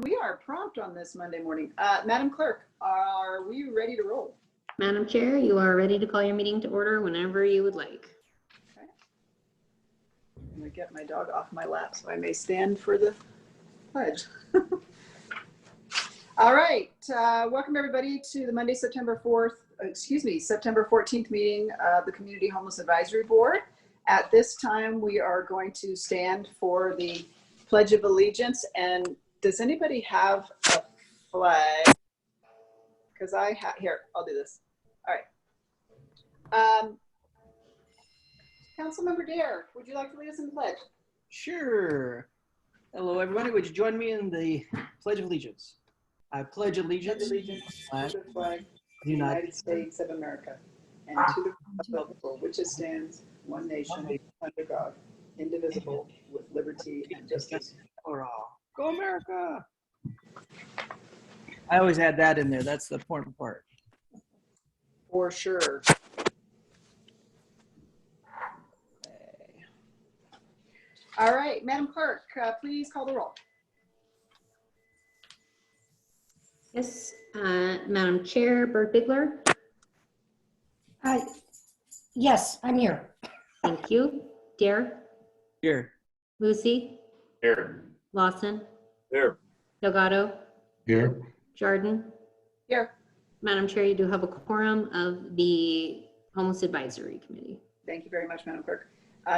We are prompt on this Monday morning. Madam Clerk, are we ready to roll? Madam Chair, you are ready to call your meeting to order whenever you would like. Okay. I'm going to get my dog off my lap so I may stand for the pledge. All right. Welcome everybody to the Monday, September 14th meeting of the Community Homeless Advisory Board. At this time, we are going to stand for the Pledge of Allegiance. And does anybody have a flag? Because I have, here, I'll do this. All right. Councilmember Dare, would you like to lead us in the pledge? Sure. Hello, everybody. Would you join me in the Pledge of Allegiance? I pledge allegiance to the flag of the United States of America and to the republic for which it stands, one nation, under God, indivisible, with liberty and justice for all. Go America! I always add that in there. That's the important part. For sure. Okay. All right, Madam Clerk, please call the roll. Yes, Madam Chair, Bert Bigler. Yes, I'm here. Thank you. Dare. Here. Lucy. Here. Lawson. Here. Delgado. Here. Jordan. Here. Madam Chair, you do have a quorum of the Homeless Advisory Committee. Thank you very much, Madam Clerk.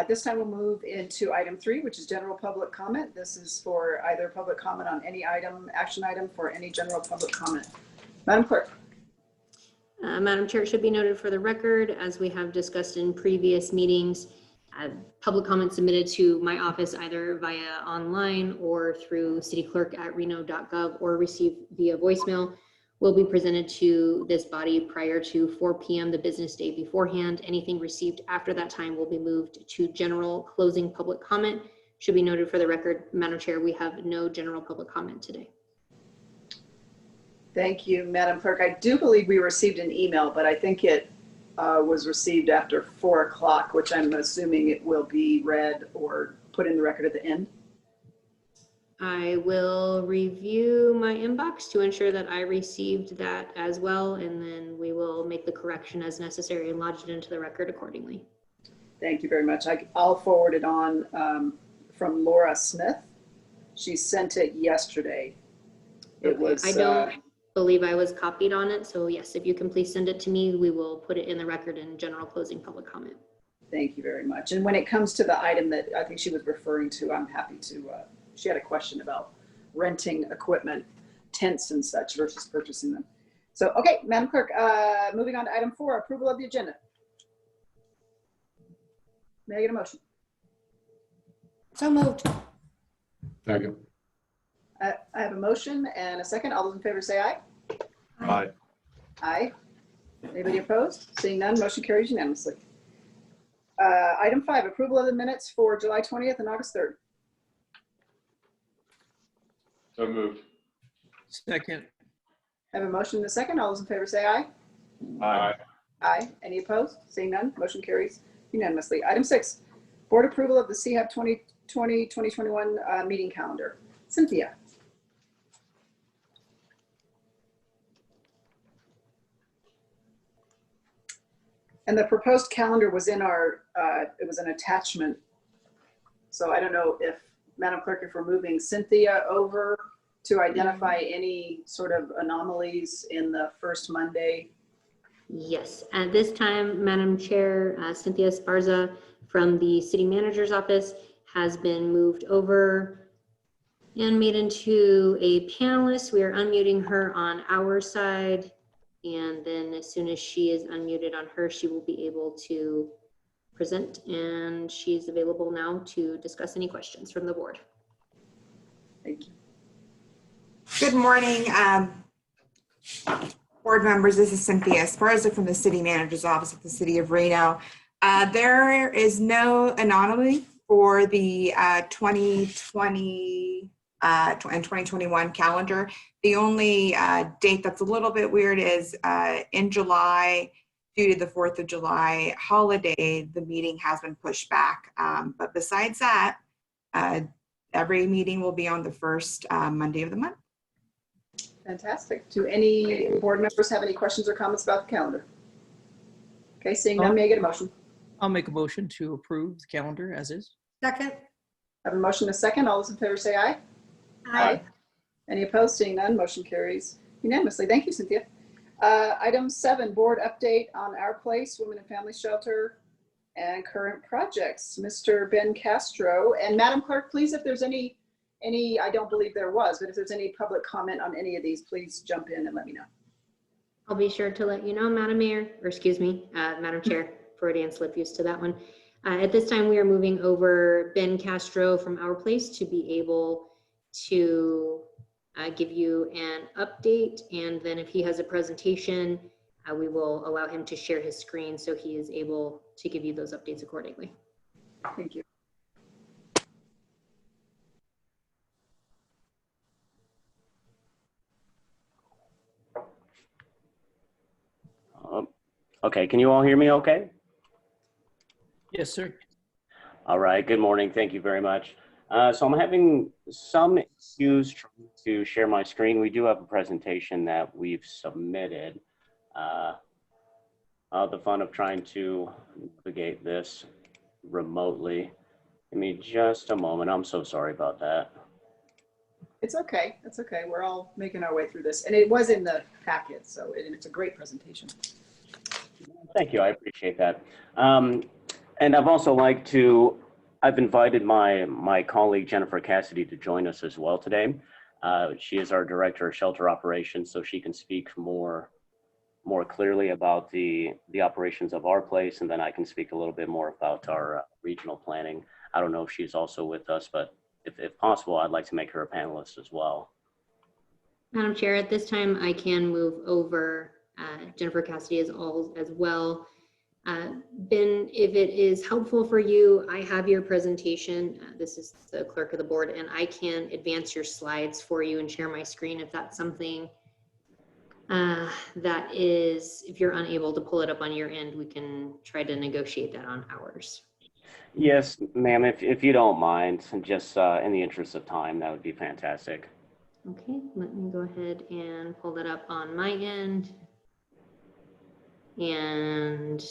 This time we'll move into item 3, which is general public comment. This is for either public comment on any item, action item, for any general public comment. Madam Clerk. Madam Chair, it should be noted for the record, as we have discussed in previous meetings, public comment submitted to my office either via online or through cityclerk@reno.gov or received via voicemail will be presented to this body prior to 4 p.m. the business day beforehand. Anything received after that time will be moved to general closing public comment. Should be noted for the record, Madam Chair, we have no general public comment today. Thank you, Madam Clerk. I do believe we received an email, but I think it was received after 4 o'clock, which I'm assuming it will be read or put in the record at the end. I will review my inbox to ensure that I received that as well, and then we will make the correction as necessary and lodge it into the record accordingly. Thank you very much. I'll forward it on from Laura Smith. She sent it yesterday. It was. I don't believe I was copied on it, so yes, if you can please send it to me, we will put it in the record in general closing public comment. Thank you very much. And when it comes to the item that I think she was referring to, I'm happy to. She had a question about renting equipment, tents and such versus purchasing them. So, okay, Madam Clerk, moving on to item 4, approval of the agenda. May I get a motion? So moved. Second. I have a motion and a second. All those in favor say aye. Aye. Aye. Anybody opposed? Seeing none, motion carries unanimously. Item 5, approval of the minutes for July 20th and August 3rd. So moved. Second. I have a motion and a second. All those in favor say aye. Aye. Aye. Any opposed? Seeing none, motion carries unanimously. Item 6, board approval of the CHAP 2020-2021 meeting calendar. Cynthia. And the proposed calendar was in our, it was an attachment. So I don't know if, Madam Clerk, if we're moving Cynthia over to identify any sort of anomalies in the first Monday. Yes, at this time, Madam Chair, Cynthia Esparza from the City Manager's Office has been moved over and made into a panelist. We are unmuting her on our side. And then as soon as she is unmuted on her, she will be able to present, and she's available now to discuss any questions from the board. Thank you. Good morning, board members. This is Cynthia Esparza from the City Manager's Office at the City of Reno. There is no anomaly for the 2020 and 2021 calendar. The only date that's a little bit weird is in July, due to the 4th of July holiday, the meeting has been pushed back. But besides that, every meeting will be on the first Monday of the month. Fantastic. Do any board members have any questions or comments about the calendar? Okay, seeing none, may I get a motion? I'll make a motion to approve the calendar as is. Second. I have a motion and a second. All those in favor say aye. Aye. Any opposed? Seeing none, motion carries unanimously. Thank you, Cynthia. Item 7, board update on Our Place, Women and Family Shelter, and current projects. Mr. Ben Castro and Madam Clerk, please, if there's any, I don't believe there was, but if there's any public comment on any of these, please jump in and let me know. I'll be sure to let you know, Madam Mayor, or excuse me, Madam Chair, Freudian slip used to that one. At this time, we are moving over Ben Castro from Our Place to be able to give you an update. And then if he has a presentation, we will allow him to share his screen so he is able to give you those updates accordingly. Thank you. Okay, can you all hear me okay? Yes, sir. All right, good morning. Thank you very much. So I'm having some issues trying to share my screen. We do have a presentation that we've submitted. The fun of trying to navigate this remotely. Give me just a moment. I'm so sorry about that. It's okay. It's okay. We're all making our way through this. And it was in the packet, so it's a great presentation. Thank you. I appreciate that. And I've invited my colleague, Jennifer Cassidy, to join us as well today. She is our Director of Shelter Operations, so she can speak more clearly about the operations of Our Place, and then I can speak a little bit more about our regional planning. I don't know if she's also with us, but if possible, I'd like to make her a panelist as well. Madam Chair, at this time, I can move over Jennifer Cassidy as well. Ben, if it is helpful for you, I have your presentation. This is the clerk of the board, and I can advance your slides for you and share my screen if that's something that is, if you're unable to pull it up on your end, we can try to negotiate that on ours. Yes, ma'am, if you don't mind, just in the interest of time, that would be fantastic. Okay, let me go ahead and pull that up on my end. And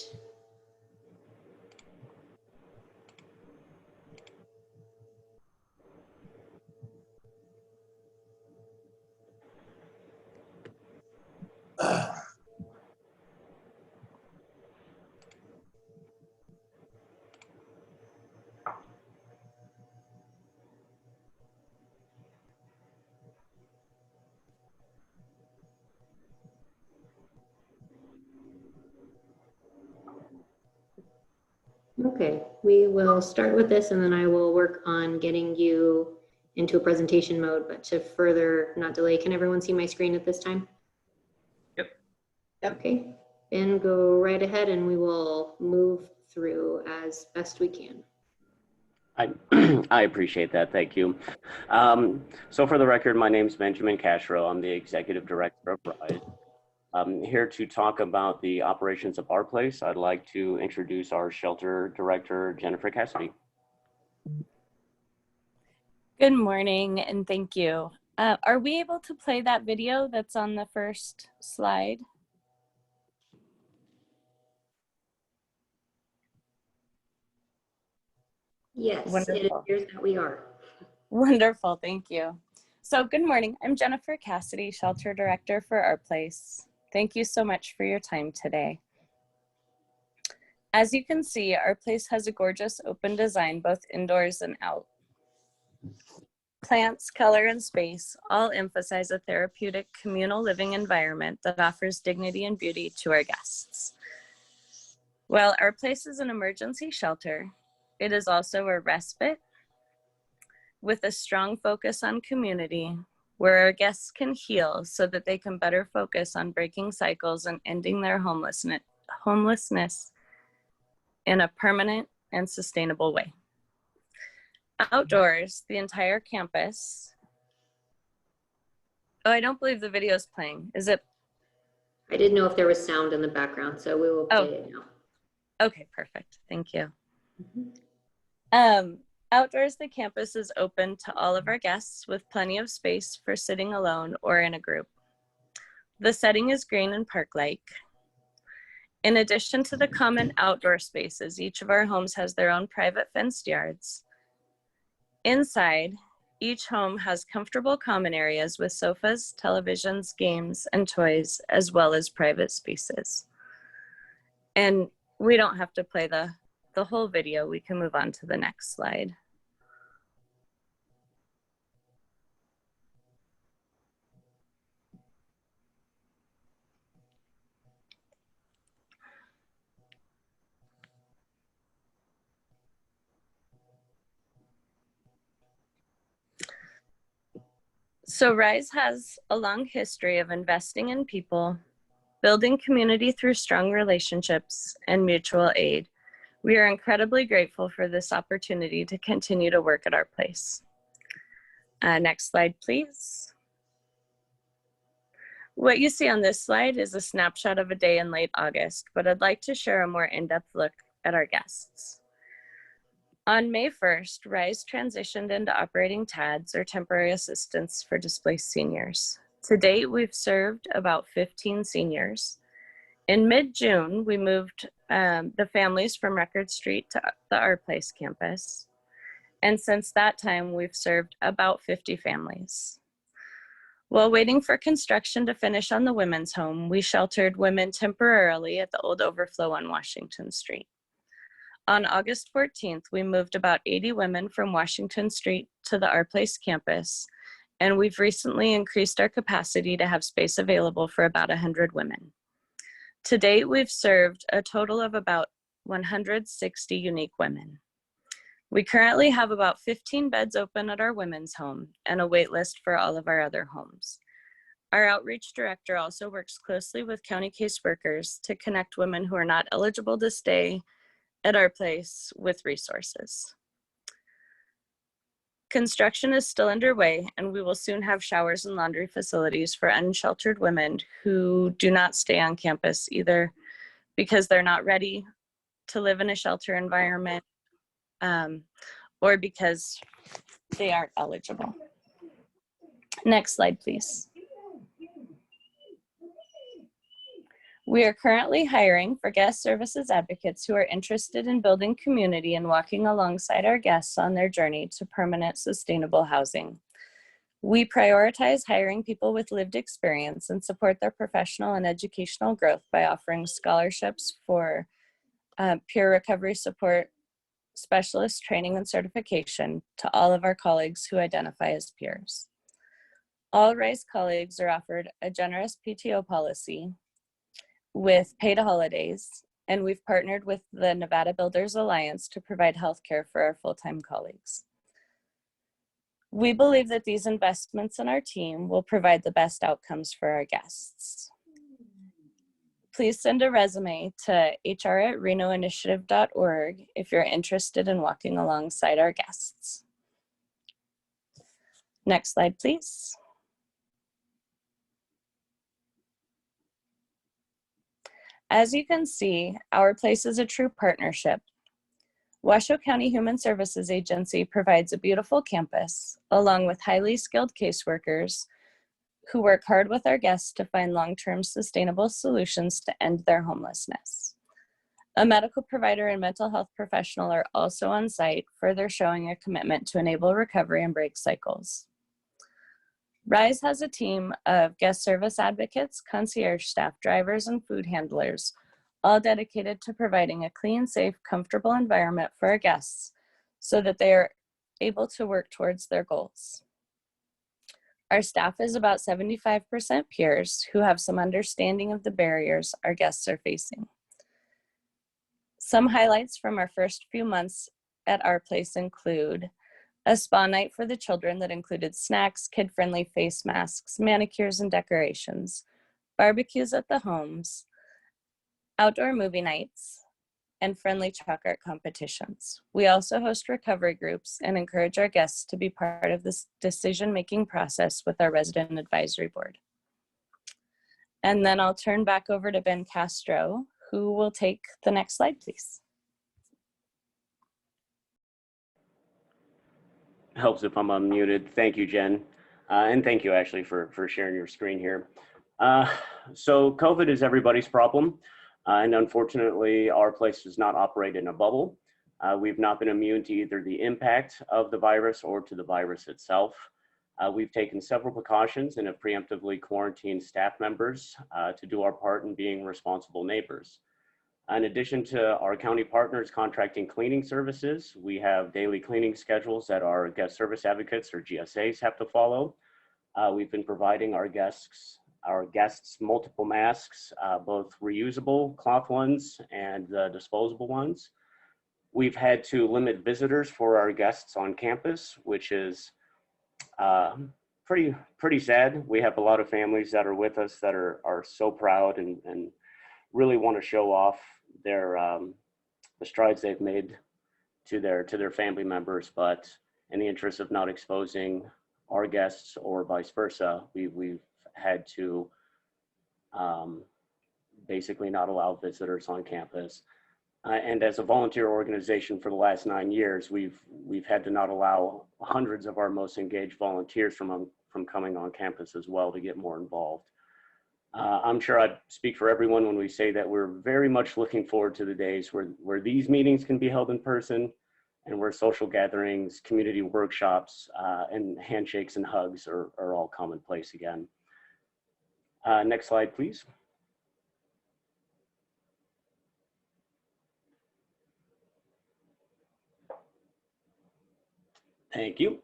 okay, we will start with this and then I will work on getting you into a presentation mode, but to further not delay, can everyone see my screen at this time? Yep. Okay, Ben, go right ahead and we will move through as best we can. I appreciate that. Thank you. So for the record, my name is Benjamin Castro. I'm the Executive Director of RISE. I'm here to talk about the operations of Our Place. I'd like to introduce our Shelter Director, Jennifer Cassidy. Good morning and thank you. Are we able to play that video that's on the first slide? Yes, Wonderful. it appears that we are. Wonderful, thank you. So good morning, I'm Jennifer Cassidy, Shelter Director for Our Place. Thank you so much for your time today. As you can see, Our Place has a gorgeous open design, both indoors and out. Plants, color, and space all emphasize a therapeutic communal living environment that offers dignity and beauty to our guests. While Our Place is an emergency shelter, it is also a respite with a strong focus on community, where our guests can heal so that they can better focus on breaking cycles and ending their homelessness in a permanent and sustainable way. Outdoors, the entire campus. Oh, I don't believe the video is playing. Is it? I didn't know if there was sound in the background, so we will play it now. Okay, perfect. Thank you. Outdoors, the campus is open to all of our guests with plenty of space for sitting alone or in a group. The setting is green and park-like. In addition to the common outdoor spaces, each of our homes has their own private fenced yards. Inside, each home has comfortable common areas with sofas, televisions, games, and toys, as well as private spaces. And we don't have to play the whole video. We can move on to the next slide. So RISE has a long history of investing in people, building community through strong relationships and mutual aid. We are incredibly grateful for this opportunity to continue to work at our place. Next slide, please. What you see on this slide is a snapshot of a day in late August, but I'd like to share a more in-depth look at our guests. On May 1st, RISE transitioned into operating TADS, or temporary assistance for displaced seniors. To date, we've served about 15 seniors. In mid-June, we moved the families from Record Street to the Our Place campus. And since that time, we've served about 50 families. While waiting for construction to finish on the women's home, we sheltered women temporarily at the old overflow on Washington Street. On August 14th, we moved about 80 women from Washington Street to the Our Place campus, and we've recently increased our capacity to have space available for about 100 women. To date, we've served a total of about 160 unique women. We currently have about 15 beds open at our women's home and a wait list for all of our other homes. Our outreach director also works closely with county caseworkers to connect women who are not eligible to stay at our place with resources. Construction is still underway, and we will soon have showers and laundry facilities for unsheltered women who do not stay on campus, either because they're not ready to live in a shelter environment or because they aren't eligible. Next slide, please. We are currently hiring for guest services advocates who are interested in building community and walking alongside our guests on their journey to permanent sustainable housing. We prioritize hiring people with lived experience and support their professional and educational growth by offering scholarships for peer recovery support, specialist training and certification to all of our colleagues who identify as peers. All RISE colleagues are offered a generous PTO policy with paid holidays, and we've partnered with the Nevada Builders Alliance to provide healthcare for our full-time colleagues. We believe that these investments in our team will provide the best outcomes for our guests. Please send a resume to hr@renoinitiative.org if you're interested in walking alongside our guests. Next slide, please. As you can see, Our Place is a true partnership. Washoe County Human Services Agency provides a beautiful campus, along with highly skilled caseworkers who work hard with our guests to find long-term sustainable solutions to end their homelessness. A medical provider and mental health professional are also on site, further showing a commitment to enable recovery and break cycles. RISE has a team of guest service advocates, concierge staff, drivers, and food handlers, all dedicated to providing a clean, safe, comfortable environment for our guests so that they are able to work towards their goals. Our staff is about 75% peers who have some understanding of the barriers our guests are facing. Some highlights from our first few months at Our Place include a spa night for the children that included snacks, kid-friendly face masks, manicures and decorations, barbecues at the homes, outdoor movie nights, and friendly chalk art competitions. We also host recovery groups and encourage our guests to be part of this decision-making process with our resident advisory board. And then I'll turn back over to Ben Castro, who will take the next slide, please. Helps if I'm unmuted. Thank you, Jen. And thank you, Ashley, for sharing your screen here. So COVID is everybody's problem. And unfortunately, our place does not operate in a bubble. We've not been immune to either the impact of the virus or to the virus itself. We've taken several precautions and have preemptively quarantined staff members to do our part in being responsible neighbors. In addition to our county partners contracting cleaning services, we have daily cleaning schedules that our guest service advocates or GSAs have to follow. We've been providing our guests multiple masks, both reusable cloth ones and disposable ones. We've had to limit visitors for our guests on campus, which is pretty sad. We have a lot of families that are with us that are so proud and really want to show off their the strides they've made to their family members, but in the interest of not exposing our guests or vice versa, we've had to basically not allow visitors on campus. And as a volunteer organization for the last 9 years, we've had to not allow hundreds of our most engaged volunteers from coming on campus as well to get more involved. I'm sure I speak for everyone when we say that we're very much looking forward to the days where these meetings can be held in person and where social gatherings, community workshops, and handshakes and hugs are all commonplace again. Next slide, please. Thank you.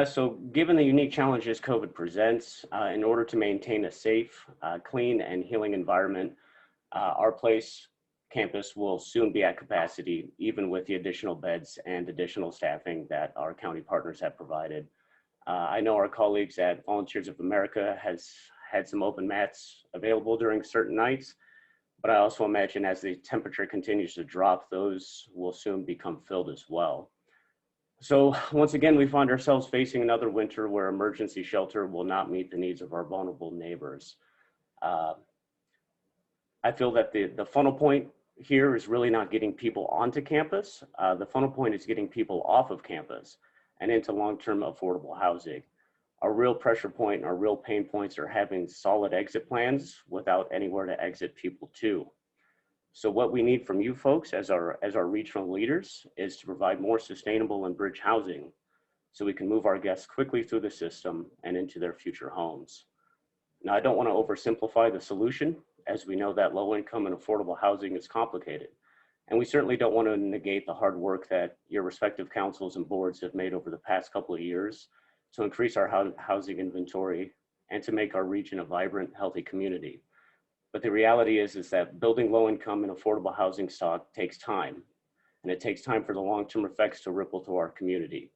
So given the unique challenges COVID presents, in order to maintain a safe, clean, and healing environment, our place campus will soon be at capacity, even with the additional beds and additional staffing that our county partners have provided. I know our colleagues at Volunteers of America has had some open mats available during certain nights, but I also imagine as the temperature continues to drop, those will soon become filled as well. So once again, we find ourselves facing another winter where emergency shelter will not meet the needs of our vulnerable neighbors. I feel that the funnel point here is really not getting people onto campus. The funnel point is getting people off of campus and into long-term affordable housing. Our real pressure point and our real pain points are having solid exit plans without anywhere to exit people to. So what we need from you folks as our regional leaders is to provide more sustainable and bridge housing so we can move our guests quickly through the system and into their future homes. Now, I don't want to oversimplify the solution, as we know that low income and affordable housing is complicated. And we certainly don't want to negate the hard work that your respective councils and boards have made over the past couple of years to increase our housing inventory and to make our region a vibrant, healthy community. But the reality is that building low income and affordable housing stock takes time, and it takes time for the long-term effects to ripple through our community.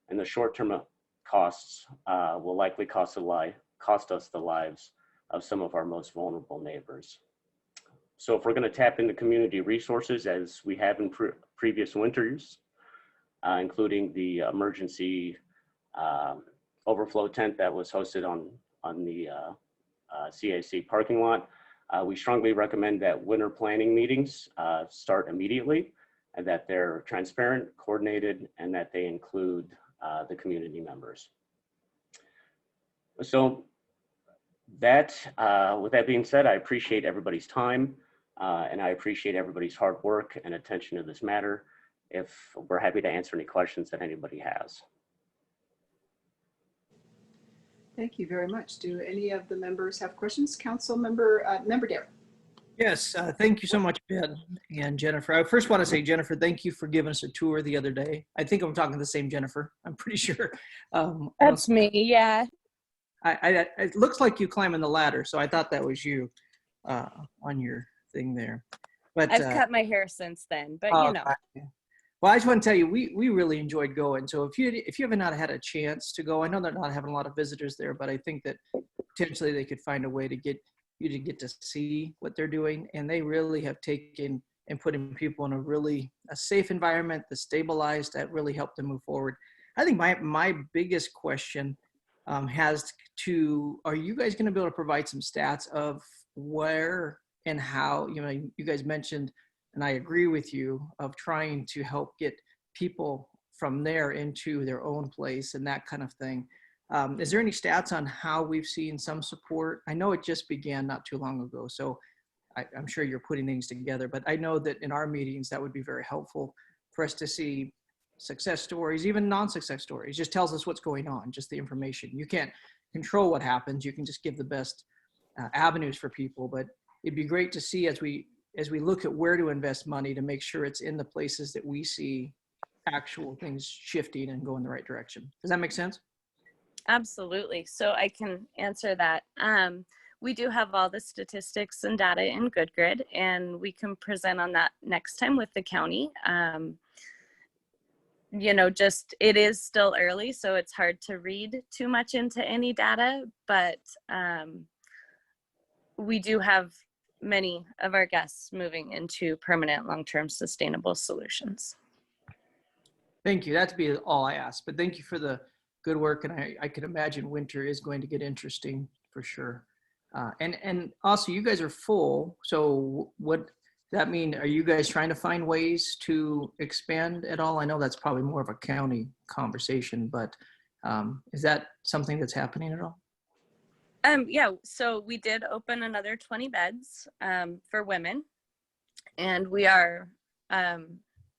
And the short-term costs will likely cost us the lives of some of our most vulnerable neighbors. So if we're going to tap into community resources as we have in previous winters, including the emergency overflow tent that was hosted on the CAC parking lot, we strongly recommend that winter planning meetings start immediately and that they're transparent, coordinated, and that they include the community members. So with that being said, I appreciate everybody's time and I appreciate everybody's hard work and attention to this matter. We're happy to answer any questions that anybody has. Thank you very much. Do any of the members have questions? Council member Dale. Yes, thank you so much, Ben and Jennifer. I first want to say, Jennifer, thank you for giving us a tour the other day. I think I'm talking to the same Jennifer. I'm pretty sure. That's me, yeah. It looks like you climbing the ladder, so I thought that was you on your thing there. But I've cut my hair since then, but you know. Well, I just want to tell you, we really enjoyed going. So if you have not had a chance to go, I know they're not having a lot of visitors there, but I think that potentially they could find a way to get you to get to see what they're doing. And they really have taken and putting people in a safe environment, the stabilized, that really helped them move forward. I think my biggest question has to, are you guys going to be able to provide some stats of where and how, you guys mentioned, and I agree with you, of trying to help get people from there into their own place and that kind of thing. Is there any stats on how we've seen some support? I know it just began not too long ago, so I'm sure you're putting things together, but I know that in our meetings, that would be very helpful for us to see success stories, even non-success stories. Just tells us what's going on, just the information. You can't control what happens. You can just give the best avenues for people, but it'd be great to see as we look at where to invest money to make sure it's in the places that we see actual things shifting and go in the right direction. Does that make sense? Absolutely. So I can answer that. We do have all the statistics and data in GoodGrid, and we can present on that next time with the county. You know, just it is still early, so it's hard to read too much into any data, but we do have many of our guests moving into permanent long-term sustainable solutions. Thank you. That'd be all I asked, but thank you for the good work. And I can imagine winter is going to get interesting for sure. And also you guys are full. So what does that mean? Are you guys trying to find ways to expand at all? I know that's probably more of a county conversation, but is that something that's happening at all? Yeah, so we did open another 20 beds for women, and we are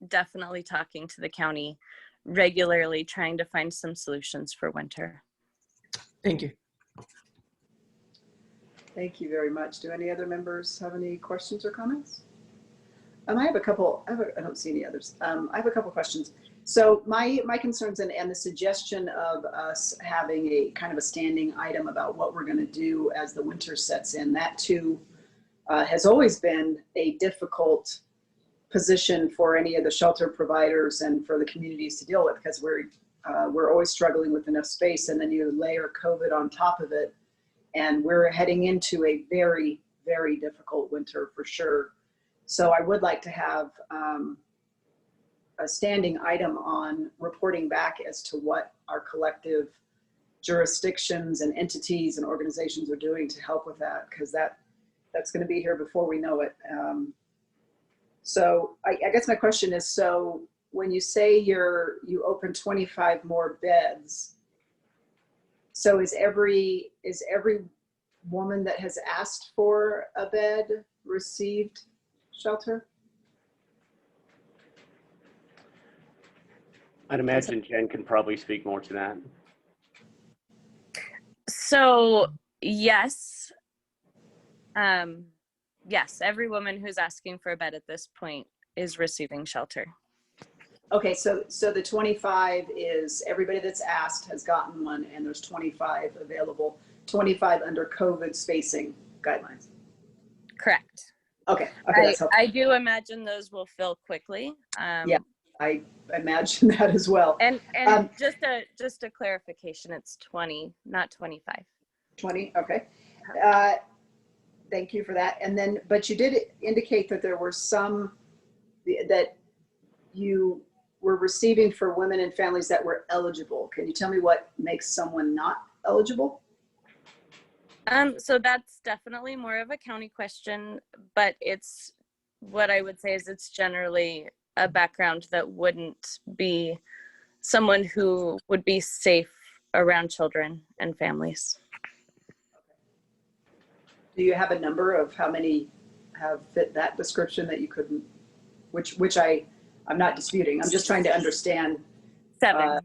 definitely talking to the county regularly, trying to find some solutions for winter. Thank you. Thank you very much. Do any other members have any questions or comments? I have a couple. I don't see any others. I have a couple questions. So my concerns and the suggestion of us having a kind of a standing item about what we're going to do as the winter sets in, that too has always been a difficult position for any of the shelter providers and for the communities to deal with, because we're always struggling with enough space, and then you layer COVID on top of it, and we're heading into a very, very difficult winter for sure. So I would like to have a standing item on reporting back as to what our collective jurisdictions and entities and organizations are doing to help with that, because that's going to be here before we know it. So I guess my question is, so when you say you open 25 more beds, so is every woman that has asked for a bed received shelter? I'd imagine Jen can probably speak more to that. So yes, yes, every woman who's asking for a bed at this point is receiving shelter. Okay, so the 25 is everybody that's asked has gotten one, and there's 25 available, 25 under COVID spacing guidelines. Correct. Okay, that's helpful. I do imagine those will fill quickly. Yeah, I imagine that as well. And just a clarification, it's 20, not 25. 20, okay. Thank you for that. And then, but you did indicate that there were some that you were receiving for women and families that were eligible. Can you tell me what makes someone not eligible? So that's definitely more of a county question, but it's what I would say is it's generally a background that wouldn't be someone who would be safe around children and families. Do you have a number of how many have fit that description that you couldn't, which I'm not disputing. I'm just trying to understand. 7.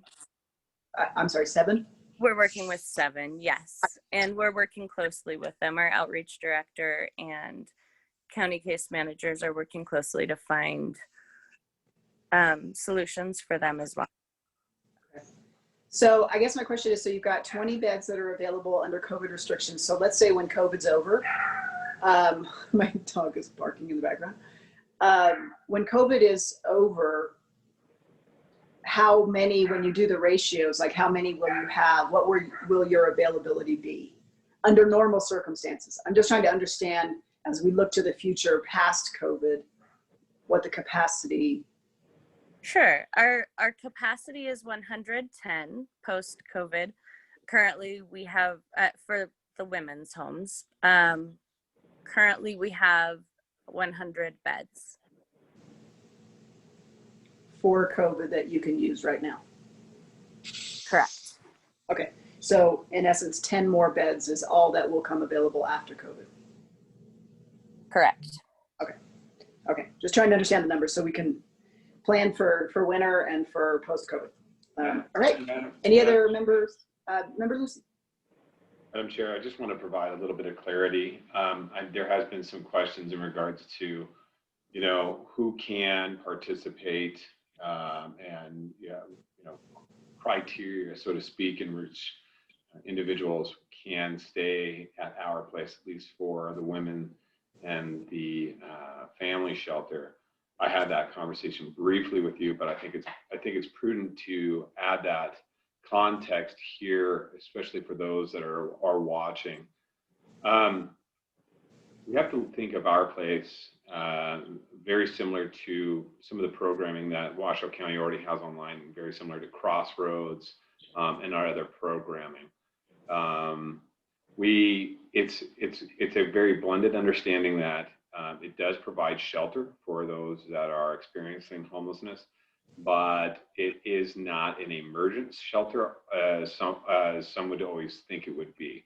I'm sorry, 7? We're working with 7, yes. And we're working closely with them. Our outreach director and county case managers are working closely to find solutions for them as well. Okay. So I guess my question is, so you've got 20 beds that are available under COVID restrictions. So let's say when COVID's over, my dog is barking in the background. When COVID is over, how many, when you do the ratios, like how many will you have? What will your availability be under normal circumstances? I'm just trying to understand, as we look to the future past COVID, what the capacity. Sure. Our capacity is 110 post-COVID. Currently, we have, for the women's homes, currently we have 100 beds. For COVID that you can use right now. Correct. Okay. So in essence, 10 more beds is all that will come available after COVID. Correct. Okay, just trying to understand the numbers so we can plan for winter and for post-COVID. All right, any other members? Member Lucy? Madam Chair, I just want to provide a little bit of clarity. There has been some questions in regards to, you know, who can participate and, you know, criteria, so to speak, in which individuals can stay at our place, at least for the women and the family shelter. I had that conversation briefly with you, but I think it's prudent to add that context here, especially for those that are watching. We have to think of our place very similar to some of the programming that Washoe County already has online, very similar to Crossroads and our other programming. It's a very blended understanding that it does provide shelter for those that are experiencing homelessness, but it is not an emergent shelter as some would always think it would be.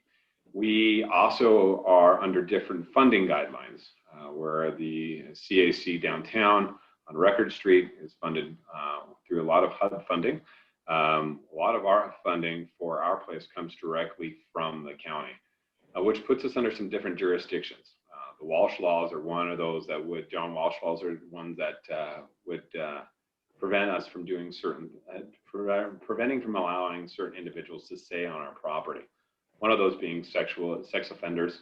We also are under different funding guidelines, where the CAC downtown on Record Street is funded through a lot of HUD funding. A lot of our funding for our place comes directly from the county, which puts us under some different jurisdictions. The Walsh laws are one of those that John Walsh laws are ones that would prevent us from doing certain, preventing from allowing certain individuals to stay on our property. One of those being sex offenders,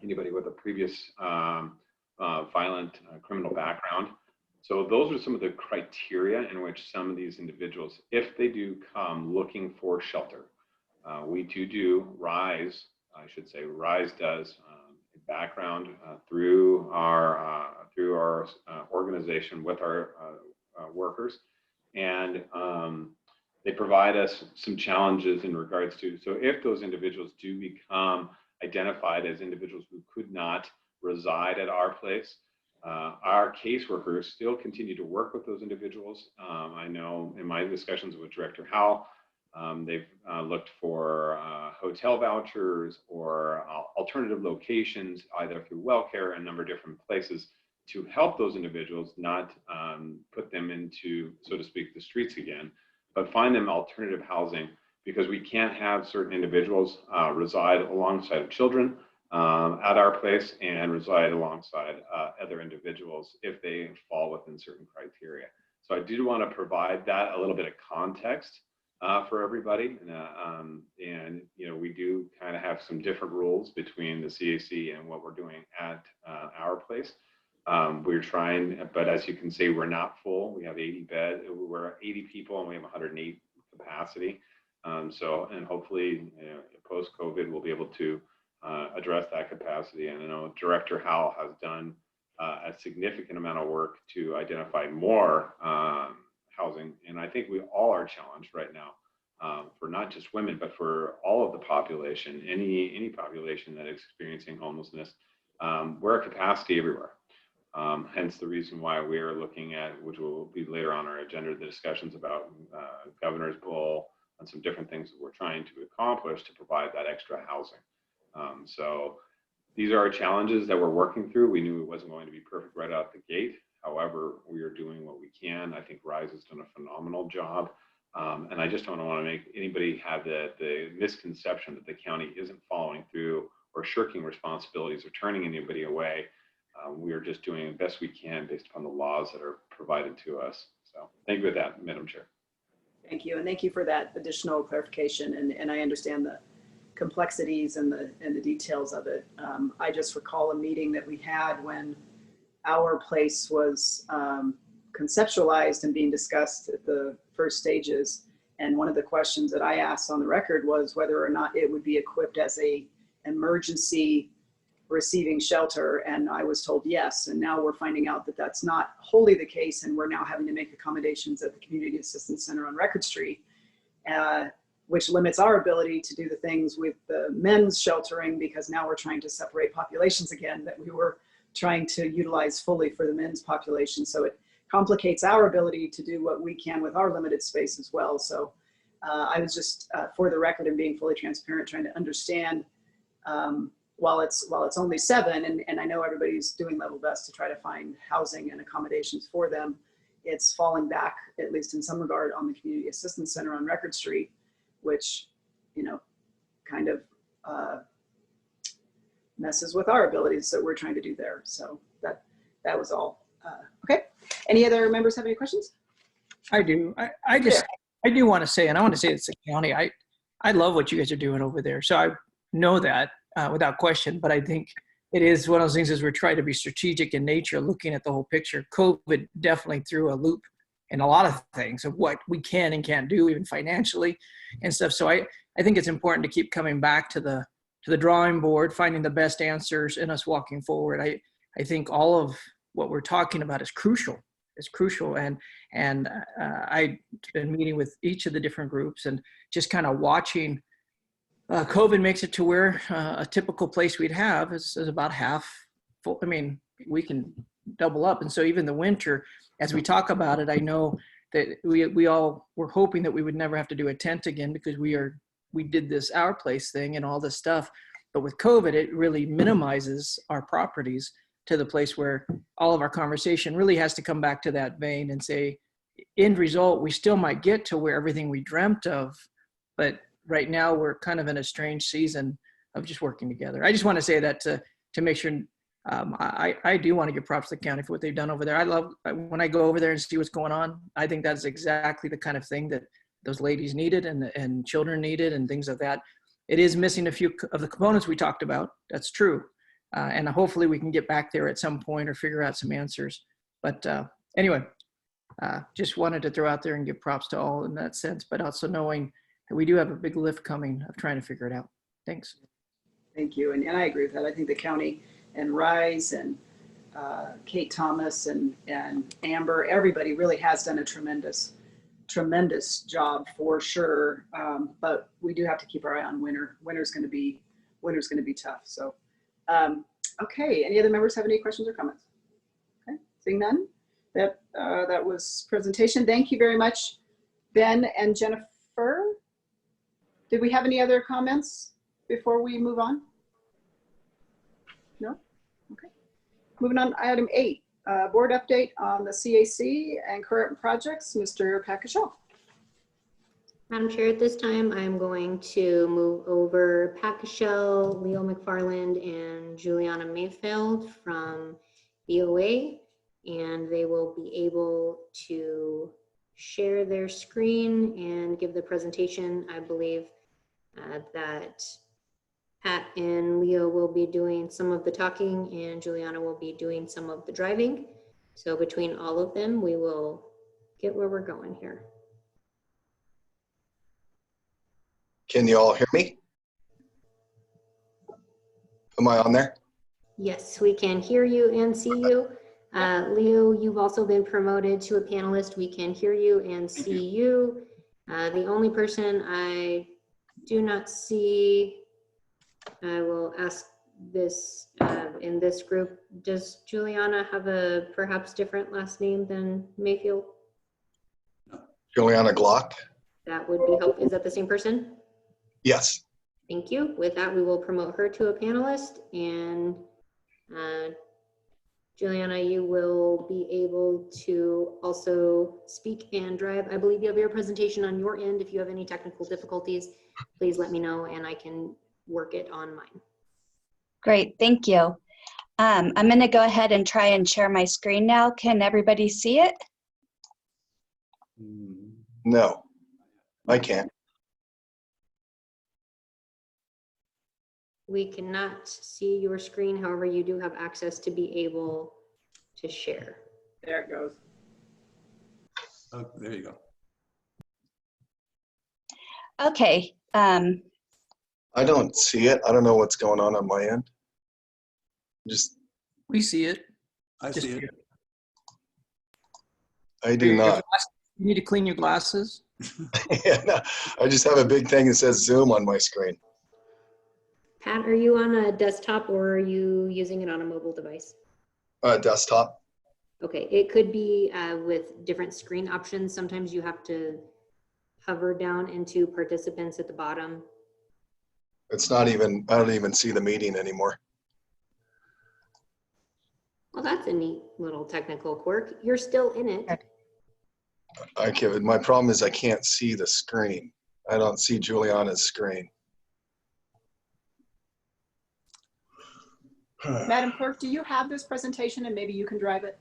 anybody with a previous violent criminal background. So those are some of the criteria in which some of these individuals, if they do come looking for shelter, we do RISE, I should say, RISE does a background through our organization with our workers, and they provide us some challenges in regards to, so if those individuals do become identified as individuals who could not reside at our place, our caseworkers still continue to work with those individuals. I know in my discussions with Director Howell, they've looked for hotel vouchers or alternative locations, either through WellCare and a number of different places, to help those individuals not put them into, so to speak, the streets again, but find them alternative housing, because we can't have certain individuals reside alongside of children at our place and reside alongside other individuals if they fall within certain criteria. So I do want to provide that a little bit of context for everybody. And you know, we do kind of have some different rules between the CAC and what we're doing at our place. We're trying, but as you can see, we're not full. We have 80 beds, we're 80 people, and we have 108 capacity. So, and hopefully, you know, post-COVID, we'll be able to address that capacity. And I know Director Howell has done a significant amount of work to identify more housing. And I think we all are challenged right now for not just women, but for all of the population, any population that is experiencing homelessness. We're at capacity everywhere. Hence the reason why we are looking at, which will be later on our agenda, the discussions about Governor's Bull and some different things that we're trying to accomplish to provide that extra housing. So these are our challenges that we're working through. We knew it wasn't going to be perfect right out the gate. However, we are doing what we can. I think RISE has done a phenomenal job. And I just don't want to make anybody have the misconception that the county isn't following through or shirking responsibilities or turning anybody away. We are just doing the best we can based upon the laws that are provided to us. So thank you for that, Madam Chair. Thank you, and thank you for that additional clarification. And I understand the complexities and the details of it. I just recall a meeting that we had when our place was conceptualized and being discussed at the first stages. And one of the questions that I asked on the record was whether or not it would be equipped as a emergency receiving shelter, and I was told yes. And now we're finding out that that's not wholly the case, and we're now having to make accommodations at the Community Assistance Center on Record Street, which limits our ability to do the things with the men's sheltering, because now we're trying to separate populations again that we were trying to utilize fully for the men's population. So it complicates our ability to do what we can with our limited space as well. So I was just, for the record and being fully transparent, trying to understand, while it's only 7, and I know everybody's doing level best to try to find housing and accommodations for them, it's falling back, at least in some regard, on the Community Assistance Center on Record Street, which, you know, kind of messes with our abilities that we're trying to do there. So that was all. Okay. Any other members have any questions? I do. I do want to say, and I want to say it's the county. I love what you guys are doing over there. So I know that without question, but I think it is one of those things as we're trying to be strategic in nature, looking at the whole picture. COVID definitely threw a loop in a lot of things of what we can and can't do, even financially and stuff. So I think it's important to keep coming back to the drawing board, finding the best answers and us walking forward. I think all of what we're talking about is crucial. It's crucial. And I've been meeting with each of the different groups and just kind of watching. COVID makes it to where a typical place we'd have is about half full. I mean, we can double up. And so even the winter, as we talk about it, I know that we all were hoping that we would never have to do a tent again because we did this Our Place thing and all this stuff. But with COVID, it really minimizes our properties to the place where all of our conversation really has to come back to that vein and say, end result, we still might get to where everything we dreamt of, but right now we're kind of in a strange season of just working together. I just want to say that to make sure. I do want to give props to the county for what they've done over there. I love when I go over there and see what's going on. I think that's exactly the kind of thing that those ladies needed and children needed and things like that. It is missing a few of the components we talked about. That's true. And hopefully we can get back there at some point or figure out some answers. But anyway, just wanted to throw out there and give props to all in that sense, but also knowing that we do have a big lift coming of trying to figure it out. Thanks. Thank you. And I agree with that. I think the county and Rise and Kate Thomas and Amber, everybody really has done a tremendous job for sure. But we do have to keep our eye on winter. Winter's going to be tough. So, okay. Any other members have any questions or comments? Okay. Seeing none, that was presentation. Thank you very much, Ben and Jennifer. Did we have any other comments before we move on? No? Okay. Moving on, item 8, board update on the CAC and current projects. Mr. Packashell. Madam Chair, at this time, I'm going to move over Pat Cashell, Leo McFarland, and Juliana Mayfield from BOA, and they will be able to share their screen and give the presentation. I believe that Pat and Leo will be doing some of the talking and Juliana will be doing some of the driving. So between all of them, we will get where we're going here. Can you all hear me? Am I on there? Yes, we can hear you and see you. Leo, you've also been promoted to a panelist. We can hear you and see you. The only person I do not see, I will ask this in this group. Does Juliana have a perhaps different last name than Mayfield? Juliana Glock? That would be helpful. Is that the same person? Yes. Thank you. With that, we will promote her to a panelist, and Juliana, you will be able to also speak and drive. I believe you have your presentation on your end. If you have any technical difficulties, please let me know and I can work it on mine. Great, thank you. I'm going to go ahead and try and share my screen now. Can everybody see it? No, I can't. We cannot see your screen. However, you do have access to be able to share. There it goes. Oh, there you go. Okay. I don't see it. I don't know what's going on my end. We see it. I see it. I do not. You need to clean your glasses. Yeah, no, I just have a big thing that says Zoom on my screen. Pat, are you on a desktop or are you using it on a mobile device? Desktop. Okay, it could be with different screen options. Sometimes you have to hover down into participants at the bottom. It's not even, I don't even see the meeting anymore. Well, that's a neat little technical quirk. You're still in it. I can't, my problem is I can't see the screen. I don't see Juliana's screen. Madam Clerk, do you have this presentation and maybe you can drive it?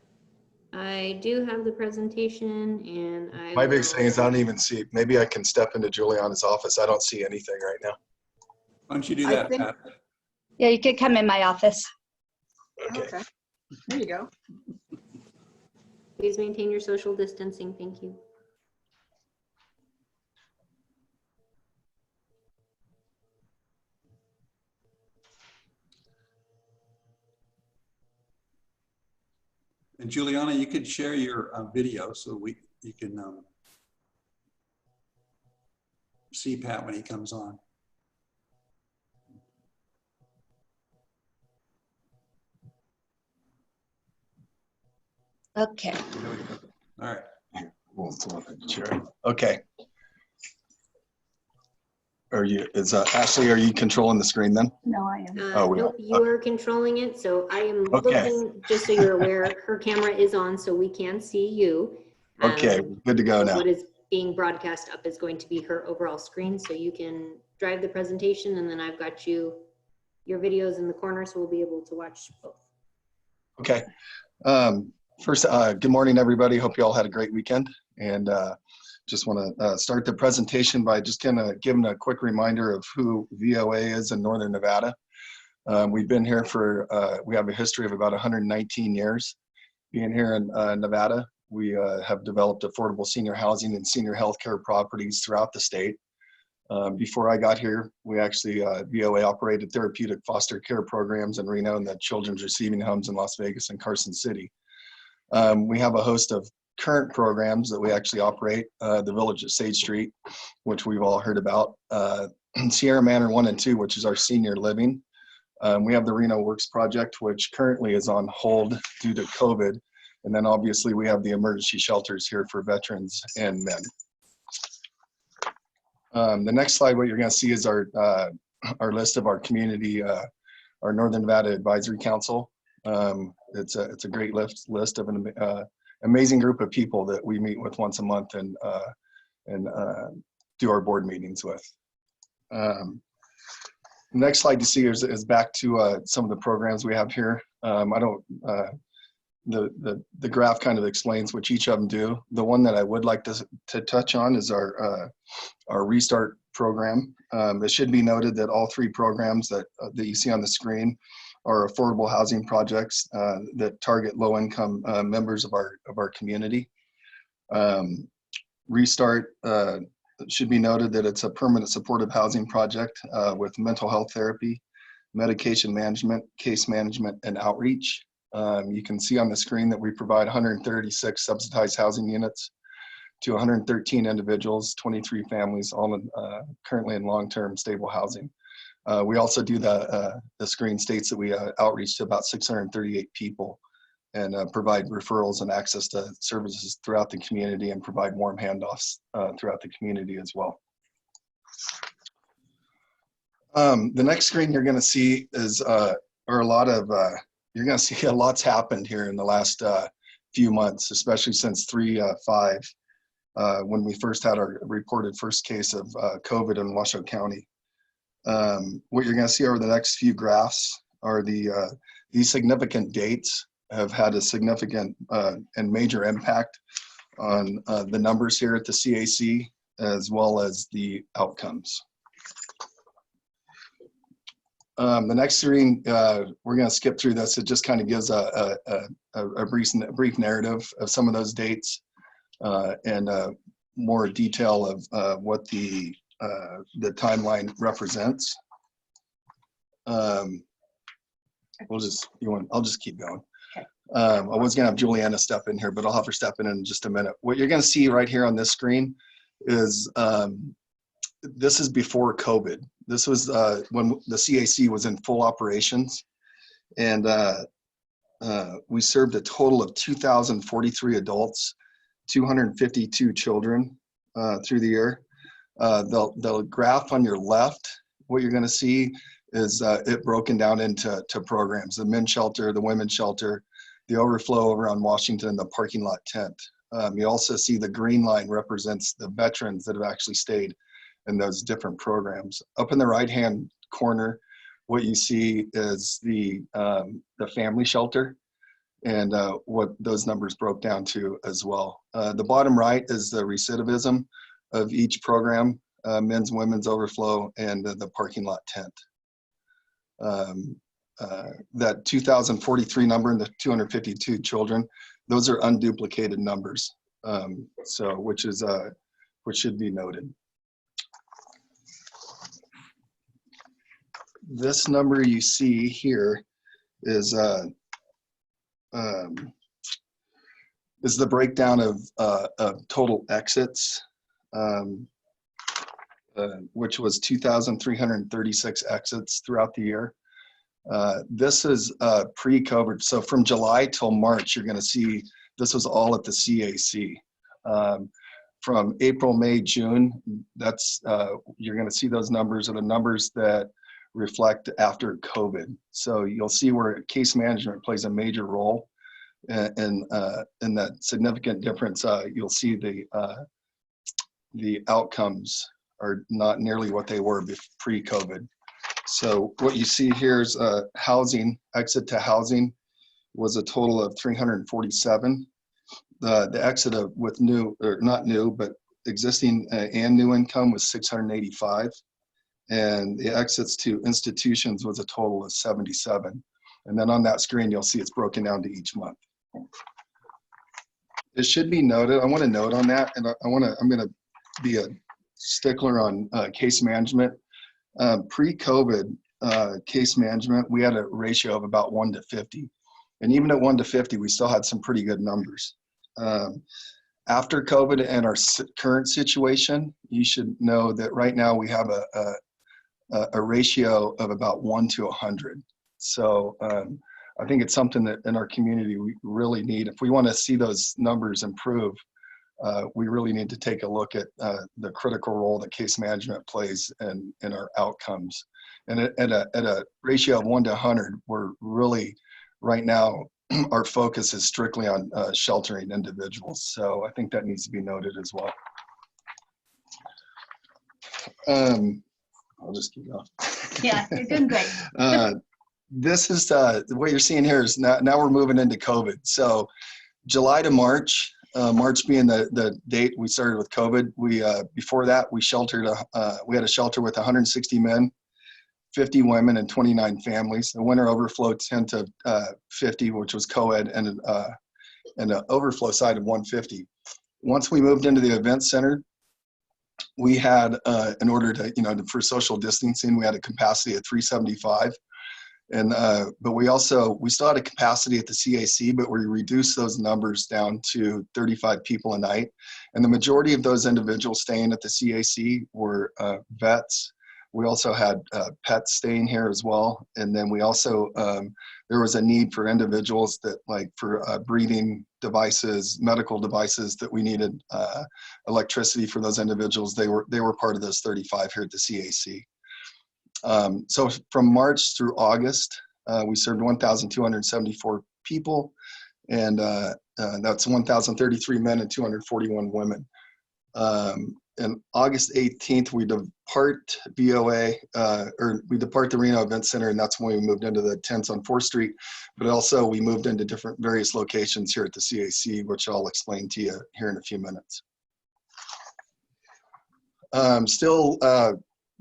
I do have the presentation and My big thing is I don't even see, maybe I can step into Juliana's office. I don't see anything right now. Why don't you do I that, think- Pat? Yeah, you could come in my office. Okay, there you go. Please maintain your social distancing. Thank you. And Juliana, you could share your video so you can see Pat when he comes on. Okay. There we go. All right. Okay. Are you, Ashley, are you controlling the screen then? No, I am. Oh, we Nope, are. you are controlling it. So I am Okay. looking, just so you're aware, her camera is on so we can see you. Okay, good to go now. What is being broadcast up is going to be her overall screen, so you can drive the presentation, and then I've got your videos in the corner, so we'll be able to watch both. Okay. First, good morning, everybody. Hope you all had a great weekend. And just want to start the presentation by just kind of giving a quick reminder of who VOA is in Northern Nevada. We've been here for, we have a history of about 119 years being here in Nevada. We have developed affordable senior housing and senior healthcare properties throughout the state. Before I got here, we actually, VOA operated therapeutic foster care programs in Reno and the children's receiving homes in Las Vegas and Carson City. We have a host of current programs that we actually operate, the Village at Sage Street, which we've all heard about, Sierra Manor 1 and 2, which is our senior living. We have the Reno Works Project, which currently is on hold due to COVID. And then obviously we have the emergency shelters here for veterans and men. The next slide, what you're going to see is our list of our community, our Northern Nevada Advisory Council. It's a great list of an amazing group of people that we meet with once a month and do our board meetings with. Next slide you see is back to some of the programs we have here. The graph kind of explains what each of them do. The one that I would like to touch on is our Restart program. It should be noted that all three programs that you see on the screen are affordable housing projects that target low-income members of our community. Restart should be noted that it's a permanent supportive housing project with mental health therapy, medication management, case management, and outreach. You can see on the screen that we provide 136 subsidized housing units to 113 individuals, 23 families, all currently in long-term stable housing. We also do the screen states that we outreach to about 638 people and provide referrals and access to services throughout the community and provide warm handoffs throughout the community as well. The next screen you're going to see is you're going to see a lot's happened here in the last few months, especially since 3/5, when we first had our reported first case of COVID in Washoe County. What you're going to see over the next few graphs are these significant dates have had a significant and major impact on the numbers here at the CAC, as well as the outcomes. The next screen, we're going to skip through this. It just kind of gives a brief narrative of some of those dates and more detail of what the timeline represents. I'll just keep going. Okay. I was going to have Juliana step in here, but I'll have her step in just a minute. What you're going to see right here on this screen is this is before COVID. This was when the CAC was in full operations, and we served a total of 2,043 adults, 252 children through the year. The graph on your left, what you're going to see is it broken down into programs: the men's shelter, the women's shelter, the overflow over on Washington, and the parking lot tent. You also see the green line represents the veterans that have actually stayed in those different programs. Up in the right-hand corner, what you see is the family shelter, and what those numbers broke down to as well. The bottom right is the recidivism of each program: men's, women's, overflow, and the parking lot tent. That 2,043 number and the 252 children, those are unduplicated numbers, which should be noted. This number you see here is the breakdown of total exits, which was 2,336 exits throughout the year. This is pre-COVID. So from July till March, you're going to see this was all at the CAC. From April, May, June, you're going to see those numbers are the numbers that reflect after COVID. So you'll see where case management plays a major role in that significant difference. You'll see the outcomes are not nearly what they were pre-COVID. So what you see here is housing, exit to housing was a total of 347. The exit of with new, or not new, but existing and new income was 685. And the exits to institutions was a total of 77. And then on that screen, you'll see it's broken down to each month. It should be noted, I want to note on that, and I'm going to be a stickler on case management. Pre-COVID case management, we had a ratio of about 1 to 50. And even at 1 to 50, we still had some pretty good numbers. After COVID and our current situation, you should know that right now we have a ratio of about 1 to 100. So I think it's something that in our community we really need. If we want to see those numbers improve, we really need to take a look at the critical role that case management plays in our outcomes. And at a ratio of 1 to 100, we're really, right now, our focus is strictly on sheltering individuals. So I think that needs to be noted as well. I'll just keep going. Yeah, you're doing great. This is what you're seeing here is now we're moving into COVID. So July to March, March being the date we started with COVID. Before that we sheltered. We had a shelter with 160 men, 50 women, and 29 families. The winter overflow tent of 50, which was co-ed, and an overflow side of 150. Once we moved into the event center, we had, in order to, for social distancing, we had a capacity of 375. But we still had a capacity at the CAC, but we reduced those numbers down to 35 people a night. And the majority of those individuals staying at the CAC were vets. We also had pets staying here as well. And then we also, there was a need for individuals that for breathing devices, medical devices that we needed electricity for those individuals. They were part of those 35 here at the CAC. So from March through August, we served 1,274 people, and that's 1,033 men and 241 women. And August 18th, we depart BOA, we depart the Reno Event Center, and that's when we moved into the tents on 4th Street. But also we moved into various locations here at the CAC, which I'll explain to you here in a few minutes.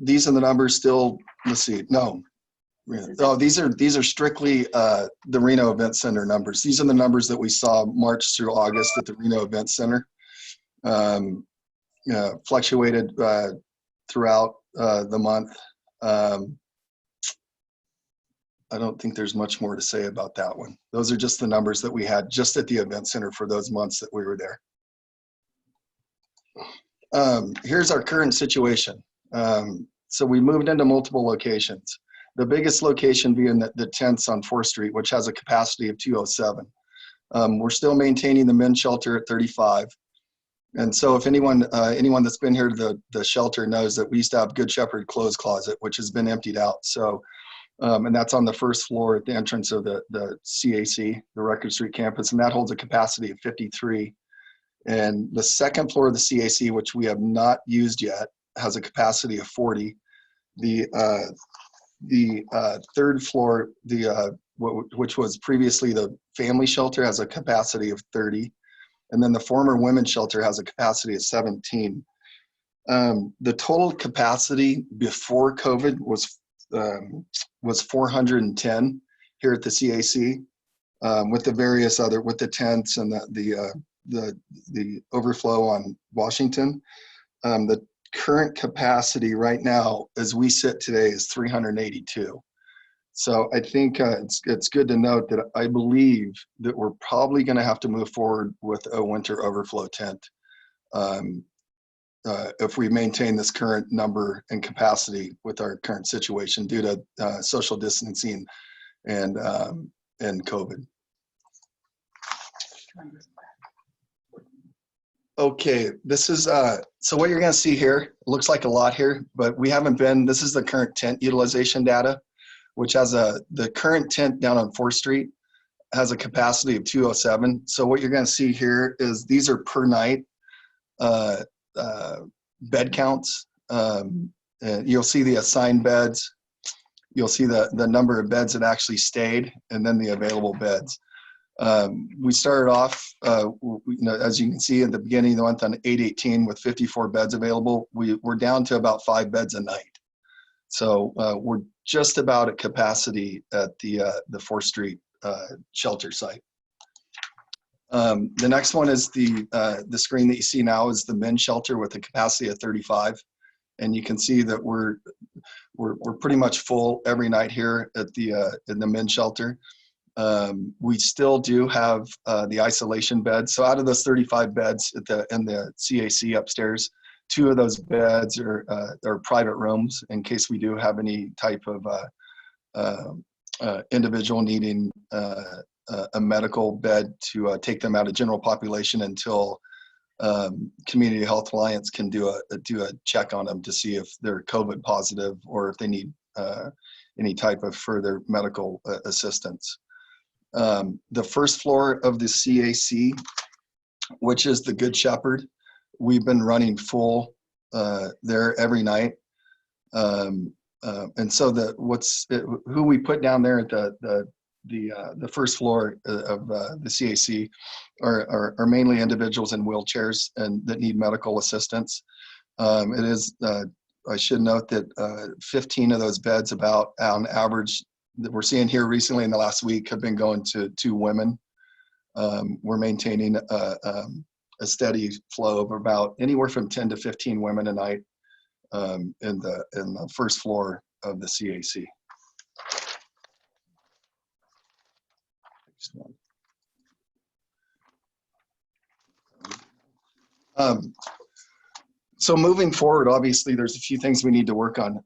These are the numbers still, let's see, no. Oh, these are strictly the Reno Event Center numbers. These are the numbers that we saw March through August at the Reno Event Center. Fluctuated throughout the month. I don't think there's much more to say about that one. Those are just the numbers that we had just at the event center for those months that we were there. Here's our current situation. So we moved into multiple locations. The biggest location being the tents on 4th Street, which has a capacity of 207. We're still maintaining the men's shelter at 35. And so if anyone that's been here to the shelter knows that we used to have Good Shepherd clothes closet, which has been emptied out. So, and that's on the first floor at the entrance of the CAC, the Record Street campus, and that holds a capacity of 53. And the second floor of the CAC, which we have not used yet, has a capacity of 40. The third floor, which was previously the family shelter, has a capacity of 30. And then the former women's shelter has a capacity of 17. The total capacity before COVID was 410 here at the CAC, with the various other, with the tents and the overflow on Washington. The current capacity right now, as we sit today, is 382. So I think it's good to note that I believe that we're probably going to have to move forward with a winter overflow tent if we maintain this current number and capacity with our current situation due to social distancing and COVID. Okay, this is, so what you're gonna see here, looks like a lot here, but we haven't been, this is the current tent utilization data, which has the current tent down on 4th Street has a capacity of 207. So what you're gonna see here is these are per night bed counts. And you'll see the assigned beds. You'll see the number of beds that actually stayed and then the available beds. We started off, as you can see at the beginning of the month on 8/18 with 54 beds available. We're down to about 5 beds a night. So we're just about at capacity at the 4th Street shelter site. The next one is the screen that you see now is the men's shelter with a capacity of 35. And you can see that we're pretty much full every night here at in the men's shelter. We still do have the isolation beds. So out of those 35 beds in the CAC upstairs, 2 of those beds are private rooms in case we do have any type of individual needing a medical bed to take them out of general population until Community Health Alliance can do a check on them to see if they're COVID positive or if they need any type of further medical assistance. The first floor of the CAC, which is the Good Shepherd, we've been running full there every night. And so who we put down there at the first floor of the CAC are mainly individuals in wheelchairs and that need medical assistance. It is, I should note that 15 of those beds about on average that we're seeing here recently in the last week have been going to 2 women. We're maintaining a steady flow of about anywhere from 10 to 15 women a night in the first floor of the CAC. So moving forward, obviously, there's a few things we need to work on.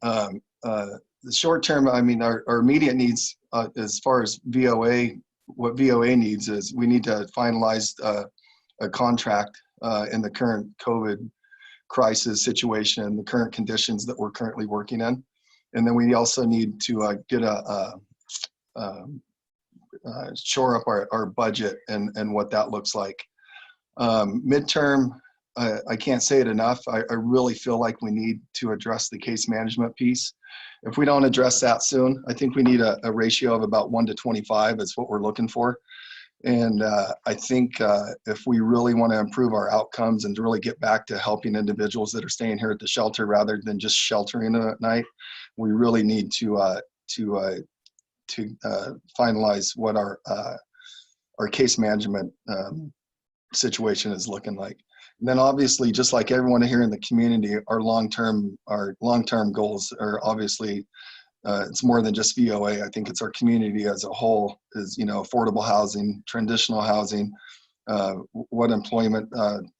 The short term, I mean, our immediate needs as far as VOA, what VOA needs is we need to finalize a contract in the current COVID crisis situation and the current conditions that we're currently working in. And then we also need to get shore up our budget and what that looks like. Midterm, I can't say it enough. I really feel like we need to address the case management piece. If we don't address that soon, I think we need a ratio of about 1 to 25 is what we're looking for. And I think if we really want to improve our outcomes and to really get back to helping individuals that are staying here at the shelter rather than just sheltering them at night, we really need to finalize what our case management situation is looking like. And then obviously, just like everyone here in the community, our long-term goals are obviously, it's more than just VOA. I think it's our community as a whole is, affordable housing, transitional housing, what employment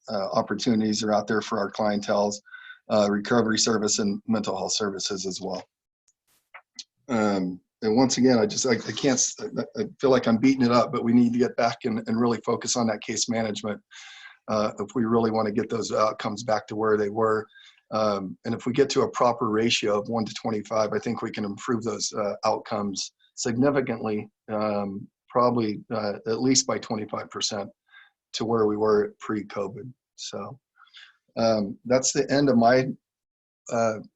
opportunities are out there for our clientels, recovery service and mental health services as well. And once again, I feel like I'm beating it up, but we need to get back and really focus on that case management. if we really want to get those outcomes back to where they were. And if we get to a proper ratio of 1 to 25, I think we can improve those outcomes significantly, probably at least by 25% to where we were pre-COVID. So that's the end of my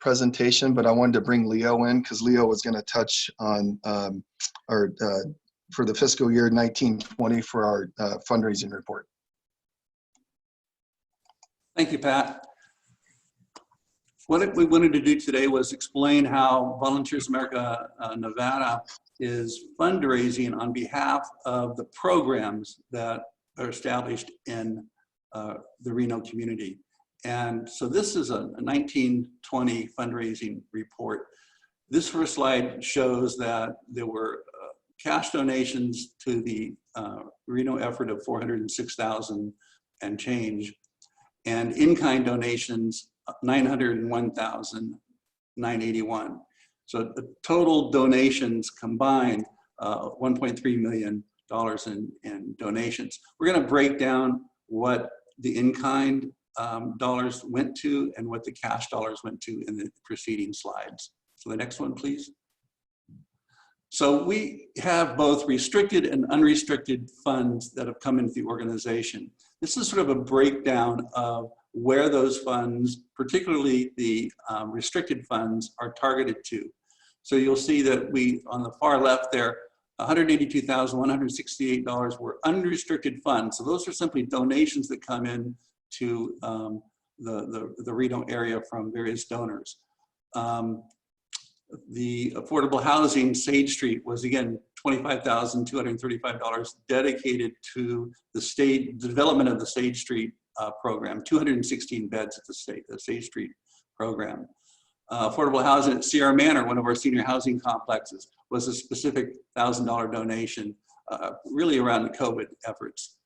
presentation, but I wanted to bring Leo in because Leo was going to touch on for the fiscal year 1920 for our fundraising report. Thank you, Pat. What we wanted to do today was explain how Volunteers America Nevada is fundraising on behalf of the programs that are established in the Reno community. And so this is a 1920 fundraising report. This first slide shows that there were cash donations to the Reno effort of $406,000 and change, and in-kind donations $901,981. So the total donations combined $1.3 million in donations. We're going to break down what the in-kind dollars went to and what the cash dollars went to in the preceding slides. So the next one, please. So we have both restricted and unrestricted funds that have come into the organization. This is sort of a breakdown of where those funds, particularly the restricted funds, are targeted to. So you'll see that we, on the far left there, $182,168 were unrestricted funds. So those are simply donations that come in to the Reno area from various donors. The affordable housing, Sage Street, was again $25,235 dedicated to the development of the Sage Street program, 216 beds at the Sage Street program. Affordable housing at Sierra Manor, one of our senior housing complexes, was a specific $1,000 donation, really around the COVID efforts.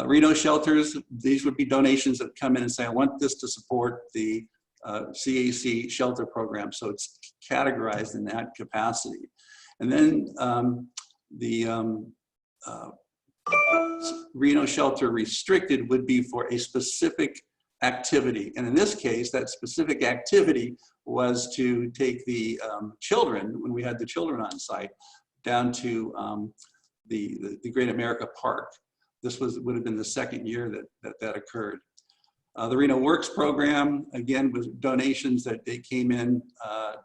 Reno shelters, these would be donations that come in and say, I want this to support the CAC shelter program. So it's categorized in that capacity. And then Reno shelter restricted would be for a specific activity. And in this case, that specific activity was to take the children, when we had the children on site, down to the Great America Park. This would have been the second year that occurred. The Reno Works program, again, was donations that they came in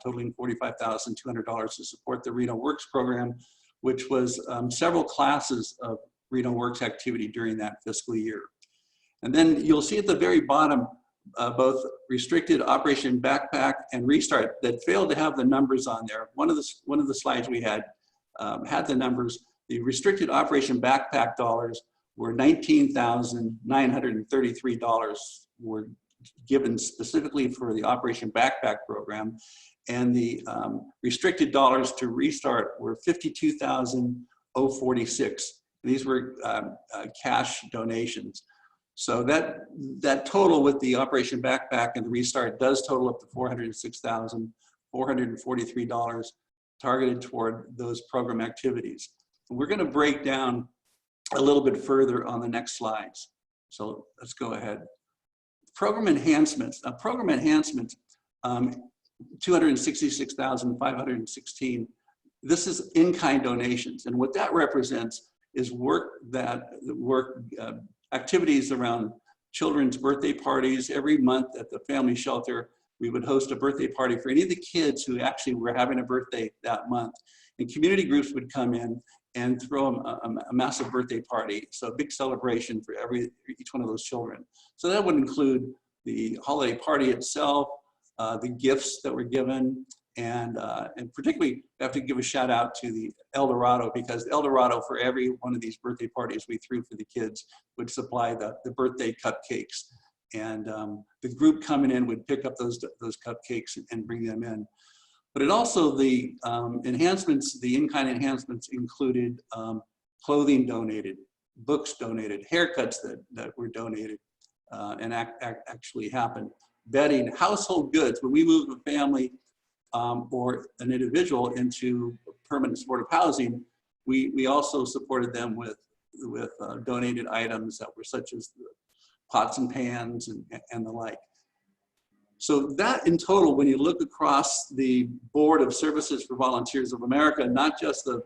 totaling $45,200 to support the Reno Works program, which was several classes of Reno Works activity during that fiscal year. And then you'll see at the very bottom, both restricted Operation Backpack and Restart that failed to have the numbers on there. One of the slides we had had the numbers. The restricted Operation Backpack dollars were $19,933 were given specifically for the Operation Backpack program, and the restricted dollars to Restart were $52,046. These were cash donations. So that total with the Operation Backpack and the Restart does total up to $406,443 targeted toward those program activities. And we're going to break down a little bit further on the next slides. So let's go ahead. Program enhancements. Program enhancements, 266,516. This is in-kind donations, and what that represents is activities around children's birthday parties. Every month at the family shelter, we would host a birthday party for any of the kids who actually were having a birthday that month. And community groups would come in and throw a massive birthday party. So a big celebration for each one of those children. So that would include the holiday party itself, the gifts that were given, and particularly I have to give a shout out to the El Dorado, because El Dorado, for every one of these birthday parties we threw for the kids, would supply the birthday cupcakes. And the group coming in would pick up those cupcakes and bring them in. But it also, the enhancements, the in-kind enhancements included clothing donated, books donated, haircuts that were donated and actually happened, bedding, household goods. When we move a family or an individual into permanent supportive housing, we also supported them with donated items that were such as pots and pans and the like. So that in total, when you look across the Board of Services for Volunteers of America, not just the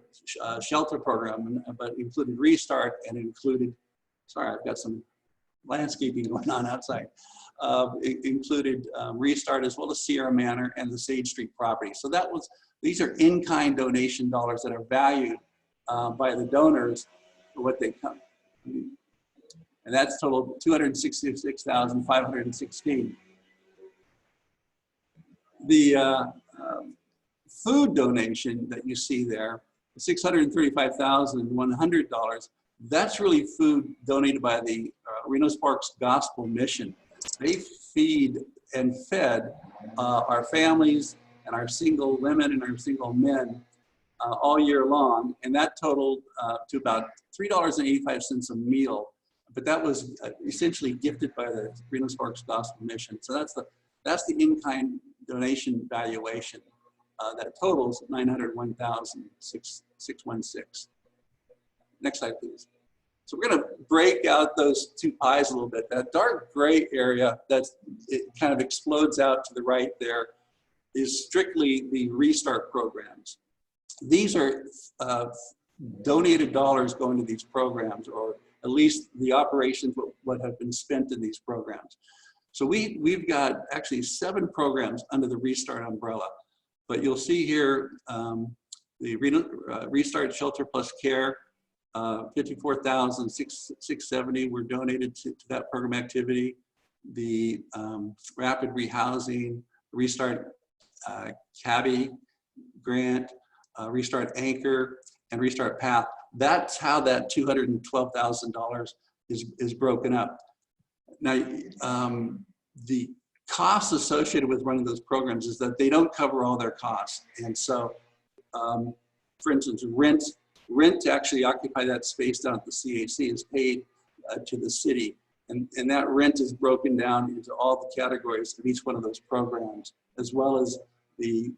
shelter program, but included Restart and included, sorry, I've got some landscaping going on outside. It included Restart as well as Sierra Manor and the Sage Street property. So that was, these are in-kind donation dollars that are valued by the donors for what they come. And that's total $266,516. The food donation that you see there, $635,100, that's really food donated by the Reno Sparks Gospel Mission. They feed and fed our families and our single women and our single men all year long, and that totaled to about $3.85 a meal. But that was essentially gifted by the Reno Sparks Gospel Mission. So that's the in-kind donation valuation that totals $901,616. Next slide, please. So we're going to break out those two pies a little bit. That dark gray area it kind of explodes out to the right there is strictly the Restart programs. These are donated dollars going to these programs, or at least the operations what have been spent in these programs. So we've got actually 7 programs under the Restart umbrella, but you'll see here the Restart Shelter Plus Care, $54,670 were donated to that program activity. The Rapid Rehousing, Restart Cabby grant, Restart Anchor, and Restart Path. That's how that $212,000 is broken up. Now, the costs associated with running those programs is that they don't cover all their costs. And so, for instance, rent to actually occupy that space down at the CAC is paid to the city. And that rent is broken down into all the categories of each one of those programs, as well as the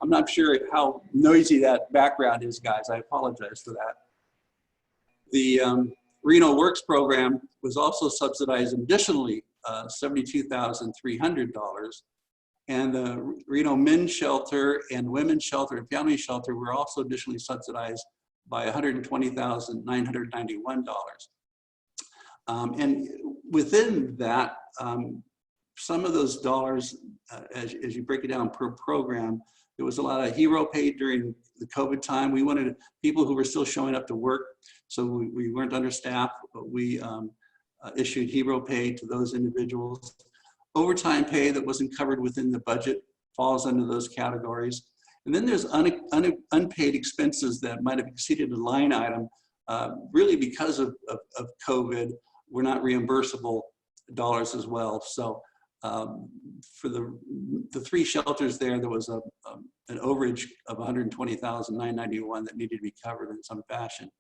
I'm not sure how noisy that background is, guys. I apologize for that. The Reno Works program was also subsidized additionally $72,300. And the Reno Men's Shelter and Women's Shelter and Family Shelter were also additionally subsidized by $120,991. And within that, some of those dollars, as you break it down per program, there was a lot of hero pay during the COVID time. We wanted people who were still showing up to work, so we weren't understaffed, but we issued hero pay to those individuals. Overtime pay that wasn't covered within the budget falls under those categories. And then there's unpaid expenses that might have exceeded a line item, really because of COVID, were not reimbursable dollars as well. So for the 3 shelters there was an overage of $120,991 that needed to be covered in some fashion.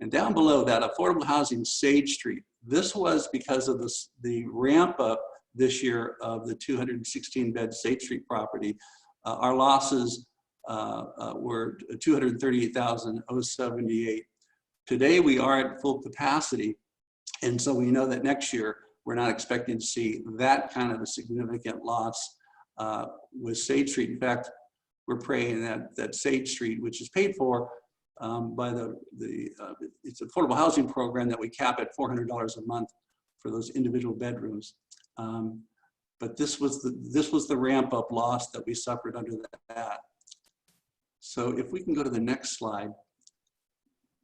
And down below that, affordable housing, Sage Street. This was because of the ramp up this year of the 216-bed Sage Street property. Our losses were $238,078. Today we are at full capacity, and so we know that next year we're not expecting to see that kind of a significant loss with Sage Street. In fact, we're praying that Sage Street, which is paid for by it's an affordable housing program that we cap at $400 a month for those individual bedrooms. But this was the ramp up loss that we suffered under that. So if we can go to the next slide,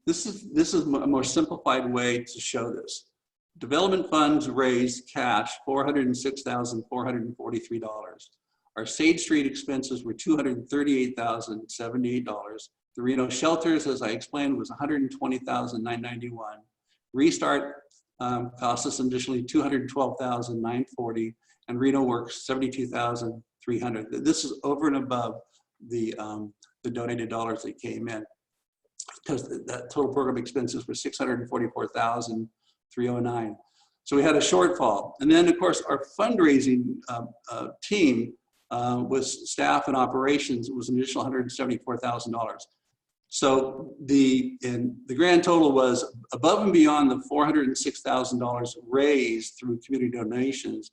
this is a more simplified way to show this. Development funds raised cash $406,443. Our Sage Street expenses were $238,078. The Reno shelters, as I explained, was $120,991. Restart cost us additionally $212,940, and Reno Works $72,300. This is over and above the donated dollars that came in, because that total program expenses were $644,309. So we had a shortfall. And then of course our fundraising team with staff and operations was an additional $174,000. So the grand total was above and beyond the $406,000 raised through community donations.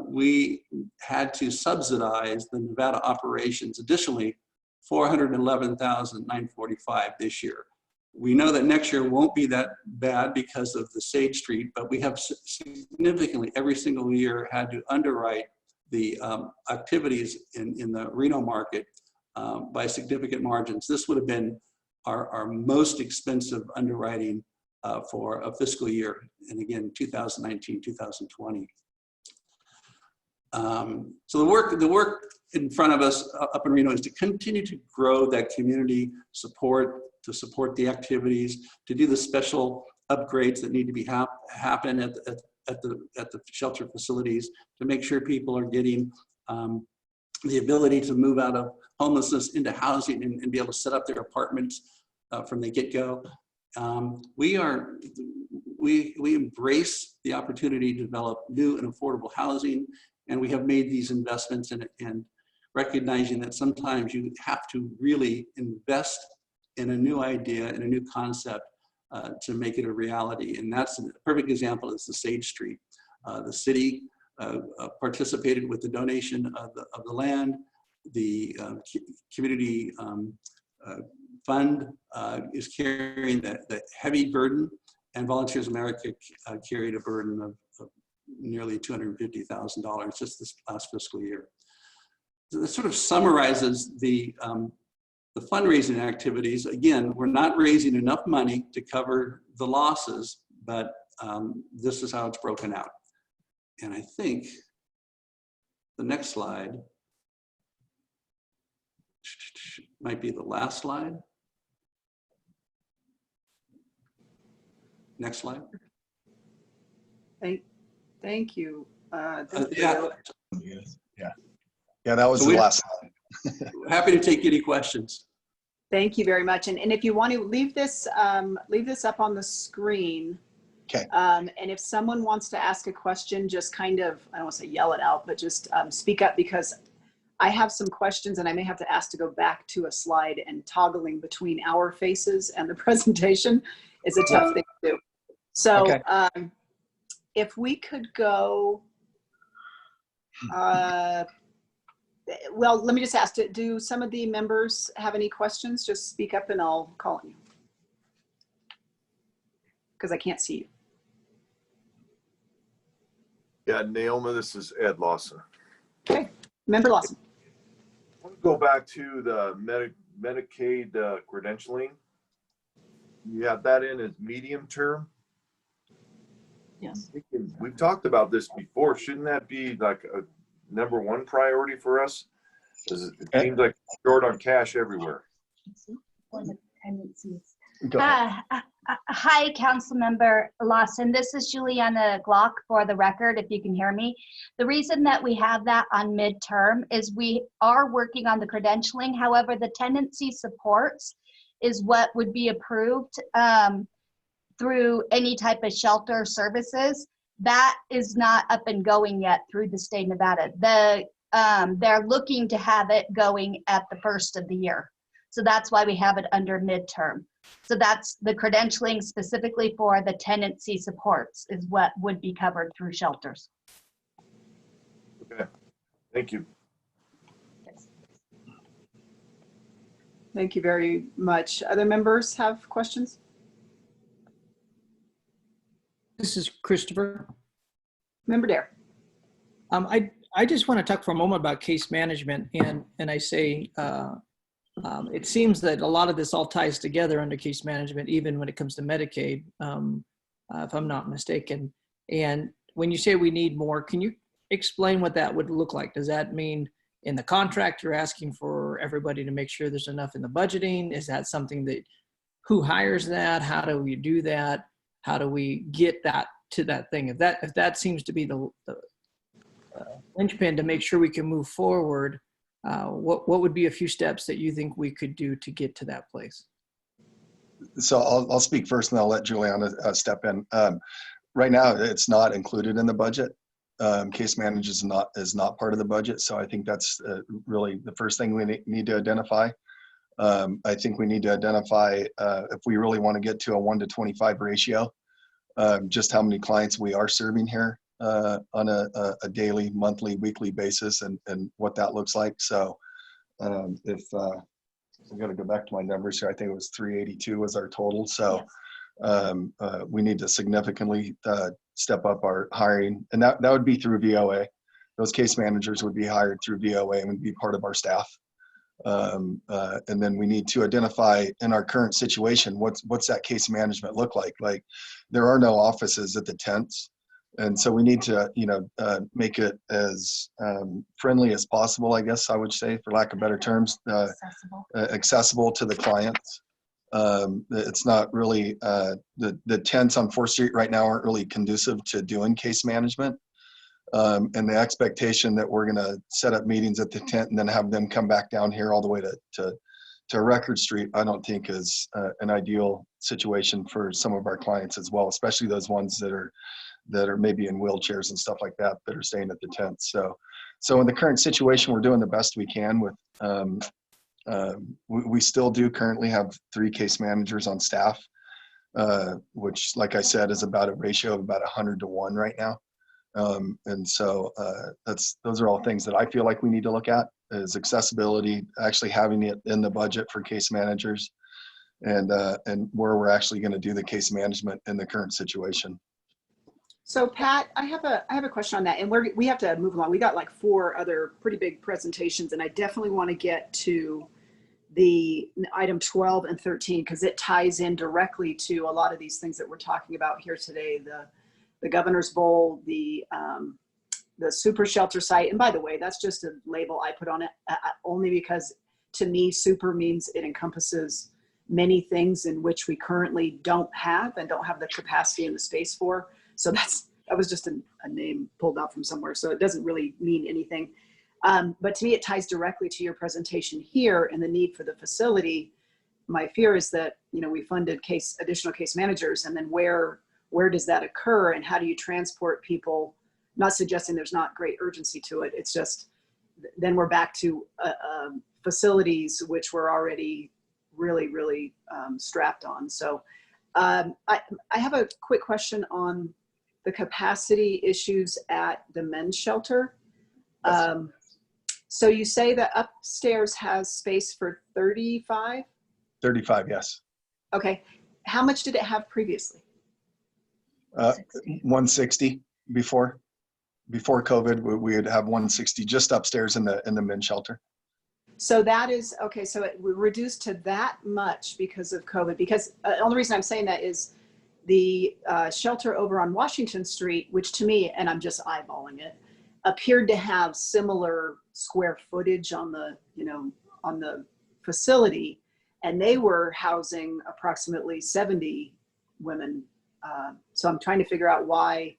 We had to subsidize the Nevada operations additionally $411,945 this year. We know that next year won't be that bad because of the Sage Street, but we have significantly every single year had to underwrite the activities in the Reno market by significant margins. This would have been our most expensive underwriting for a fiscal year, and again, 2019, 2020. So the work in front of us up in Reno is to continue to grow that community support, to support the activities, to do the special upgrades that need to be happen at the shelter facilities, to make sure people are getting the ability to move out of homelessness into housing and be able to set up their apartments from the get-go. We embrace the opportunity to develop new and affordable housing, and we have made these investments in it, and recognizing that sometimes you have to really invest in a new idea, in a new concept to make it a reality. And that's a perfect example is the Sage Street. The city participated with the donation of the land. The community fund is carrying the heavy burden, and Volunteers America carried a burden of nearly $250,000 just this last fiscal year. So this sort of summarizes the fundraising activities. Again, we're not raising enough money to cover the losses, but this is how it's broken out. And I think the next slide might be the last slide. Next slide. Thank you. Yeah, that was So the last slide. happy to take any questions. Thank you very much. And if you want to leave this up on the screen. Okay. And if someone wants to ask a question, just kind of, I don't want to say yell it out, but just speak up, because I have some questions and I may have to ask to go back to a slide, and toggling between our faces and the presentation is a tough thing to do. So Okay. If we could go, well, let me just ask, do some of the members have any questions? Just speak up and I'll call on you, because I can't see you. Yeah, Naoma, this is Ed Lawson. Okay, Member Lawson. I want to go back to the Medicaid credentialing. You have that in as medium term. Yes. We've talked about this before. Shouldn't that be like a #1 priority for us? Because it seems like short on cash everywhere. Go ahead. Hi, Councilmember Lawson. This is Juliana Glock for the record, if you can hear me. The reason that we have that on midterm is we are working on the credentialing. However, the tenancy supports is what would be approved through any type of shelter services. That is not up and going yet through the state of Nevada. They're looking to have it going at the first of the year. So that's why we have it under midterm. So that's the credentialing specifically for the tenancy supports is what would be covered through shelters. Okay, thank you. Thank you very much. Other members have questions? This is Christopher. Member Dare. I just want to talk for a moment about case management, and I say it seems that a lot of this all ties together under case management, even when it comes to Medicaid, if I'm not mistaken. And when you say we need more, can you explain what that would look like? Does that mean in the contract you're asking for everybody to make sure there's enough in the budgeting? Is that something that, who hires that? How do we do that? How do we get that to that thing? If that seems to be the linchpin to make sure we can move forward, what would be a few steps that you think we could do to get to that place? So I'll speak first, and I'll let Juliana step in. Right now, it's not included in the budget. Case management is not part of the budget. So I think that's really the first thing we need to identify. I think we need to identify if we really want to get to a 1-to-25 ratio, just how many clients we are serving here on a daily, monthly, weekly basis, and what that looks like. So if I'm going to go back to my numbers here, I think it was 382 was our total. So we need to significantly step up our hiring, and that would be through VOA. Those case managers would be hired through VOA and would be part of our staff. And then we need to identify in our current situation, what's that case management look like? Like, there are no offices at the tents. And so we need to, make it as friendly as possible, I guess I would say, for lack of better terms, accessible to the clients. It's not really, the tents on 4th Street right now aren't really conducive to doing case management. And the expectation that we're going to set up meetings at the tent and then have them come back down here all the way to Record Street, I don't think is an ideal situation for some of our clients as well, especially those ones that are maybe in wheelchairs and stuff like that are staying at the tent. So in the current situation, we're doing the best we can with, we still do currently have 3 case managers on staff, which, like I said, is about a ratio of about 100 to 1 right now. And so those are all things that I feel like we need to look at, is accessibility, actually having it in the budget for case managers, and where we're actually going to do the case management in the current situation. So Pat, I have a question on that, and we have to move along. We got like 4 other pretty big presentations, and I definitely want to get to the item 12 and 13 because it ties in directly to a lot of these things that we're talking about here today. The Governor's Bowl, the super shelter site, and by the way, that's just a label I put on it only because to me, super means it encompasses many things in which we currently don't have and don't have the capacity and the space for. So that was just a name pulled out from somewhere. So it doesn't really mean anything. But to me, it ties directly to your presentation here and the need for the facility. My fear is that, we funded additional case managers, and then where does that occur and how do you transport people? Not suggesting there's not great urgency to it. It's just, then we're back to facilities which were already really, really strapped on. So I have a quick question on the capacity issues at the men's shelter. So you say that upstairs has space for 35? 35, yes. Okay. How much did it have previously? 160 before COVID, we would have 160 just upstairs in the men's shelter. So that is, okay, so it reduced to that much because of COVID, because the only reason I'm saying that is the shelter over on Washington Street, which to me, and I'm just eyeballing it, appeared to have similar square footage on the, on the facility, and they were housing approximately 70 women. So I'm trying to figure out why,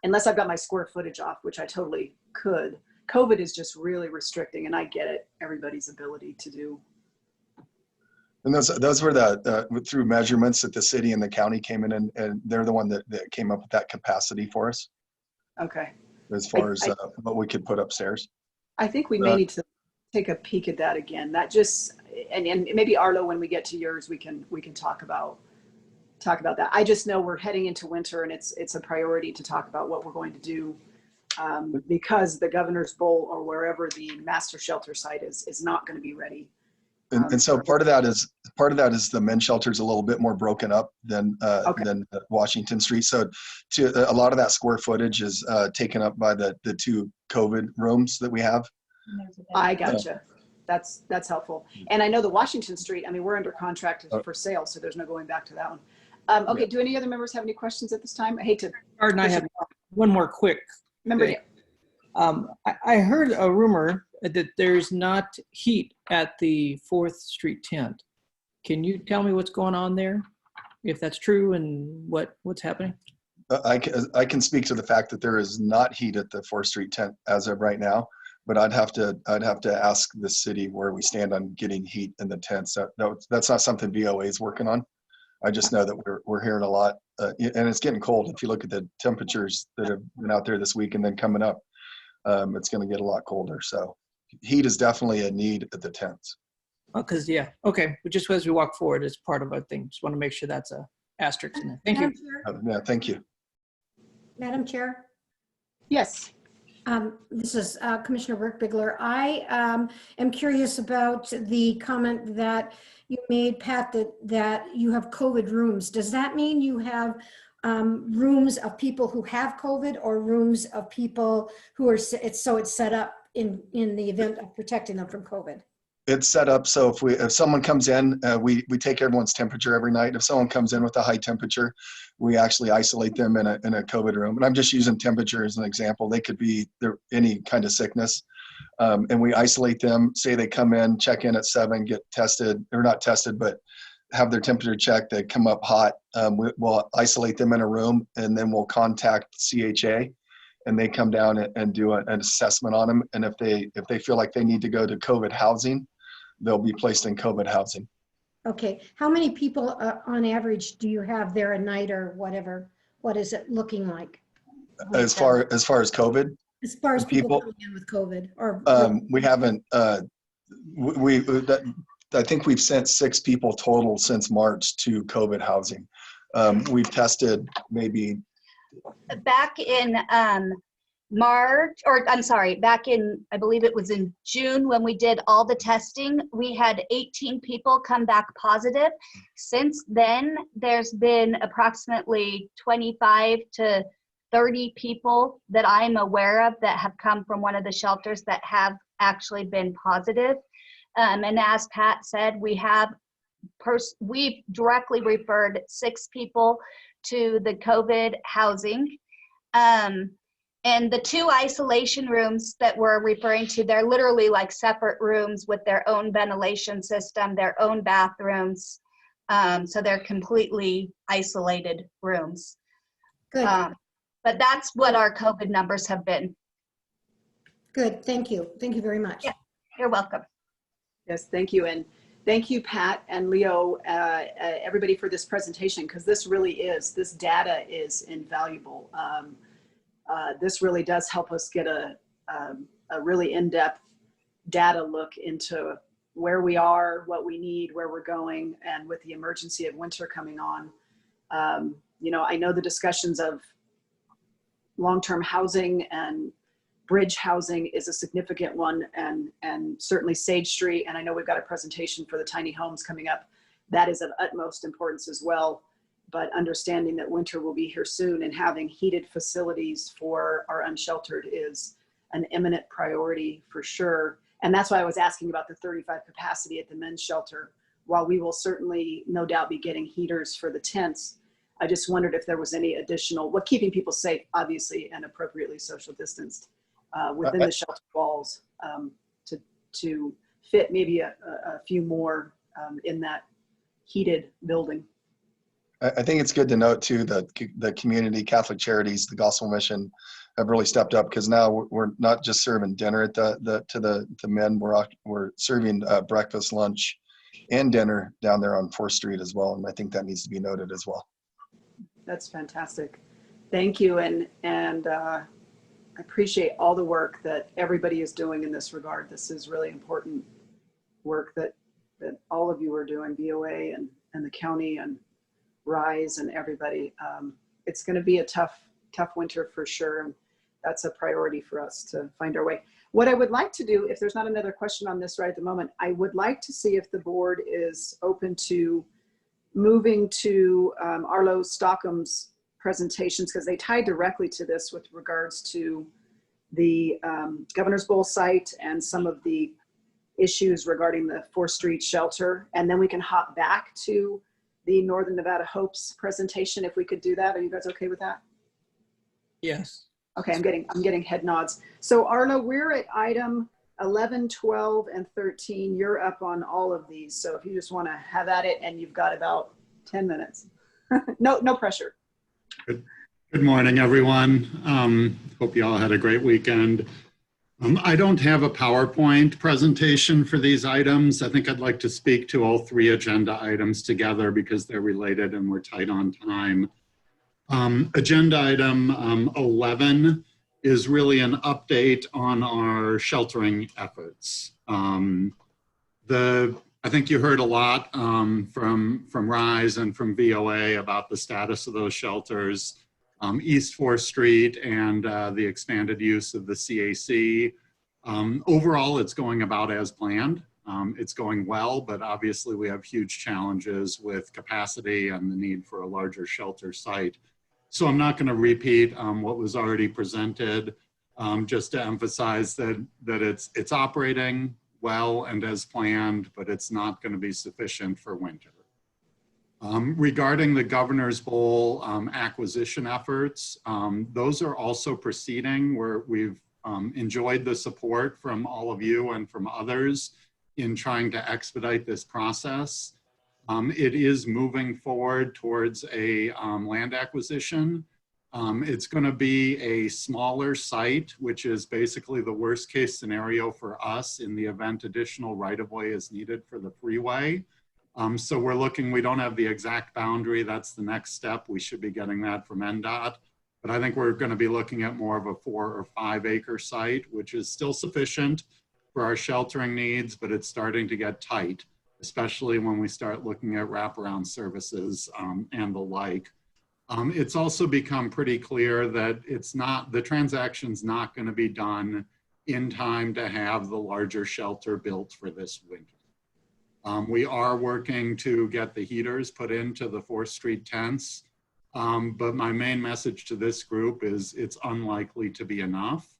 unless I've got my square footage off, which I totally could. COVID is just really restricting, and I get it, everybody's ability to do. And those were through measurements that the city and the county came in, and they're the one that came up with that capacity for us. Okay. As far as what we could put upstairs. I think we may need to take a peek at that again. That just, and maybe Arlo, when we get to yours, we can talk about that. I just know we're heading into winter, and it's a priority to talk about what we're going to do because the Governor's Bowl or wherever the master shelter site is not going to be ready. And so part of that is the men's shelter is a little bit more broken up than Washington Street. So a lot of that square footage is taken up by the 2 COVID rooms that we have. I gotcha. That's helpful. And I know the Washington Street, I mean, we're under contract for sale, so there's no going back to that one. Okay, do any other members have any questions at this time? I hate to. Pardon, I have one more quick. Remember, I heard a rumor that there's not heat at the 4th Street tent. Can you tell me what's going on there, if that's true, and what's happening? I can speak to the fact that there is not heat at the 4th Street tent as of right now, but I'd have to ask the city where we stand on getting heat in the tents. That's not something VOA is working on. I just know that we're hearing a lot, and it's getting cold. If you look at the temperatures that have been out there this week and then coming up, it's going to get a lot colder. So heat is definitely a need at the tents. Because, yeah, okay. But just as we walk forward, it's part of our thing. Just want to make sure that's a asterisk in there. Thank you. Madam Chair? Yeah, thank you. Madam Chair? Yes. This is Commissioner Burke-Bigler. I am curious about the comment that you made, Pat, that you have COVID rooms. Does that mean you have rooms of people who have COVID or rooms of people who are, it's set up in the event of protecting them from COVID? It's set up so if someone comes in, we take everyone's temperature every night. If someone comes in with a high temperature, we actually isolate them in a COVID room. And I'm just using temperature as an example. They could be any kind of sickness. And we isolate them, say they come in, check in at 7, get tested, or not tested, but have their temperature checked, they come up hot. We'll isolate them in a room, and then we'll contact CHA, and they come down and do an assessment on them. And if they feel like they need to go to COVID housing, they'll be placed in COVID housing. Okay. How many people on average do you have there a night or whatever? What is it looking like? As far as COVID? As far as people coming in with COVID, or we haven't. I think we've sent 6 people total since March to COVID housing. We've tested maybe back in March, or I'm sorry, back in, I believe it was in June when we did all the testing, we had 18 people come back positive. Since then, there's been approximately 25 to 30 people that I'm aware of that have come from one of the shelters that have actually been positive. And as Pat said, we've directly referred 6 people to the COVID housing. And the 2 isolation rooms that we're referring to, they're literally like separate rooms with their own ventilation system, their own bathrooms. So they're completely isolated rooms. good, But that's what our COVID numbers have been. good. Thank you. Thank you very much. Yeah, you're welcome. Yes, thank you. And thank you, Pat and Leo, everybody for this presentation, because this data is invaluable. This really does help us get a really in-depth data look into where we are, what we need, where we're going, and with the emergency of winter coming on. I know the discussions of long-term housing and bridge housing is a significant one, and certainly Sage Street, and I know we've got a presentation for the tiny homes coming up. That is of utmost importance as well. But understanding that winter will be here soon and having heated facilities for our unsheltered is an imminent priority for sure. And that's why I was asking about the 35 capacity at the men's shelter. While we will certainly no doubt be getting heaters for the tents, I just wondered if there was any additional, keeping people safe, obviously, and appropriately social distanced within the shelter walls to fit maybe a few more in that heated building. I think it's good to note too that the community, Catholic Charities, the Gospel Mission have really stepped up, because now we're not just serving dinner at to the men. We're serving breakfast, lunch, and dinner down there on 4th Street as well, and I think that needs to be noted as well. That's fantastic. Thank you, and I appreciate all the work that everybody is doing in this regard. This is really important work that all of you are doing, BOA and the county and RISE and everybody. It's going to be a tough winter for sure. And that's a priority for us to find our way. What I would like to do, if there's not another question on this right at the moment, I would like to see if the board is open to moving to Arlo Stockham's presentations, because they tie directly to this with regards to the Governor's Bowl site and some of the issues regarding the 4th Street shelter. And then we can hop back to the Northern Nevada Hopes presentation, if we could do that. Are you guys okay with that? Yes. Okay, I'm getting head nods. So Arlo, we're at item 11, 12, and 13. You're up on all of these. So if you just want to have at it, and you've got about 10 minutes. No pressure. Good morning, everyone. Hope you all had a great weekend. I don't have a PowerPoint presentation for these items. I think I'd like to speak to all 3 agenda items together because they're related and we're tight on time. Agenda item 11 is really an update on our sheltering efforts. The I think you heard a lot from RISE and from VOA about the status of those shelters. East 4th Street and the expanded use of the CAC. Overall, it's going about as planned. It's going well, but obviously we have huge challenges with capacity and the need for a larger shelter site. So I'm not going to repeat what was already presented, just to emphasize that it's operating well and as planned, but it's not going to be sufficient for winter. Regarding the Governor's Bowl acquisition efforts, those are also proceeding where we've enjoyed the support from all of you and from others in trying to expedite this process. It is moving forward towards a land acquisition. It's going to be a smaller site, which is basically the worst case scenario for us in the event additional right-of-way is needed for the freeway. So we're looking, we don't have the exact boundary. That's the next step. We should be getting that from NDOT. But I think we're going to be looking at more of a 4 or 5 acre site, which is still sufficient for our sheltering needs, but it's starting to get tight, especially when we start looking at wraparound services and the like. It's also become pretty clear that the transaction's not going to be done in time to have the larger shelter built for this winter. We are working to get the heaters put into the 4th Street tents, but my main message to this group is it's unlikely to be enough.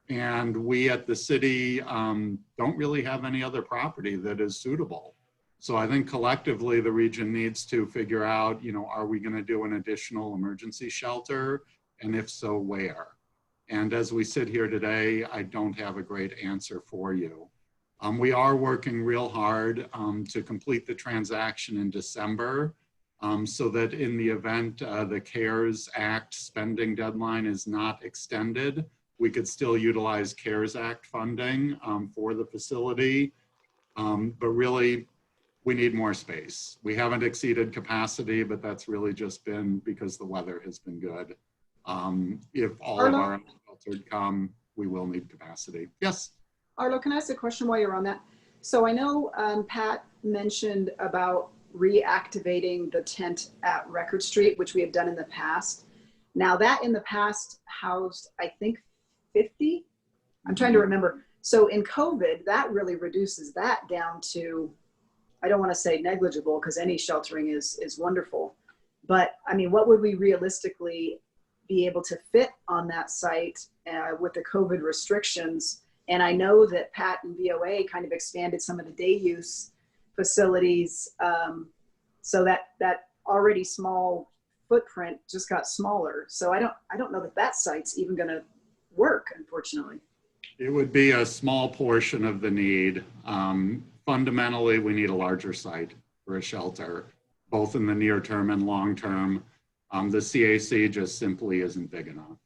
And we at the city don't really have any other property that is suitable. So I think collectively the region needs to figure out, are we going to do an additional emergency shelter? And if so, where? And as we sit here today, I don't have a great answer for you. We are working real hard to complete the transaction in December so that in the event the CARES Act spending deadline is not extended, we could still utilize CARES Act funding for the facility. But really, we need more space. We haven't exceeded capacity, but that's really just been because the weather has been good. If all of our unsheltered come, we will need capacity. Yes? Arlo, can I ask a question while you're on that? So I know Pat mentioned about reactivating the tent at Record Street, which we have done in the past. Now that in the past housed, I think, 50? I'm trying to remember. So in COVID, that really reduces that down to, I don't want to say negligible because any sheltering is wonderful. But I mean, what would we realistically be able to fit on that site with the COVID restrictions? And I know that Pat and VOA kind of expanded some of the day use facilities so that already small footprint just got smaller. So I don't know that site's even going to work, unfortunately. It would be a small portion of the need. Fundamentally, we need a larger site for a shelter, both in the near term and long term. The CAC just simply isn't big enough.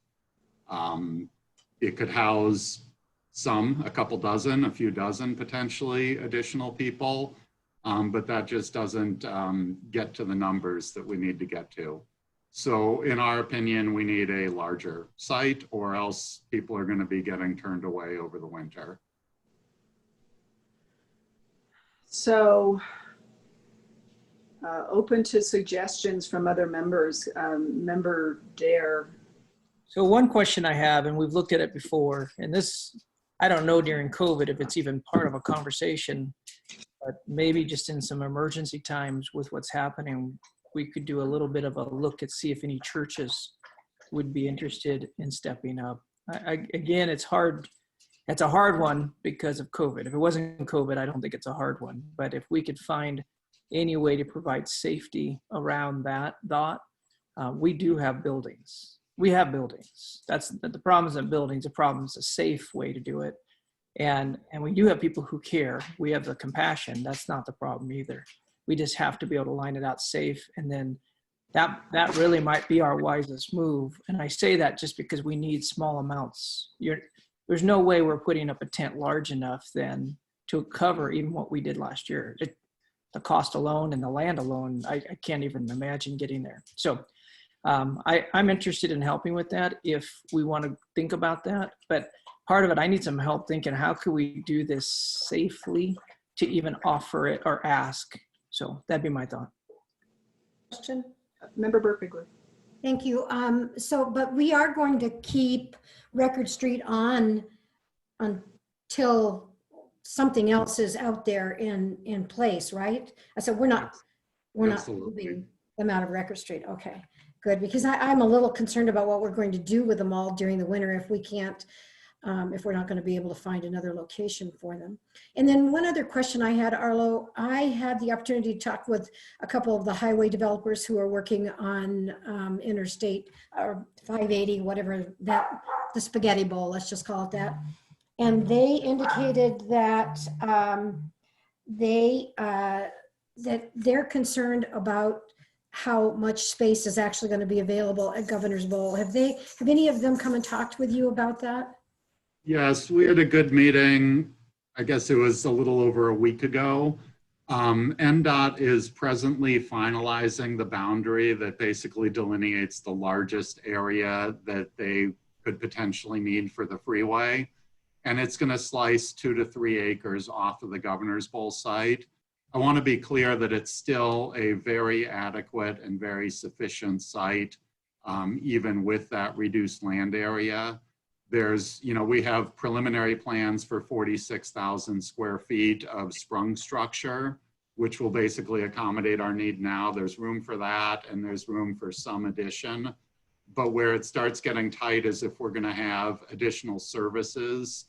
It could house a couple dozen, a few dozen potentially additional people, but that just doesn't get to the numbers that we need to get to. So in our opinion, we need a larger site or else people are going to be getting turned away over the winter. So open to suggestions from other members. Member Dare. So one question I have, and we've looked at it before, and this, I don't know during COVID if it's even part of a conversation, but maybe just in some emergency times with what's happening, we could do a little bit of a look and see if any churches would be interested in stepping up. Again, it's hard. It's a hard one because of COVID. If it wasn't COVID, I don't think it's a hard one. But if we could find any way to provide safety around that thought, we do have buildings. We have buildings. That's the problem isn't buildings. The problem is a safe way to do it. And we do have people who care. We have the compassion. That's not the problem either. We just have to be able to line it out safe. And then that really might be our wisest move. And I say that just because we need small amounts. There's no way we're putting up a tent large enough then to cover even what we did last year. The cost alone and the land alone, I can't even imagine getting there. So I'm interested in helping with that if we want to think about that. But part of it, I need some help thinking, how can we do this safely to even offer it or ask. So that'd be my thought. Question? Member Burkegler. Thank you. But we are going to keep Record Street on until something else is out there in place, right? I said, we're not moving them out of Record Street. Okay, good. Because I'm a little concerned about what we're going to do with them all during the winter if we can't, if we're not going to be able to find another location for them. And then one other question I had, Arlo, I had the opportunity to talk with a couple of the highway developers who are working on Interstate 580, whatever that, the spaghetti bowl, let's just call it that. And they indicated that that they're concerned about how much space is actually going to be available at Governor's Bowl. Have any of them come and talked with you about that? Yes, we had a good meeting. I guess it was a little over a week ago. NDOT is presently finalizing the boundary that basically delineates the largest area that they could potentially need for the freeway. And it's going to slice 2 to 3 acres off of the Governor's Bowl site. I want to be clear that it's still a very adequate and very sufficient site, even with that reduced land area. There's, we have preliminary plans for 46,000 square feet of sprung structure, which will basically accommodate our need now. There's room for that, and there's room for some addition. But where it starts getting tight is if we're going to have additional services.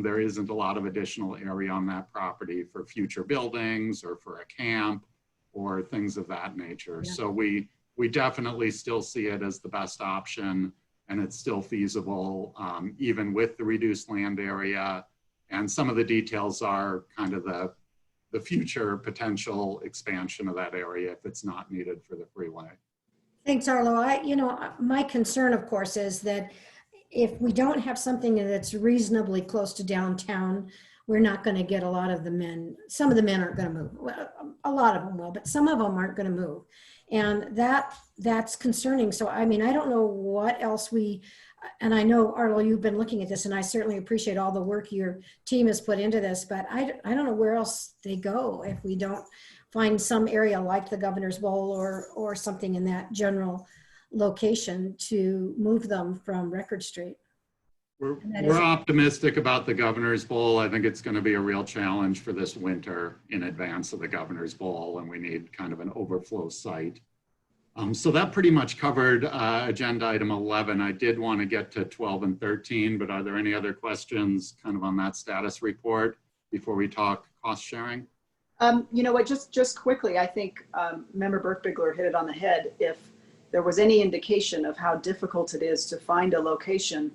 There isn't a lot of additional area on that property for future buildings or for a camp or things of that nature. Yeah. So we definitely still see it as the best option, and it's still feasible even with the reduced land area. And some of the details are kind of the future potential expansion of that area if it's not needed for the freeway. Thanks, Arlo. My concern, of course, is that if we don't have something that's reasonably close to downtown, we're not going to get a lot of the men. Some of the men aren't going to move. Well, a lot of them will, but some of them aren't going to move. And that's concerning. So, I don't know what else and I know, Arlo, you've been looking at this, and I certainly appreciate all the work your team has put into this, but I don't know where else they go if we don't find some area like the Governor's Bowl or something in that general location to move them from Record Street. We're optimistic about the Governor's Bowl. I think it's going to be a real challenge for this winter in advance of the Governor's Bowl, and we need kind of an overflow site. So that pretty much covered agenda item 11. I did want to get to 12 and 13, but are there any other questions kind of on that status report before we talk cost sharing? You know what, just quickly, I think Member Burkegler hit it on the head. If there was any indication of how difficult it is to find a location,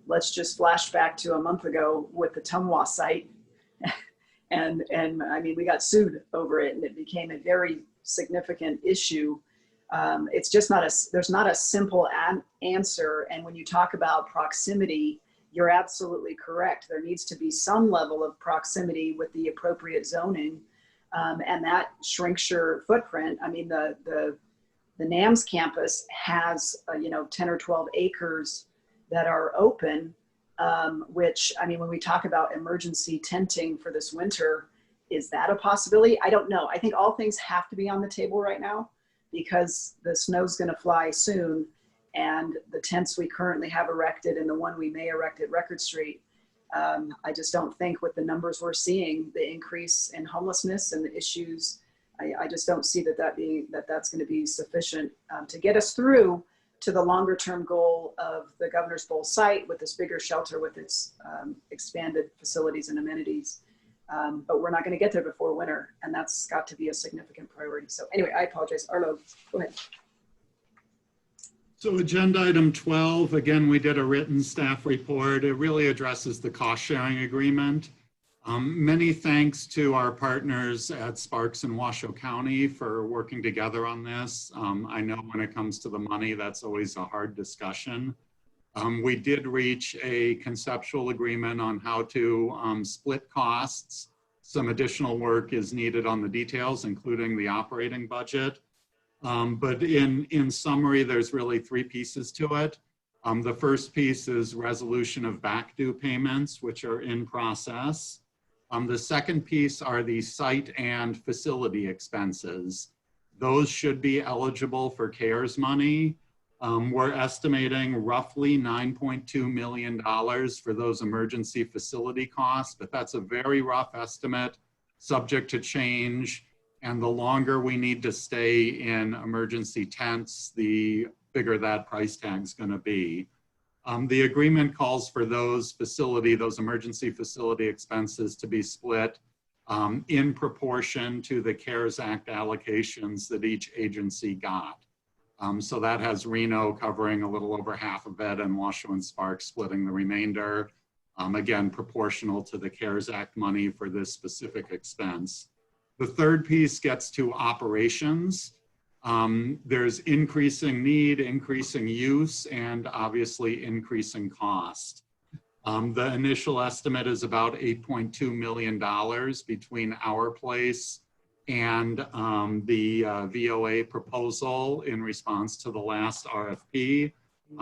let's just flash back to a month ago with the Tumwa site. and we got sued over it, and it became a very significant issue. It's just there's not a simple answer. And when you talk about proximity, you're absolutely correct. There needs to be some level of proximity with the appropriate zoning. And that shrinks your footprint. The NAMS campus has 10 or 12 acres that are open, which, when we talk about emergency tenting for this winter, is that a possibility? I don't know. I think all things have to be on the table right now because the snow's going to fly soon, and the tents we currently have erected and the one we may erect at Record Street, I just don't think with the numbers we're seeing, the increase in homelessness and the issues, I just don't see that's going to be sufficient to get us through to the longer term goal of the Governor's Bowl site with this bigger shelter with its expanded facilities and amenities. But we're not going to get there before winter, and that's got to be a significant priority. So anyway, I apologize. Arlo, go ahead. So agenda item 12, again, we did a written staff report. It really addresses the cost sharing agreement. Many thanks to our partners at Sparks and Washoe County for working together on this. I know when it comes to the money, that's always a hard discussion. We did reach a conceptual agreement on how to split costs. Some additional work is needed on the details, including the operating budget. But in summary, there's really 3 pieces to it. The first piece is resolution of back due payments, which are in process. The second piece are the site and facility expenses. Those should be eligible for CARES money. We're estimating roughly $9.2 million for those emergency facility costs, but that's a very rough estimate, subject to change. And the longer we need to stay in emergency tents, the bigger that price tag is going to be. The agreement calls for those emergency facility expenses to be split in proportion to the CARES Act allocations that each agency got. So that has Reno covering a little over half of it and Washoe and Sparks splitting the remainder, again, proportional to the CARES Act money for this specific expense. The third piece gets to operations. There's increasing need, increasing use, and obviously increasing cost. The initial estimate is about $8.2 million between our place and the VOA proposal in response to the last RFP.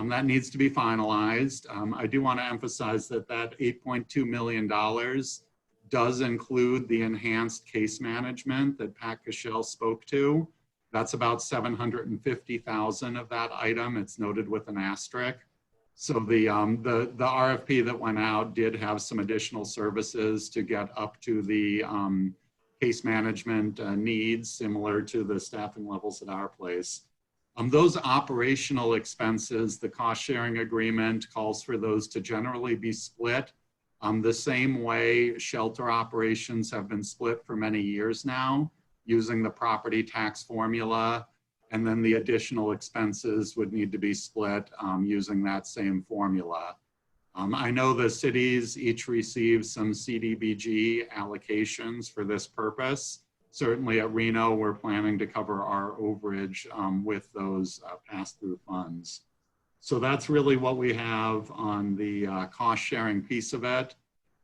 That needs to be finalized. I do want to emphasize that that $8.2 million does include the enhanced case management that Pat Cashel spoke to. That's about $750,000 of that item. It's noted with an asterisk. So the RFP that went out did have some additional services to get up to the case management needs, similar to the staffing levels at our place. Those operational expenses, the cost sharing agreement calls for those to generally be split the same way shelter operations have been split for many years now, using the property tax formula, and then the additional expenses would need to be split using that same formula. I know the cities each receive some CDBG allocations for this purpose. Certainly at Reno, we're planning to cover our overage with those pass-through funds. So that's really what we have on the cost sharing piece of it.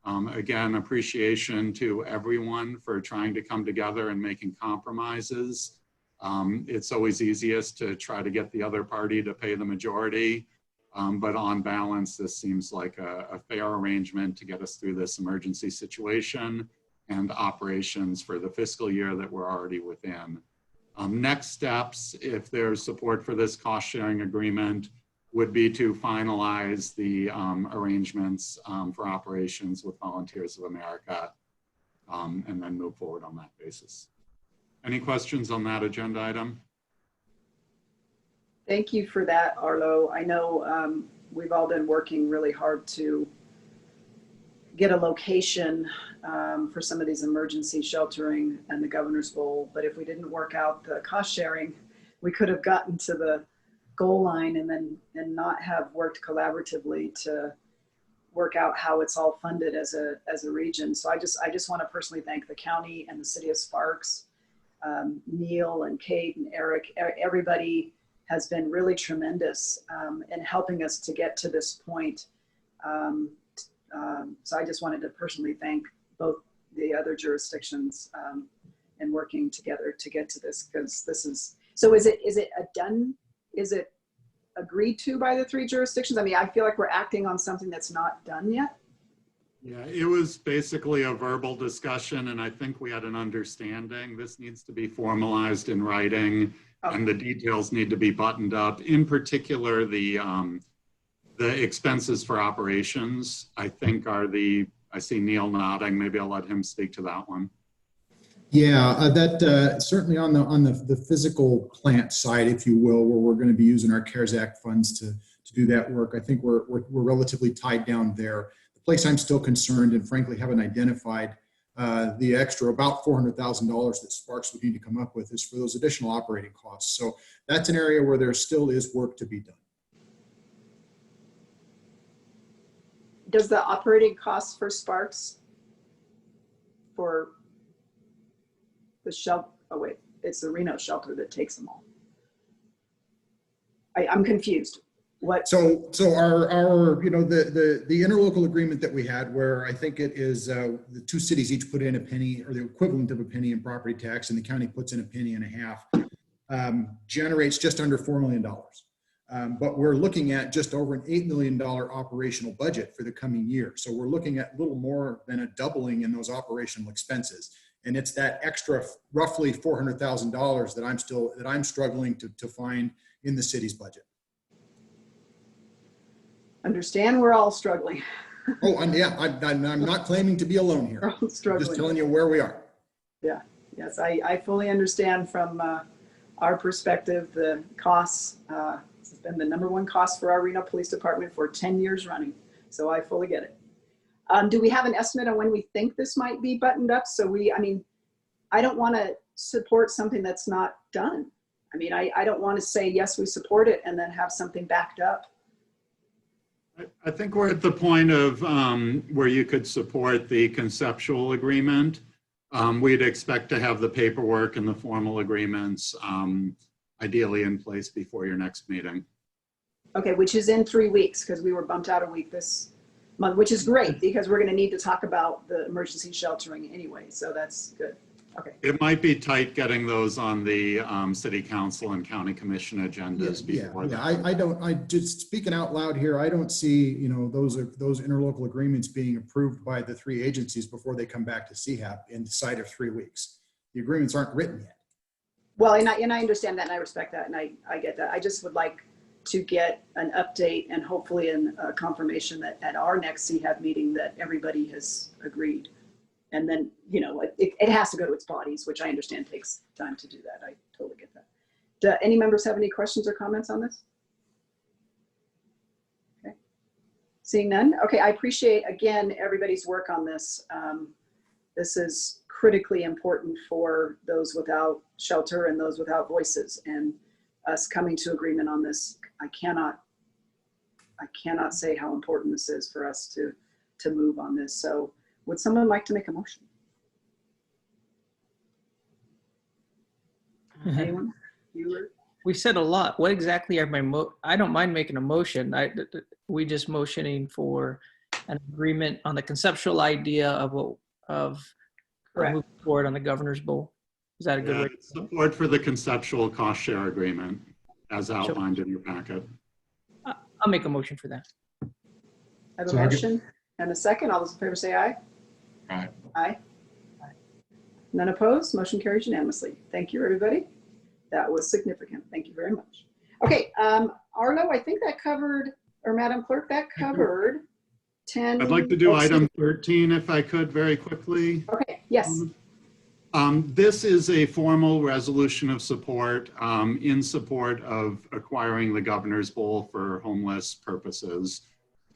Again, appreciation to everyone for trying to come together and making compromises. It's always easiest to try to get the other party to pay the majority. But on balance, this seems like a fair arrangement to get us through this emergency situation and operations for the fiscal year that we're already within. Next steps, if there's support for this cost sharing agreement, would be to finalize the arrangements for operations with Volunteers of America and then move forward on that basis. Any questions on that agenda item? Thank you for that, Arlo. I know we've all been working really hard to get a location for some of these emergency sheltering and the Governor's Bowl, but if we didn't work out the cost sharing, we could have gotten to the goal line and not have worked collaboratively to work out how it's all funded as a region. So I just want to personally thank the county and the city of Sparks, Neil and Kate and Eric. Everybody has been really tremendous in helping us to get to this point. So I just wanted to personally thank both the other jurisdictions in working together to get to this, because this is, so is it a done? Is it agreed to by the three jurisdictions? I mean, I feel like we're acting on something that's not done yet. Yeah, it was basically a verbal discussion, and I think we had an understanding. This needs to be formalized in writing, okay, and the details need to be buttoned up. In particular, the expenses for operations, I think, are I see Neil nodding. Maybe I'll let him speak to that one. Yeah, that certainly on the physical plant side, if you will, where we're going to be using our CARES Act funds to do that work, I think we're relatively tied down there. The place I'm still concerned, and frankly haven't identified the extra about $400,000 that Sparks would need to come up with, is for those additional operating costs. So that's an area where there still is work to be done. Does the operating costs for Sparks for the shelter, oh wait, it's the Reno shelter that takes them all. I'm confused. What? So our the interlocal agreement that we had, where I think it is the two cities each put in a penny, or the equivalent of a penny in property tax, and the county puts in a penny and a half, generates just under $4 million. But we're looking at just over an $8 million operational budget for the coming year. So we're looking at a little more than a doubling in those operational expenses. And it's that extra roughly $400,000 that I'm struggling to find in the city's budget. Understand we're all struggling. Oh, and yeah, I'm not claiming to be alone here. We're all I'm struggling. just telling you where we are. Yeah, yes, I fully understand from our perspective, the costs. It's been the #1 cost for our Reno Police Department for 10 years running. So I fully get it. Do we have an estimate on when we think this might be buttoned up? So I don't want to support something that's not done. I mean, I don't want to say, yes, we support it and then have something backed up. I think we're at the point of where you could support the conceptual agreement. We'd expect to have the paperwork and the formal agreements ideally in place before your next meeting. Okay, which is in 3 weeks, because we were bumped out a week this month, which is great because we're going to need to talk about the emergency sheltering anyway. So that's good. Okay. It might be tight getting those on the city council and county commission agendas before that. I just speaking out loud here, I don't see, those interlocal agreements being approved by the 3 agencies before they come back to CHAP inside of 3 weeks. The agreements aren't written yet. Well, and I understand that and I respect that and I get that. I just would like to get an update and hopefully a confirmation that at our next CHAP meeting that everybody has agreed. And then, it has to go to its bodies, which I understand takes time to do that. I totally get that. Do any members have any questions or comments on this? Okay. Seeing none. Okay, I appreciate, again, everybody's work on this. This is critically important for those without shelter and those without voices. And us coming to agreement on this, I cannot say how important this is for us to move on this. So would someone like to make a motion? Anyone? We said a lot. What exactly are I don't mind making a motion. We just motioning for an agreement on the conceptual idea of moving forward on the governor's bowl. Is that a good way? Support for the conceptual cost share agreement as outlined in your packet. I'll make a motion for that. I have a motion and a second. All those in favor say aye. Aye. Aye. None opposed. Motion carries unanimously. Thank you, everybody. That was significant. Thank you very much. Okay, Arlo, I think that covered, or Madam Clerk, that covered 10. I'd like to do item 13 if I could very quickly. Okay, yes. This is a formal resolution of support in support of acquiring the Governor's Bowl for homeless purposes.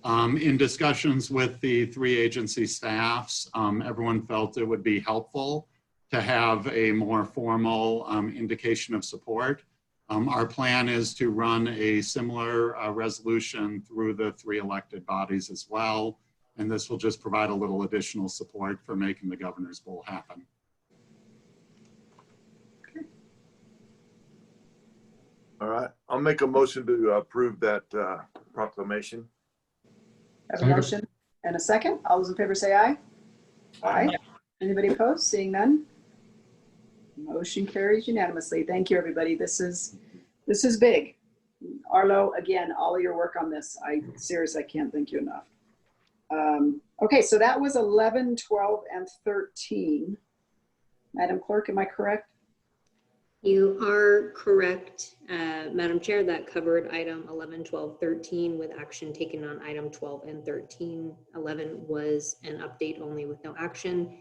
In discussions with the 3 agency staffs, everyone felt it would be helpful to have a more formal indication of support. Our plan is to run a similar resolution through the 3 elected bodies as well. And this will just provide a little additional support for making the Governor's Bowl happen. All right, I'll make a motion to approve that proclamation. I have a motion and a second. All those in favor say aye. Aye. Anybody opposed? Seeing none. Motion carries unanimously. Thank you, everybody. This is big. Arlo, again, all of your work on this. I seriously can't thank you enough. Okay, so that was 11, 12, and 13. Madam Clerk, am I correct? You are correct, Madam Chair. That covered item 11, 12, 13 with action taken on item 12 and 13. 11 was an update only with no action.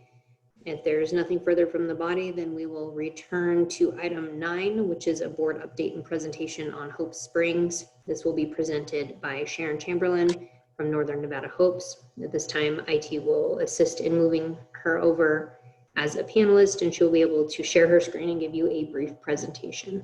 If there's nothing further from the body, then we will return to item 9, which is a board update and presentation on Hope Springs. This will be presented by Sharon Chamberlain from Northern Nevada Hopes. At this time, IT will assist in moving her over as a panelist, and she'll be able to share her screen and give you a brief presentation.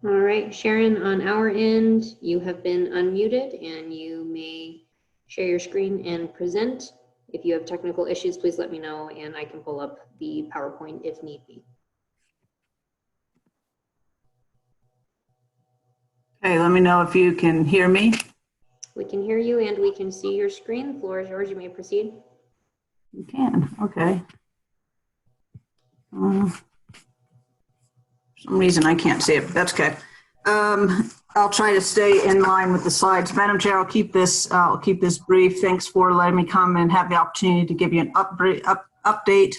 All right, Sharon, on our end, you have been unmuted and you may share your screen and present. If you have technical issues, please let me know and I can pull up the PowerPoint if need be. Okay, let me know if you can hear me. We can hear you and we can see your screen. The floor is yours. You may proceed. You can, okay. For some reason I can't see it, but that's okay. I'll try to stay in line with the slides. Madam Chair, I'll keep this brief. Thanks for letting me come and have the opportunity to give you an update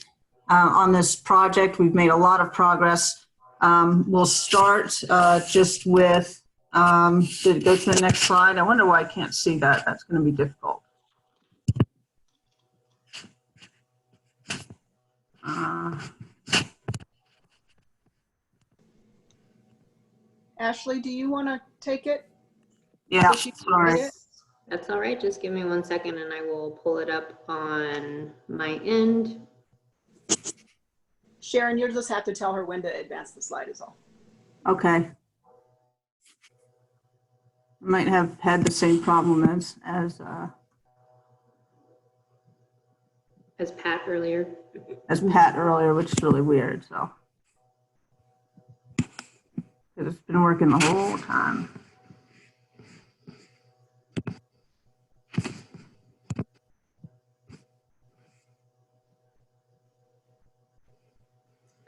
on this project. We've made a lot of progress. We'll start just with, did it go to the next slide? I wonder why I can't see that. That's going to be difficult. Ashley, do you want to take it? Yeah, So sorry. That's all right. Just give me 1 second and I will pull it up on my end. Sharon, you'll just have to tell her when to advance the slide is all. Okay. Might have had the same problem as Pat earlier. As Pat earlier, which is really weird. So it's been working the whole time.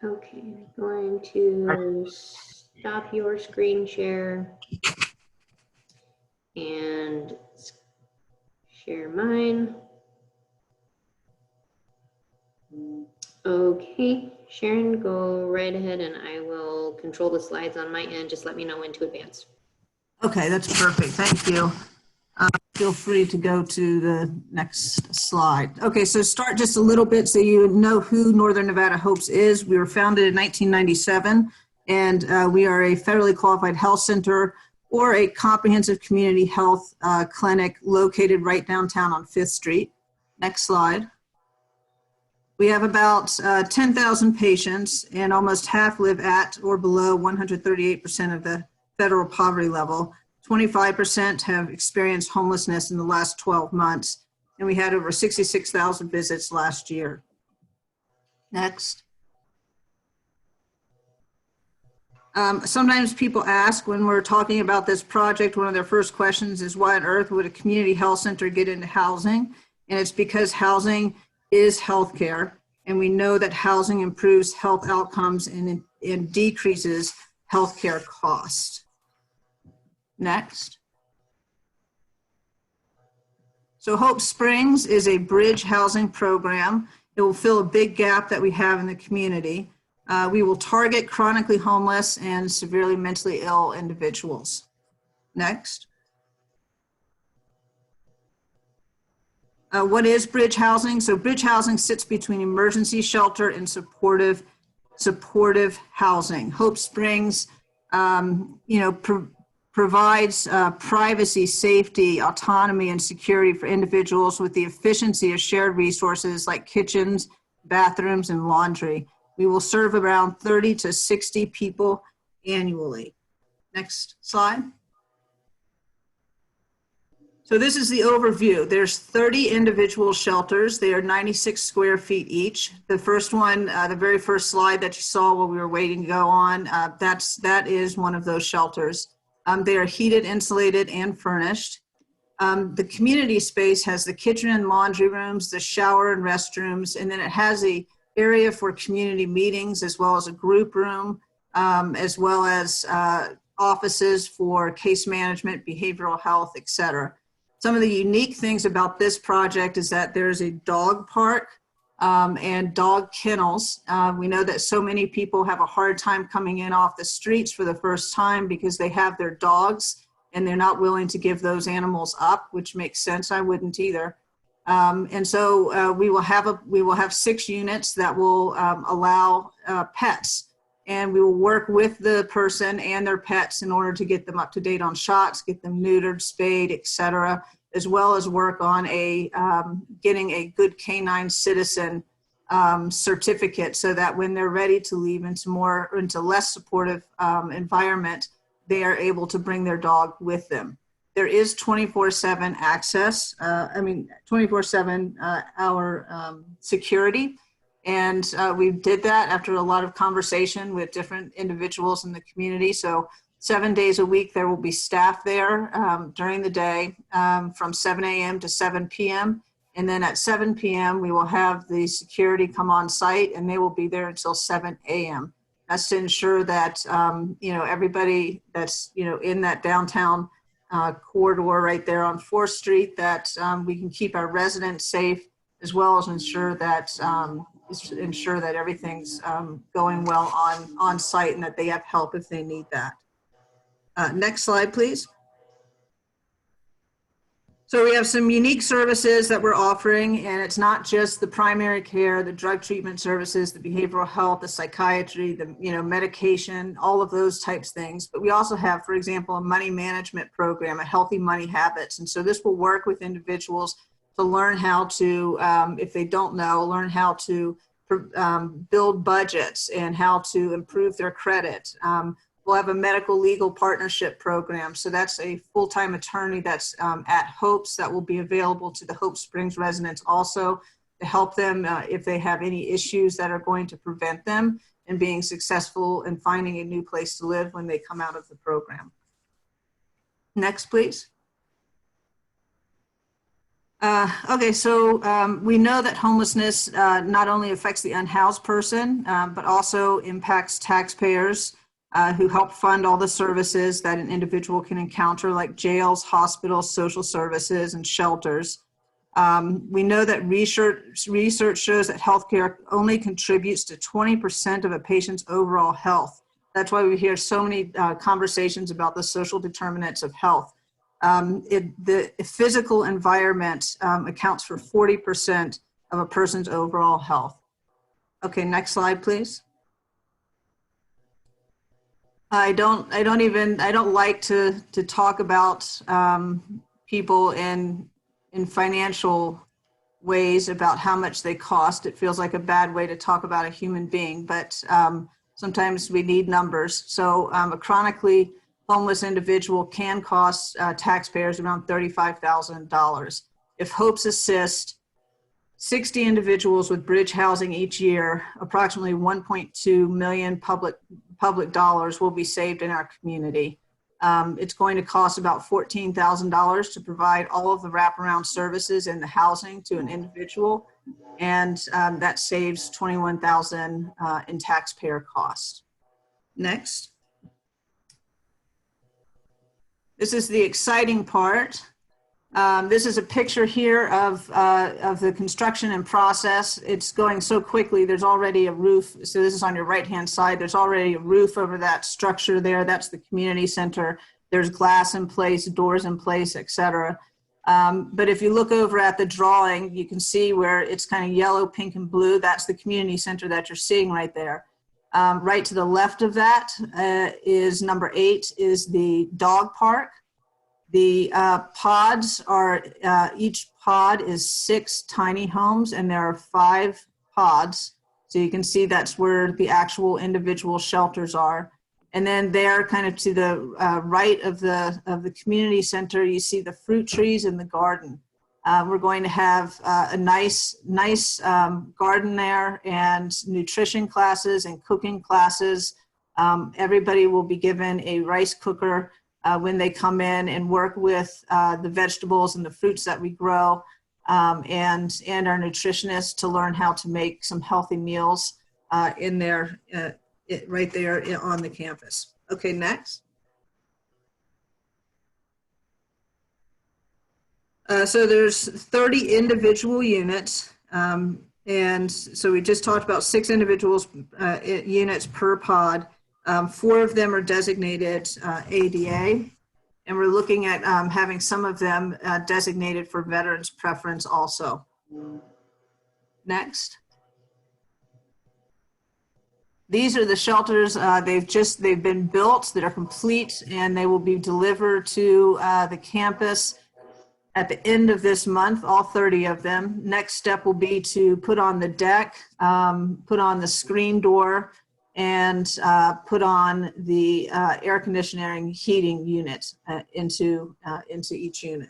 Okay, I'm going to stop your screen share and share mine. Okay, Sharon, go right ahead and I will control the slides on my end. Just let me know when to advance. Okay, that's perfect. Thank you. Feel free to go to the next slide. Okay, so start just a little bit so you know who Northern Nevada Hopes is. We were founded in 1997, and we are a federally qualified health center or a comprehensive community health clinic located right downtown on 5th Street. Next slide. We have about 10,000 patients, and almost half live at or below 138% of the federal poverty level. 25% have experienced homelessness in the last 12 months, and we had over 66,000 visits last year. Next. Sometimes people ask when we're talking about this project, one of their first questions is, why on earth would a community health center get into housing? And it's because housing is healthcare, and we know that housing improves health outcomes and decreases healthcare costs. Next. So Hope Springs is a bridge housing program. It will fill a big gap that we have in the community. We will target chronically homeless and severely mentally ill individuals. Next. What is bridge housing? So bridge housing sits between emergency shelter and supportive housing. Hope Springs, provides privacy, safety, autonomy, and security for individuals with the efficiency of shared resources like kitchens, bathrooms, and laundry. We will serve around 30 to 60 people annually. Next slide. So this is the overview. There's 30 individual shelters. They are 96 square feet each. The first one, the very first slide that you saw while we were waiting to go on, that is one of those shelters. They are heated, insulated, and furnished. The community space has the kitchen and laundry rooms, the shower and restrooms, and then it has an area for community meetings, as well as a group room, as well as offices for case management, behavioral health, etc. Some of the unique things about this project is that there's a dog park and dog kennels. We know that so many people have a hard time coming in off the streets for the first time because they have their dogs and they're not willing to give those animals up, which makes sense. I wouldn't either. And so we will have 6 units that will allow pets, and we will work with the person and their pets in order to get them up to date on shots, get them neutered, spayed, etc., as well as work on getting a good canine citizen certificate, so that when they're ready to leave into less supportive environment, they are able to bring their dog with them. There is 24/7 access, 24/7 hour security. And we did that after a lot of conversation with different individuals in the community. So 7 days a week, there will be staff there during the day from 7 a.m. to 7 p.m. And then at 7 p.m., we will have the security come on site, and they will be there until 7 a.m. That's to ensure that, everybody that's, in that downtown corridor right there on 4th Street, that we can keep our residents safe, as well as ensure that everything's going well on site, and that they have help if they need that. Next slide, please. So we have some unique services that we're offering, and it's not just the primary care, the drug treatment services, the behavioral health, the psychiatry, the medication, all of those types of things. But we also have, for example, a money management program, a healthy money habits. And so this will work with individuals to learn how to, if they don't know, learn how to build budgets and how to improve their credit. We'll have a medical legal partnership program. So that's a full-time attorney that's at Hopes that will be available to the Hope Springs residents also to help them if they have any issues that are going to prevent them in being successful and finding a new place to live when they come out of the program. Next, please. Okay, so we know that homelessness not only affects the unhoused person, but also impacts taxpayers who help fund all the services that an individual can encounter, like jails, hospitals, social services, and shelters. We know that research shows that healthcare only contributes to 20% of a patient's overall health. That's why we hear so many conversations about the social determinants of health. The physical environment accounts for 40% of a person's overall health. Okay, next slide, please. I don't like to talk about people in financial ways about how much they cost. It feels like a bad way to talk about a human being, but sometimes we need numbers. So a chronically homeless individual can cost taxpayers around $35,000. If Hopes assist 60 individuals with bridge housing each year, approximately 1.2 million public dollars will be saved in our community. It's going to cost about $14,000 to provide all of the wraparound services and the housing to an individual, and that saves $21,000 in taxpayer costs. Next. This is the exciting part. This is a picture here of the construction and process. It's going so quickly. There's already a roof. So this is on your right-hand side. There's already a roof over that structure there. That's the community center. There's glass in place, doors in place, etc. But if you look over at the drawing, you can see where it's kind of yellow, pink, and blue. That's the community center that you're seeing right there. Right to the left of that is number 8, is the dog park. The pods are, each pod is 6 tiny homes, and there are 5 pods. So you can see that's where the actual individual shelters are. And then there, kind of to the right of the community center, you see the fruit trees in the garden. We're going to have a nice garden there, and nutrition classes and cooking classes. Everybody will be given a rice cooker when they come in and work with the vegetables and the fruits that we grow, and our nutritionists to learn how to make some healthy meals in there, right there on the campus. Okay, next. So there's 30 individual units, and so we just talked about 6 individuals units per pod. 4 of them are designated ADA, and we're looking at having some of them designated for veterans preference also. Next. These are the shelters. They've been built, that are complete, and they will be delivered to the campus at the end of this month, all 30 of them. Next step will be to put on the deck, put on the screen door, and put on the air conditioning heating unit into each unit.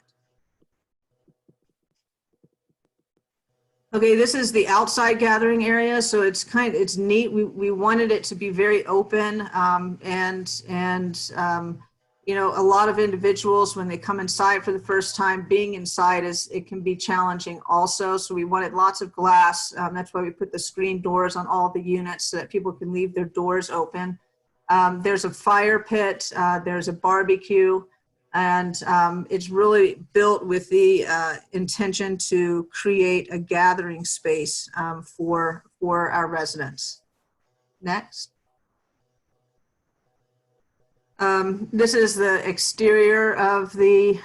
Okay, this is the outside gathering area, so it's neat. We wanted it to be very open, you know, a lot of individuals when they come inside for the first time, being inside it can be challenging also. So we wanted lots of glass. That's why we put the screen doors on all the units so that people can leave their doors open. There's a fire pit. There's a barbecue. And it's really built with the intention to create a gathering space for our residents. Next. This is the exterior of the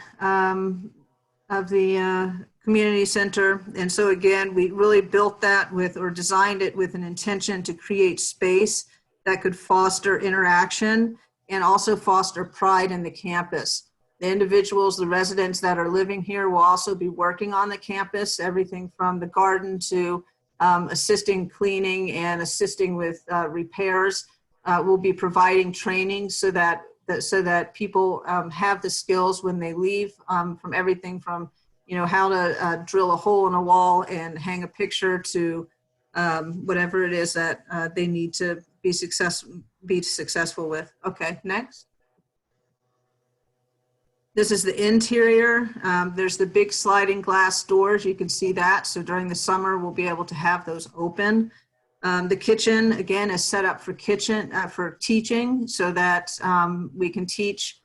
community center. And so again, we really built that with, or designed it with an intention to create space that could foster interaction and also foster pride in the campus. The individuals, the residents that are living here will also be working on the campus, everything from the garden to assisting cleaning and assisting with repairs. We'll be providing training so that people have the skills when they leave, from everything from, you know, how to drill a hole in a wall and hang a picture to whatever it is that they need to be successful with. Okay, next. This is the interior. There's the big sliding glass doors. You can see that. So during the summer, we'll be able to have those open. The kitchen, again, is set up for teaching so that we can teach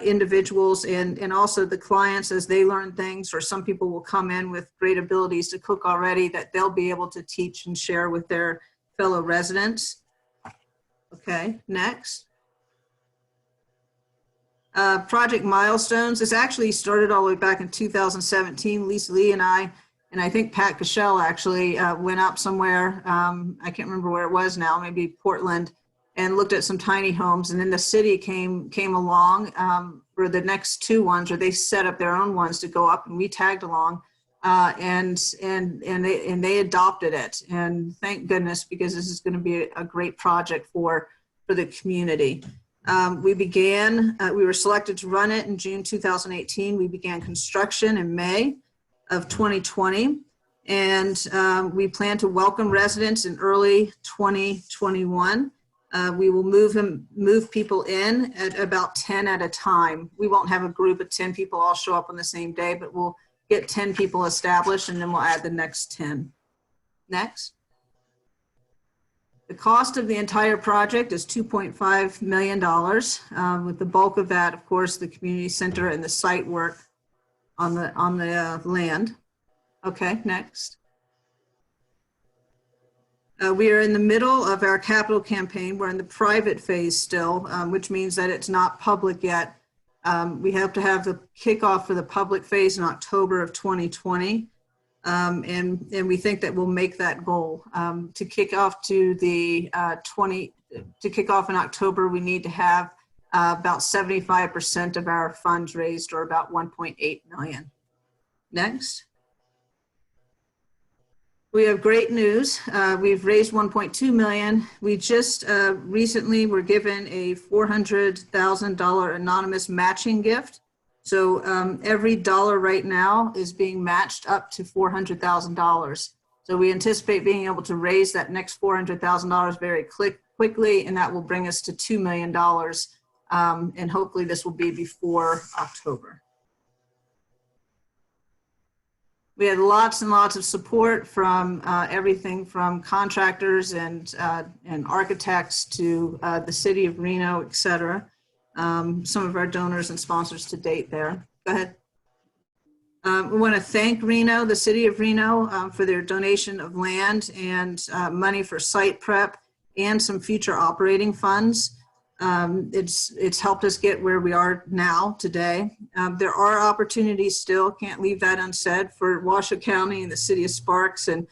individuals and also the clients as they learn things, or some people will come in with great abilities to cook already that they'll be able to teach and share with their fellow residents. Okay, next. Project Milestones is actually started all the way back in 2017. Lisa Lee and I think Pat Cashel actually went up somewhere. I can't remember where it was now, maybe Portland, and looked at some tiny homes. And then the city came along for the next two ones, or they set up their own ones to go up, and we tagged along, and they adopted it. And thank goodness, because this is going to be a great project for the community. We were selected to run it in June 2018. We began construction in May of 2020. And we plan to welcome residents in early 2021. We will move people in at about 10 at a time. We won't have a group of 10 people all show up on the same day, but we'll get 10 people established and then we'll add the next 10. Next. The cost of the entire project is $2.5 million, with the bulk of that, of course, the community center and the site work on the land. Okay, next. We are in the middle of our capital campaign. We're in the private phase still, which means that it's not public yet. We have to have the kickoff for the public phase in October of 2020. And we think that we'll make that goal. To kick off in October, we need to have about 75% of our funds raised, or about 1.8 million. Next. We have great news. We've raised 1.2 million. We just recently were given a $400,000 anonymous matching gift. So every dollar right now is being matched up to $400,000. So we anticipate being able to raise that next $400,000 very quickly, and that will bring us to $2 million. And hopefully this will be before October. We had lots and lots of support from everything from contractors and architects to the city of Reno, et cetera. Some of our donors and sponsors to date there. Go ahead. We want to thank Reno, the city of Reno, for their donation of land and money for site prep and some future operating funds. It's helped us get where we are now today. There are opportunities still, can't leave that unsaid, for Washoe County and the city of Sparks and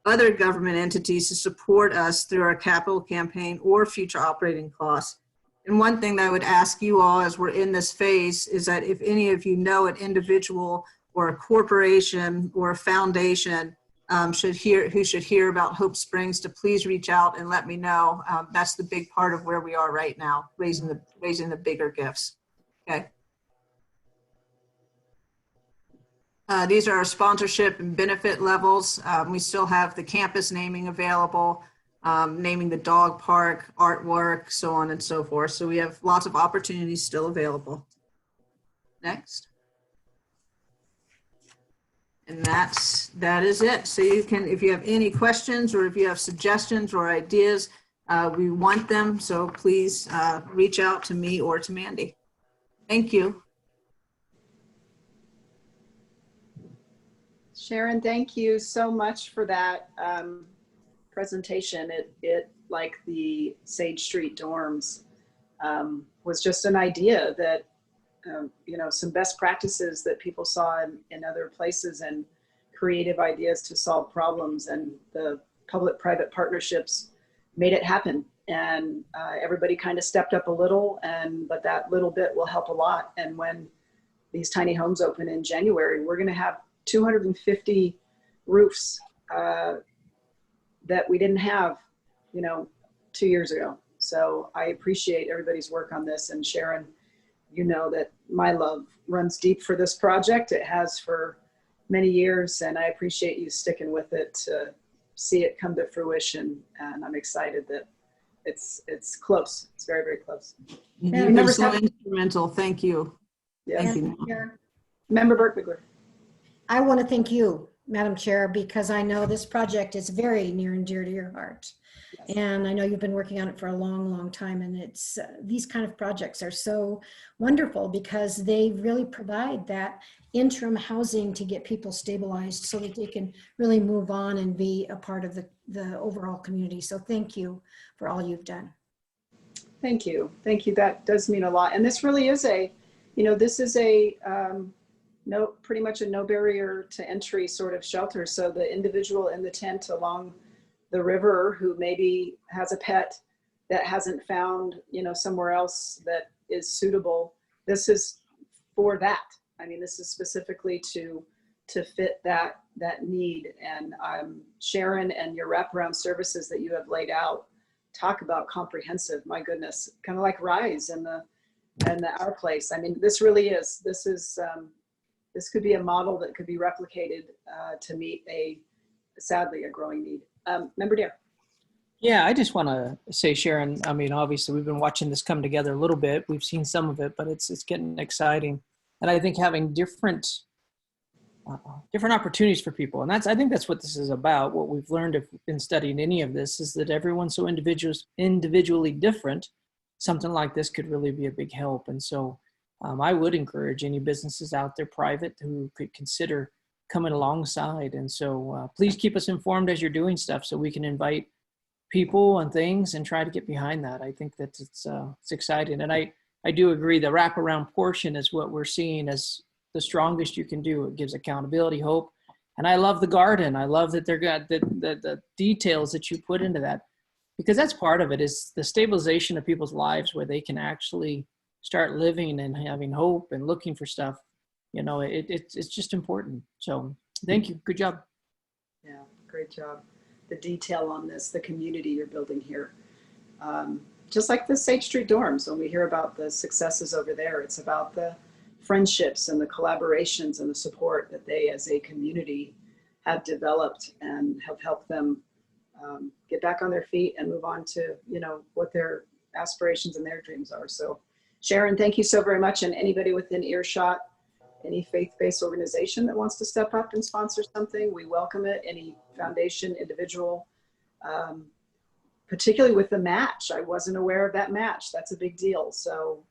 other government entities to support us through our capital campaign or future operating costs. And one thing that I would ask you all as we're in this phase is that if any of you know an individual or a corporation or a foundation who should hear about Hope Springs, to please reach out and let me know. That's the big part of where we are right now, raising the bigger gifts. Okay. These are our sponsorship and benefit levels. We still have the campus naming available, naming the dog park, artwork, so on and so forth. So we have lots of opportunities still available. Next. And that is it. So you can, if you have any questions or if you have suggestions or ideas, we want them. So please reach out to me or to Mandy. Thank you. Sharon, thank you so much for that presentation. It like the Sage Street dorms was just an idea that you know, some best practices that people saw in other places and creative ideas to solve problems, and the public-private partnerships made it happen. And everybody kind of stepped up a little, but that little bit will help a lot. And when these tiny homes open in January, we're going to have 250 roofs that we didn't have, you know, 2 years ago. So I appreciate everybody's work on this. And Sharon, you know that my love runs deep for this project. It has for many years, and I appreciate you sticking with it to see it come to fruition. And I'm excited that it's close. It's very, very close. You're so instrumental. Thank you. Yes. Thank you. Member Burkbigler. I want to thank you, Madam Chair, because I know this project is very near and dear to your heart. Yes. And I know you've been working on it for a long, long time. And it's these kind of projects are so wonderful because they really provide that interim housing to get people stabilized so that they can really move on and be a part of the overall community. So thank you for all you've done. Thank you. Thank you. That does mean a lot. And this really is a, you know, this is a, pretty much a no barrier to entry sort of shelter. So the individual in the tent along the river who maybe has a pet that hasn't found, you know, somewhere else that is suitable, this is for that. I mean, this is specifically to fit that need. And Sharon, and your wraparound services that you have laid out, talk about comprehensive, my goodness, kind of like Rise and Our Place. I mean, this really is, this could be a model that could be replicated to meet sadly a growing need. Member Dare. Yeah, I just want to say, Sharon, I mean, obviously we've been watching this come together a little bit. We've seen some of it, but it's getting exciting. And I think having different opportunities for people. And I think that's what this is about. What we've learned in studying any of this is that everyone's so individually different. Something like this could really be a big help. And so I would encourage any businesses out there, private, who could consider coming alongside. And so please keep us informed as you're doing stuff so we can invite people and things and try to get behind that. I think that it's exciting. And I do agree the wraparound portion is what we're seeing as the strongest you can do. It gives accountability, hope. And I love the garden. I love that they're got the details that you put into that, because that's part of it, is the stabilization of people's lives where they can actually start living and having hope and looking for stuff. You know, it's just important. So thank you. Good job. Yeah, great job. The detail on this, the community you're building here. Just like the Sage Street dorms, when we hear about the successes over there, it's about the friendships and the collaborations and the support that they as a community have developed and have helped them get back on their feet and move on to, you know, what their aspirations and their dreams are. So Sharon, thank you so very much. And anybody within earshot, any faith-based organization that wants to step up and sponsor something, we welcome it. Any foundation, individual, particularly with the match. I wasn't aware of that match. That's a big deal. So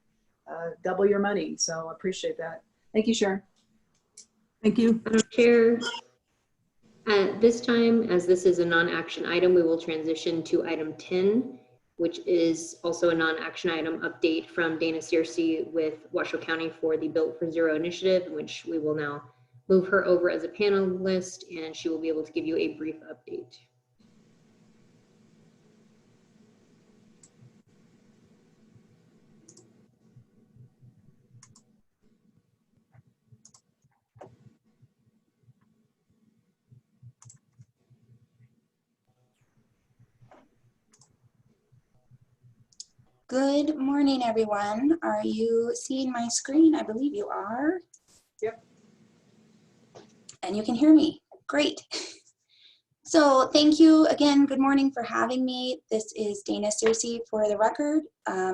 double your money. So appreciate that. Thank you, Sharon. Thank you. Madam Chair, at this time, as this is a non-action item, we will transition to item 10, which is also a non-action item update from Dana Searcy with Washoe County for the Built for Zero initiative, in which we will now move her over as a panelist, and she will be able to give you a brief update. Good morning, everyone. Are you seeing my screen? I believe you are. Yep. And you can hear me. Great. So thank you again. Good morning for having me. This is Dana Searcy for the record,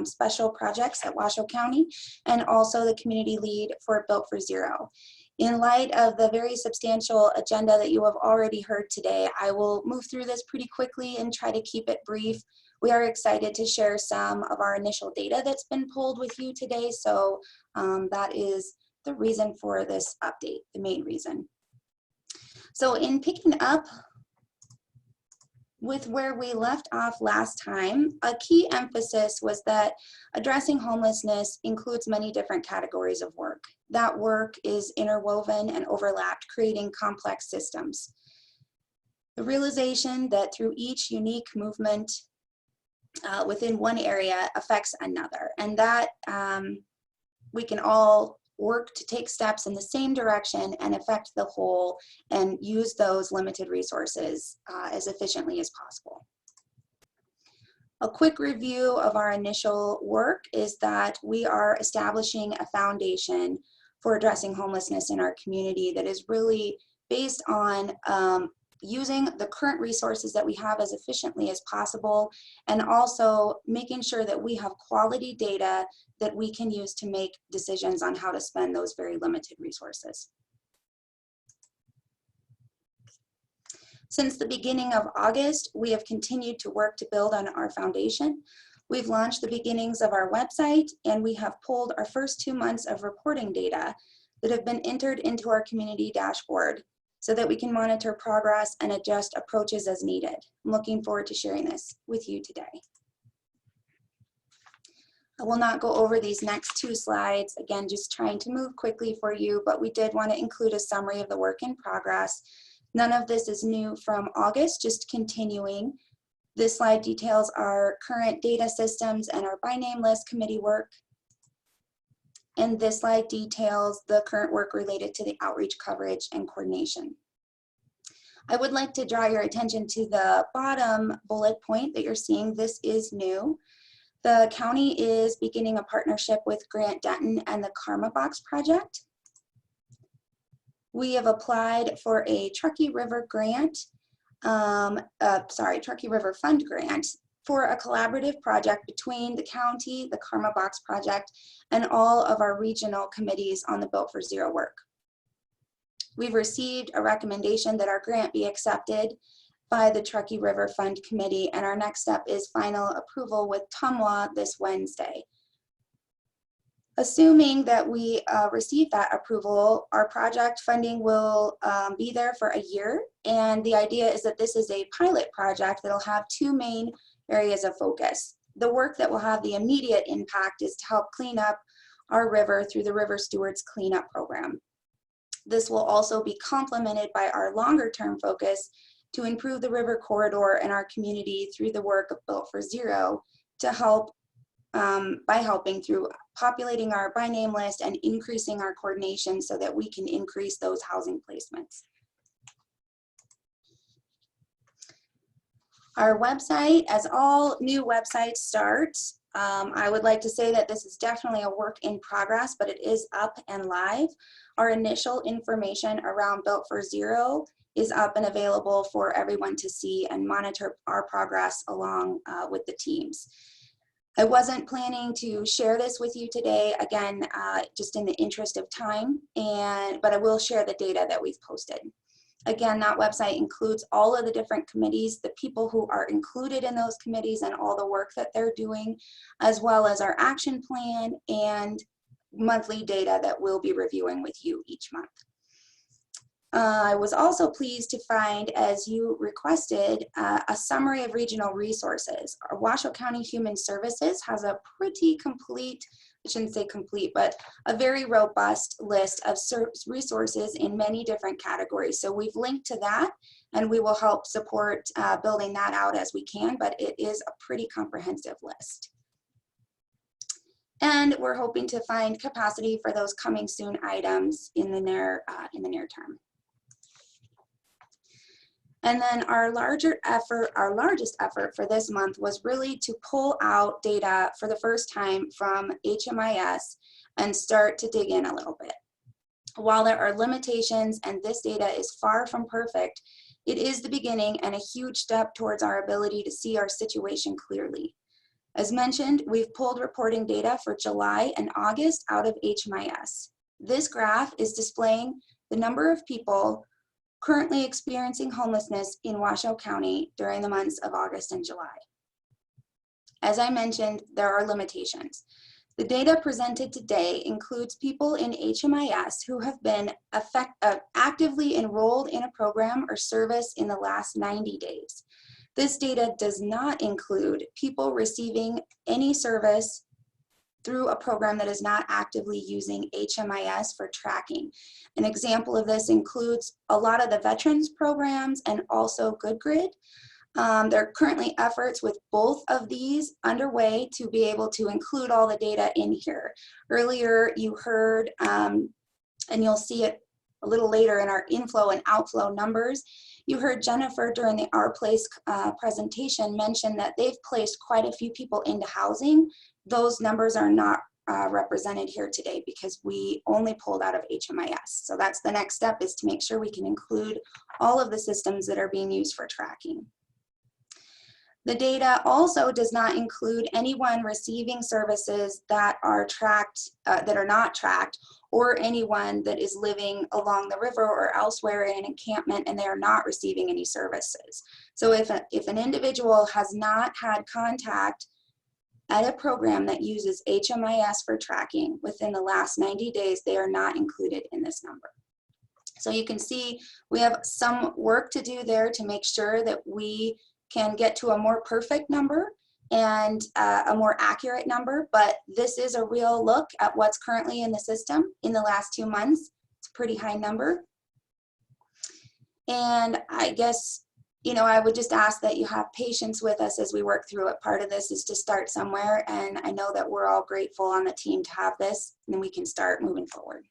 Special Projects at Washoe County, and also the community lead for Built for Zero. In light of the very substantial agenda that you have already heard today, I will move through this pretty quickly and try to keep it brief. We are excited to share some of our initial data that's been pulled with you today. So that is the reason for this update, the main reason. So in picking up with where we left off last time, a key emphasis was that addressing homelessness includes many different categories of work. That work is interwoven and overlapped, creating complex systems. The realization that through each unique movement within one area affects another, and that we can all work to take steps in the same direction and affect the whole and use those limited resources as efficiently as possible. A quick review of our initial work is that we are establishing a foundation for addressing homelessness in our community that is really based on using the current resources that we have as efficiently as possible, and also making sure that we have quality data that we can use to make decisions on how to spend those very limited resources. Since the beginning of August, we have continued to work to build on our foundation. We've launched the beginnings of our website, and we have pulled our first 2 months of reporting data that have been entered into our community dashboard so that we can monitor progress and adjust approaches as needed. I'm looking forward to sharing this with you today. I will not go over these next 2 slides, again, just trying to move quickly for you, but we did want to include a summary of the work in progress. None of this is new from August, just continuing. This slide details our current data systems and our by name list committee work. And this slide details the current work related to the outreach coverage and coordination. I would like to draw your attention to the bottom bullet point that you're seeing. This is new. The county is beginning a partnership with Grant Denton and the Karma Box project. We have applied for a Truckee River grant, Truckee River Fund grant for a collaborative project between the county, the Karma Box project, and all of our regional committees on the Built for Zero work. We've received a recommendation that our grant be accepted by the Truckee River Fund Committee, and our next step is final approval with TUMWA this Wednesday. Assuming that we receive that approval, our project funding will be there for a year, and the idea is that this is a pilot project that'll have 2 main areas of focus. The work that will have the immediate impact is to help clean up our river through the River Stewards Cleanup Program. This will also be complemented by our longer term focus to improve the river corridor in our community through the work of Built for Zero to help by helping through populating our by name list and increasing our coordination so that we can increase those housing placements. Our website, as all new websites start, I would like to say that this is definitely a work in progress, but it is up and live. Our initial information around Built for Zero is up and available for everyone to see and monitor our progress along with the teams. I wasn't planning to share this with you today, again, just in the interest of time, but I will share the data that we've posted. Again, that website includes all of the different committees, the people who are included in those committees and all the work that they're doing, as well as our action plan and monthly data that we'll be reviewing with you each month. I was also pleased to find, as you requested, a summary of regional resources. Our Washoe County Human Services has a pretty complete, I shouldn't say complete, but a very robust list of resources in many different categories. So we've linked to that, and we will help support building that out as we can, but it is a pretty comprehensive list. And we're hoping to find capacity for those coming soon items in the near term. And then our largest effort for this month was really to pull out data for the first time from HMIS and start to dig in a little bit. While there are limitations and this data is far from perfect, it is the beginning and a huge step towards our ability to see our situation clearly. As mentioned, we've pulled reporting data for July and August out of HMIS. This graph is displaying the number of people currently experiencing homelessness in Washoe County during the months of August and July. As I mentioned, there are limitations. The data presented today includes people in HMIS who have been actively enrolled in a program or service in the last 90 days. This data does not include people receiving any service through a program that is not actively using HMIS for tracking. An example of this includes a lot of the veterans programs and also GoodGrid. There are currently efforts with both of these underway to be able to include all the data in here. Earlier you heard, and you'll see it a little later in our inflow and outflow numbers, you heard Jennifer during the Our Place presentation mention that they've placed quite a few people into housing. Those numbers are not represented here today because we only pulled out of HMIS. So that's the next step, is to make sure we can include all of the systems that are being used for tracking. The data also does not include anyone receiving services that are tracked, that are not tracked, or anyone that is living along the river or elsewhere in an encampment and they are not receiving any services. So if an individual has not had contact at a program that uses HMIS for tracking within the last 90 days, they are not included in this number. So you can see we have some work to do there to make sure that we can get to a more perfect number and a more accurate number, but this is a real look at what's currently in the system in the last 2 months. It's a pretty high number. And I guess, you know, I would just ask that you have patience with us as we work through it. Part of this is to start somewhere, and I know that we're all grateful on the team to have this, and then we can start moving forward.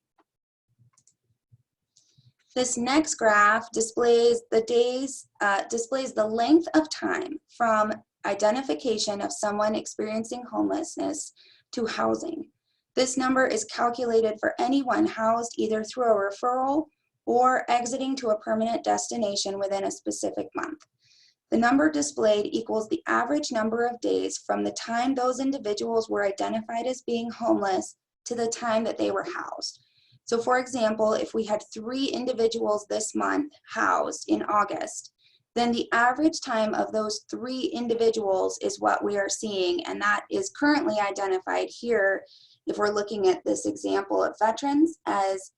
This next graph displays the days, displays the length of time from identification of someone experiencing homelessness to housing. This number is calculated for anyone housed either through a referral or exiting to a permanent destination within a specific month. The number displayed equals the average number of days from the time those individuals were identified as being homeless to the time that they were housed. So for example, if we had 3 individuals this month housed in August, then the average time of those 3 individuals is what we are seeing, and that is currently identified here, if we're looking at this example of veterans, as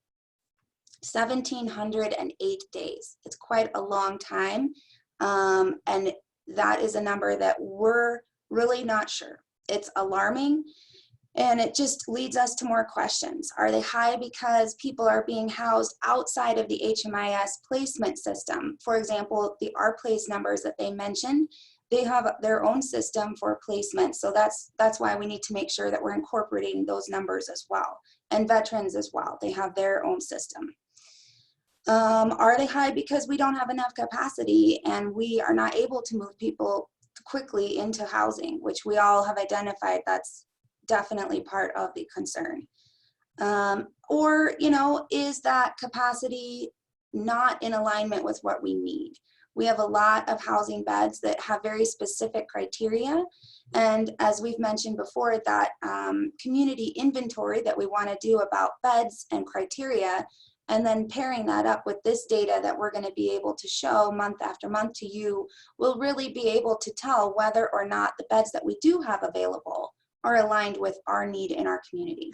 1,708 days. It's quite a long time, and that is a number that we're really not sure. It's alarming. And it just leads us to more questions. Are they high because people are being housed outside of the HMIS placement system? For example, the Our Place numbers that they mentioned, they have their own system for placement. So that's why we need to make sure that we're incorporating those numbers as well. And veterans as well, they have their own system. Are they high because we don't have enough capacity and we are not able to move people quickly into housing, which we all have identified that's definitely part of the concern. Or, you know, is that capacity not in alignment with what we need? We have a lot of housing beds that have very specific criteria. And as we've mentioned before, that community inventory that we want to do about beds and criteria, and then pairing that up with this data that we're going to be able to show month after month to you, will really be able to tell whether or not the beds that we do have available are aligned with our need in our community.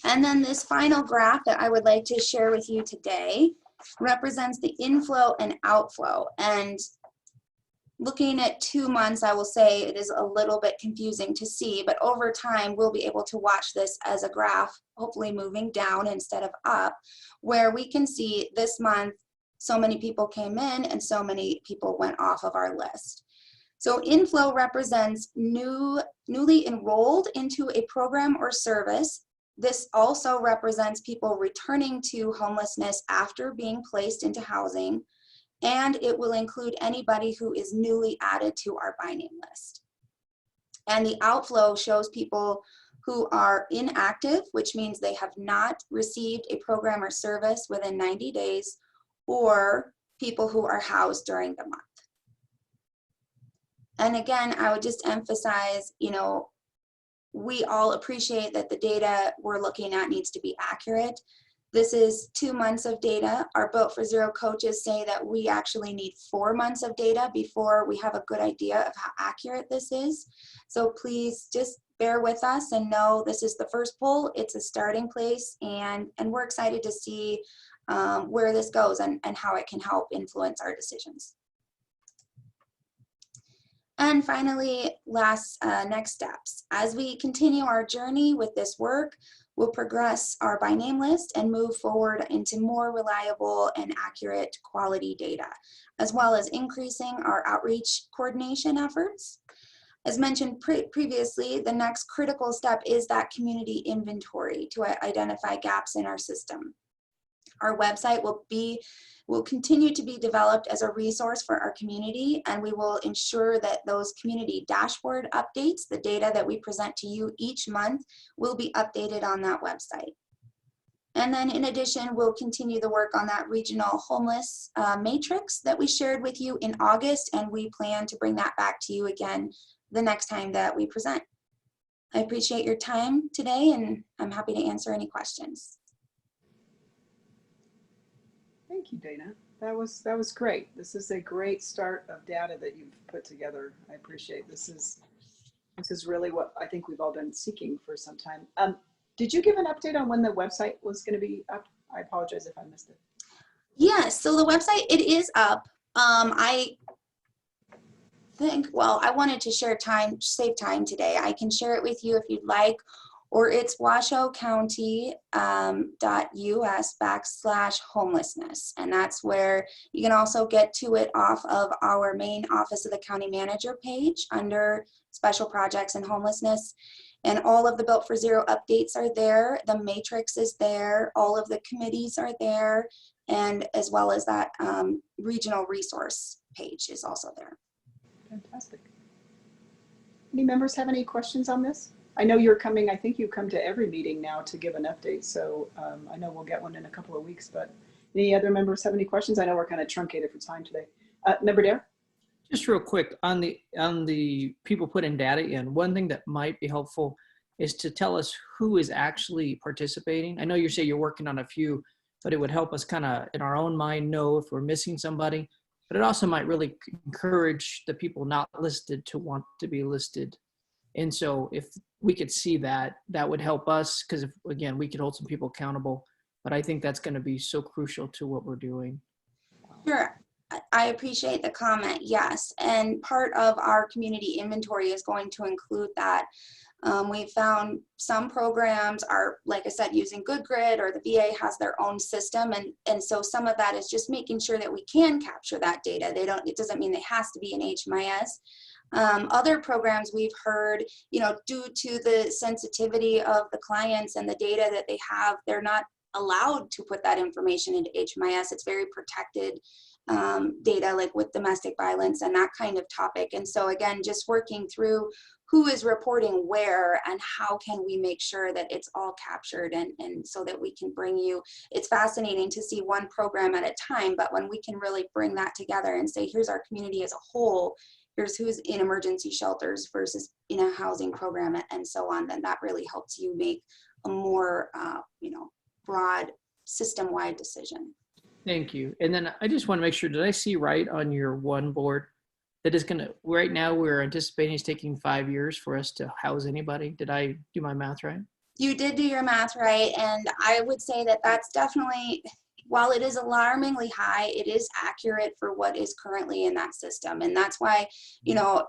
And then this final graph that I would like to share with you today represents the inflow and outflow. And looking at 2 months, I will say it is a little bit confusing to see, but over time, we'll be able to watch this as a graph, hopefully moving down instead of up, where we can see this month, so many people came in and so many people went off of our list. So inflow represents newly enrolled into a program or service. This also represents people returning to homelessness after being placed into housing, and it will include anybody who is newly added to our by name list. And the outflow shows people who are inactive, which means they have not received a program or service within 90 days, or people who are housed during the month. And again, I would just emphasize, you know, we all appreciate that the data we're looking at needs to be accurate. This is 2 months of data. Our Built for Zero coaches say that we actually need 4 months of data before we have a good idea of how accurate this is. So please just bear with us and know this is the first poll. It's a starting place, and we're excited to see where this goes and how it can help influence our decisions. And finally, next steps. As we continue our journey with this work, we'll progress our by name list and move forward into more reliable and accurate quality data, as well as increasing our outreach coordination efforts. As mentioned previously, the next critical step is that community inventory to identify gaps in our system. Our website will continue to be developed as a resource for our community, and we will ensure that those community dashboard updates, the data that we present to you each month, will be updated on that website. And then in addition, we'll continue the work on that regional homeless matrix that we shared with you in August, and we plan to bring that back to you again the next time that we present. I appreciate your time today, and I'm happy to answer any questions. Thank you, Dana. That was great. This is a great start of data that you've put together. I appreciate this. This is really what I think we've all been seeking for some time. Did you give an update on when the website was going to be up? I apologize if I missed it. Yes, so the website, it is up. I think, well, I wanted to save time today. I can share it with you if you'd like, or it's washocounty.us/homelessness. And that's where you can also get to it off of our main Office of the County Manager page under Special Projects and Homelessness. And all of the Built for Zero updates are there. The matrix is there. All of the committees are there. And as well as that regional resource page is also there. Fantastic. Any members have any questions on this? I know you're coming, I think you come to every meeting now to give an update, so I know we'll get one in a couple of weeks, but any other members have any questions? I know we're kind of truncated for time today. Member Dare? Just real quick, on the people putting data in, one thing that might be helpful is to tell us who is actually participating. I know you say you're working on a few, but it would help us kind of in our own mind know if we're missing somebody, but it also might really encourage the people not listed to want to be listed. And so if we could see that, that would help us, because again, we could hold some people accountable, but I think that's going to be so crucial to what we're doing. Sure, I appreciate the comment, yes. And part of our community inventory is going to include that. We found some programs are, like I said, using Good Grid, or the VA has their own system. And so some of that is just making sure that we can capture that data. It doesn't mean it has to be in HMIS. Other programs we've heard, you know, due to the sensitivity of the clients and the data that they have, they're not allowed to put that information into HMIS. It's very protected data, like with domestic violence and that kind of topic. And so again, just working through who is reporting where and how can we make sure that it's all captured, and so that we can bring you, it's fascinating to see one program at a time, but when we can really bring that together and say, here's our community as a whole, here's who's in emergency shelters versus in a housing program and so on, then that really helps you make a more you know, broad system-wide decision. Thank you. And then I just want to make sure, did I see right on your one board that is going to, right now we're anticipating it's taking 5 years for us to house anybody? Did I do my math right? You did do your math right. And I would say that that's definitely, while it is alarmingly high, it is accurate for what is currently in that system. And that's why, you know,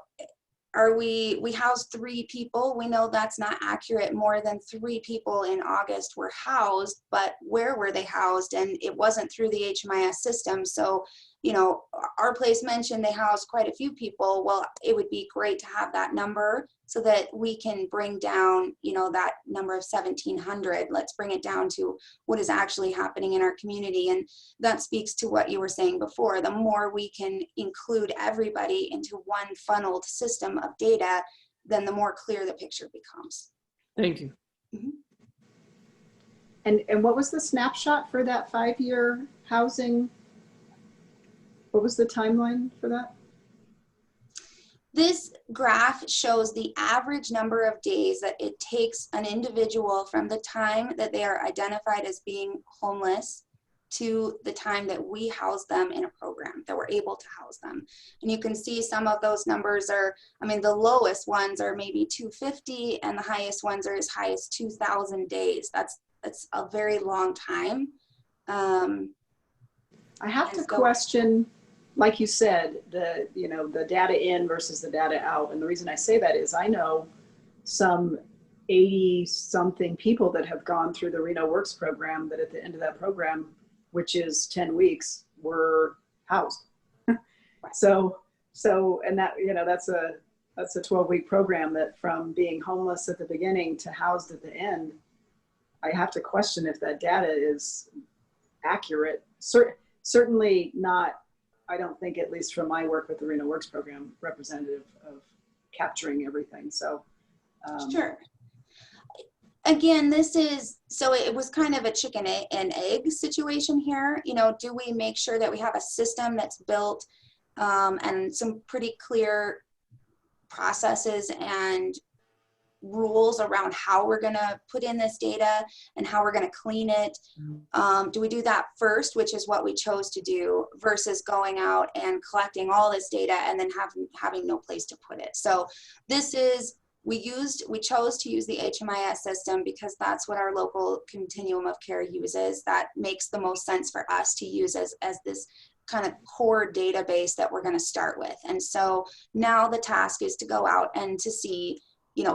we housed 3 people. We know that's not accurate. More than 3 people in August were housed, but where were they housed? And it wasn't through the HMIS system. So, you know, our place mentioned they housed quite a few people. Well, it would be great to have that number so that we can bring down, you know, that number of 1,700. Let's bring it down to what is actually happening in our community. And that speaks to what you were saying before. The more we can include everybody into one funneled system of data, then the more clear the picture becomes. Thank you. Mhm. And what was the snapshot for that 5-year housing? What was the timeline for that? This graph shows the average number of days that it takes an individual from the time that they are identified as being homeless to the time that we house them in a program, that we're able to house them. And you can see some of those numbers are, I mean, the lowest ones are maybe 250 and the highest ones are as high as 2,000 days. That's a very long time. I have to question, like you said, the data in versus the data out. And the reason I say that is I know some 80-something people that have gone through the Reno Works program that at the end of that program, which is 10 weeks, were housed. So, and that, that's a 12-week program that from being homeless at the beginning to housed at the end, I have to question if that data is accurate. Certainly not, I don't think, at least from my work with the Reno Works program, representative of capturing everything. So sure. Again, so it was kind of a chicken and egg situation here. Do we make sure that we have a system that's built and some pretty clear processes and rules around how we're going to put in this data and how we're going to clean it? Do we do that first, which is what we chose to do, versus going out and collecting all this data and then having no place to put it? So we chose to use the HMIS system because that's what our local continuum of care uses. That makes the most sense for us to use as this kind of core database that we're going to start with. And so now the task is to go out and to see,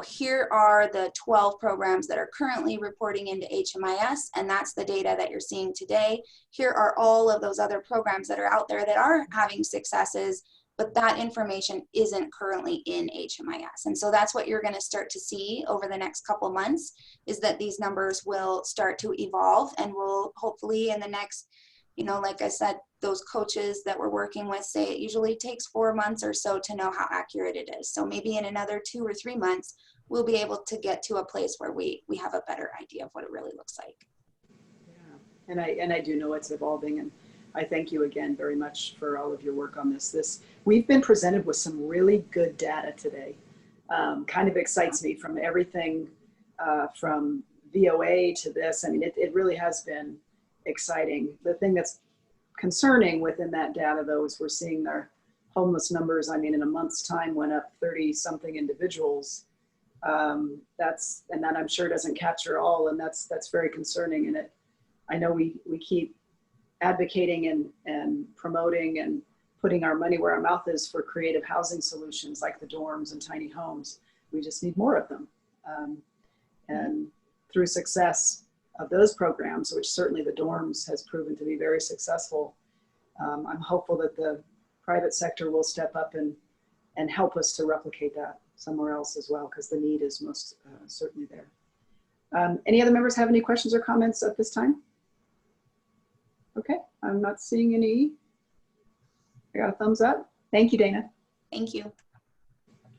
here are the 12 programs that are currently reporting into HMIS, and that's the data that you're seeing today. Here are all of those other programs that are out there that are having successes, but that information isn't currently in HMIS. And so that's what you're going to start to see over the next couple months, is that these numbers will start to evolve, and will hopefully in the next, like I said, those coaches that we're working with say it usually takes 4 months or so to know how accurate it is. So maybe in another 2 or 3 months, we'll be able to get to a place where we have a better idea of what it really looks like. Yeah, and I do know it's evolving, and I thank you again very much for all of your work on this. We've been presented with some really good data today. Kind of excites me, from everything from VOA to this. I mean, it really has been exciting. The thing that's concerning within that data, though, is we're seeing our homeless numbers, I mean, in a month's time went up 30-something individuals. And that I'm sure doesn't capture all, and that's very concerning. And I know we keep advocating and promoting and putting our money where our mouth is for creative housing solutions like the dorms and tiny homes. We just need more of them. And through success of those programs, which certainly the dorms has proven to be very successful, I'm hopeful that the private sector will step up and help us to replicate that somewhere else as well, because the need is most certainly there. Any other members have any questions or comments at this time? Okay, I'm not seeing any. I got a thumbs up. Thank you, Dana. Thank you.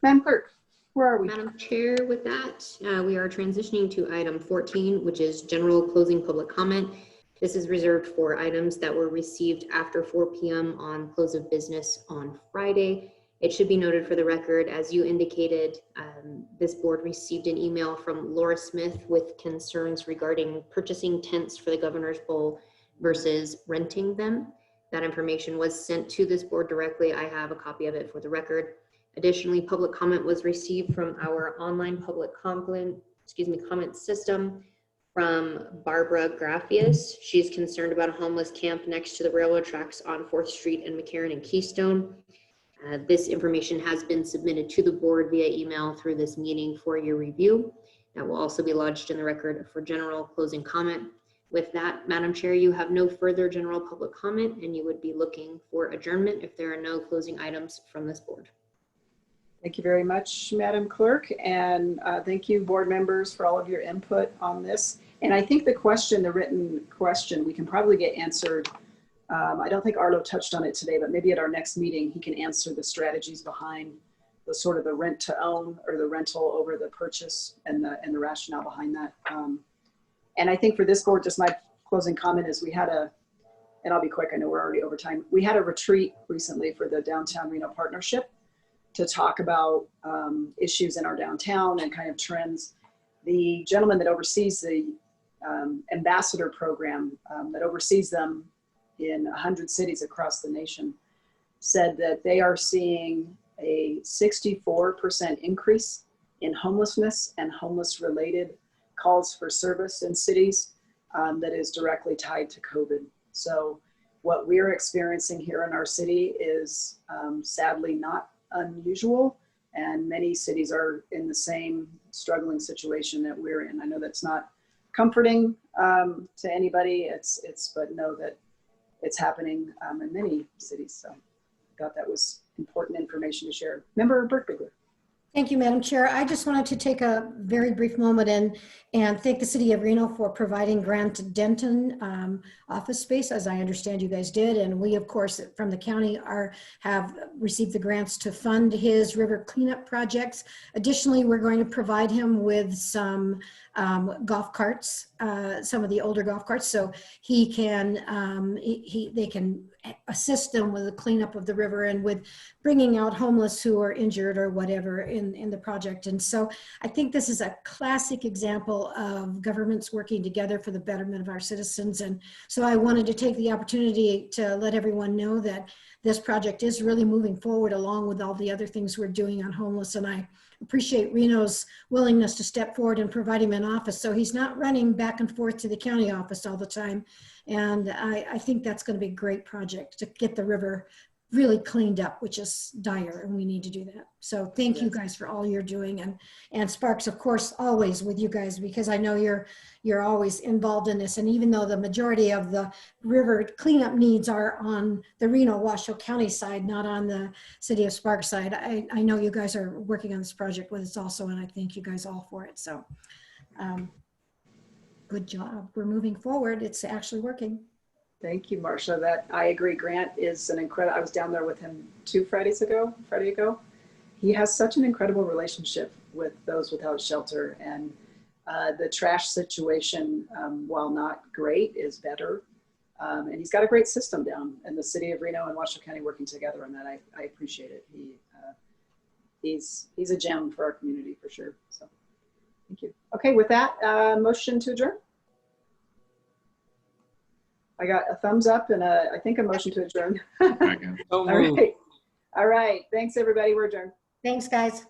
Madam Clerk, where are we? Madam Chair, with that, we are transitioning to item 14, which is general closing public comment. This is reserved for items that were received after 4 p.m. on close of business on Friday. It should be noted for the record, as you indicated, this board received an email from Laura Smith with concerns regarding purchasing tents for the Governor's Bowl versus renting them. That information was sent to this board directly. I have a copy of it for the record. Additionally, public comment was received from our online public comment system from Barbara Graffius. She's concerned about a homeless camp next to the railroad tracks on 4th Street and McCarran and Keystone. This information has been submitted to the board via email through this meeting for your review. That will also be lodged in the record for general closing comment. With that, Madam Chair, you have no further general public comment, and you would be looking for adjournment if there are no closing items from this board. Thank you very much, Madam Clerk, and thank you, board members, for all of your input on this. And I think the written question, we can probably get answered. I don't think Arlo touched on it today, but maybe at our next meeting, he can answer the strategies behind sort of the rent to own or the rental over the purchase and the rationale behind that. And I think for this board, just my closing comment is we had and I'll be quick, I know we're already over time. We had a retreat recently for the Downtown Reno Partnership to talk about issues in our downtown and kind of trends. The gentleman that oversees the ambassador program that oversees them in 100 cities across the nation said that they are seeing a 64% increase in homelessness and homeless related calls for service in cities that is directly tied to COVID. So what we're experiencing here in our city is sadly not unusual, and many cities are in the same struggling situation that we're in. I know that's not comforting to anybody, but know that it's happening in many cities. So I thought that was important information to share. Member Burkbigler. Thank you, Madam Chair. I just wanted to take a very brief moment and thank the City of Reno for providing Grant Denton office space, as I understand you guys did. And we, of course, from the county have received the grants to fund his river cleanup projects. Additionally, we're going to provide him with some golf carts, some of the older golf carts, so he can, they can assist them with the cleanup of the river and with bringing out homeless who are injured or whatever in the project. And so I think this is a classic example of governments working together for the betterment of our citizens. And so I wanted to take the opportunity to let everyone know that this project is really moving forward along with all the other things we're doing on homeless. And I appreciate Reno's willingness to step forward and provide him an office, so he's not running back and forth to the county office all the time. And I think that's going to be a great project to get the river really cleaned up, which is dire, and we need to do that. So thank you guys for all you're doing, and Sparks, of course, always with you guys, because I know you're always involved in this. And even though the majority of the river cleanup needs are on the Reno-Washoe County side, not on the City of Sparks side, I know you guys are working on this project with us also, and I thank you guys all for it. So good job. We're moving forward. It's actually working. Thank you, Marcia. That I agree. Grant is an incredible. I was down there with him Friday ago. He has such an incredible relationship with those without shelter, and the trash situation, while not great, is better. And he's got a great system down, and the City of Reno and Washoe County working together on that. I appreciate it. He's a gem for our community for sure. So thank you. Okay, with that, motion to adjourn. I got a thumbs up and I think a motion to adjourn. All right. Thanks, everybody. We're adjourned. Thanks, guys.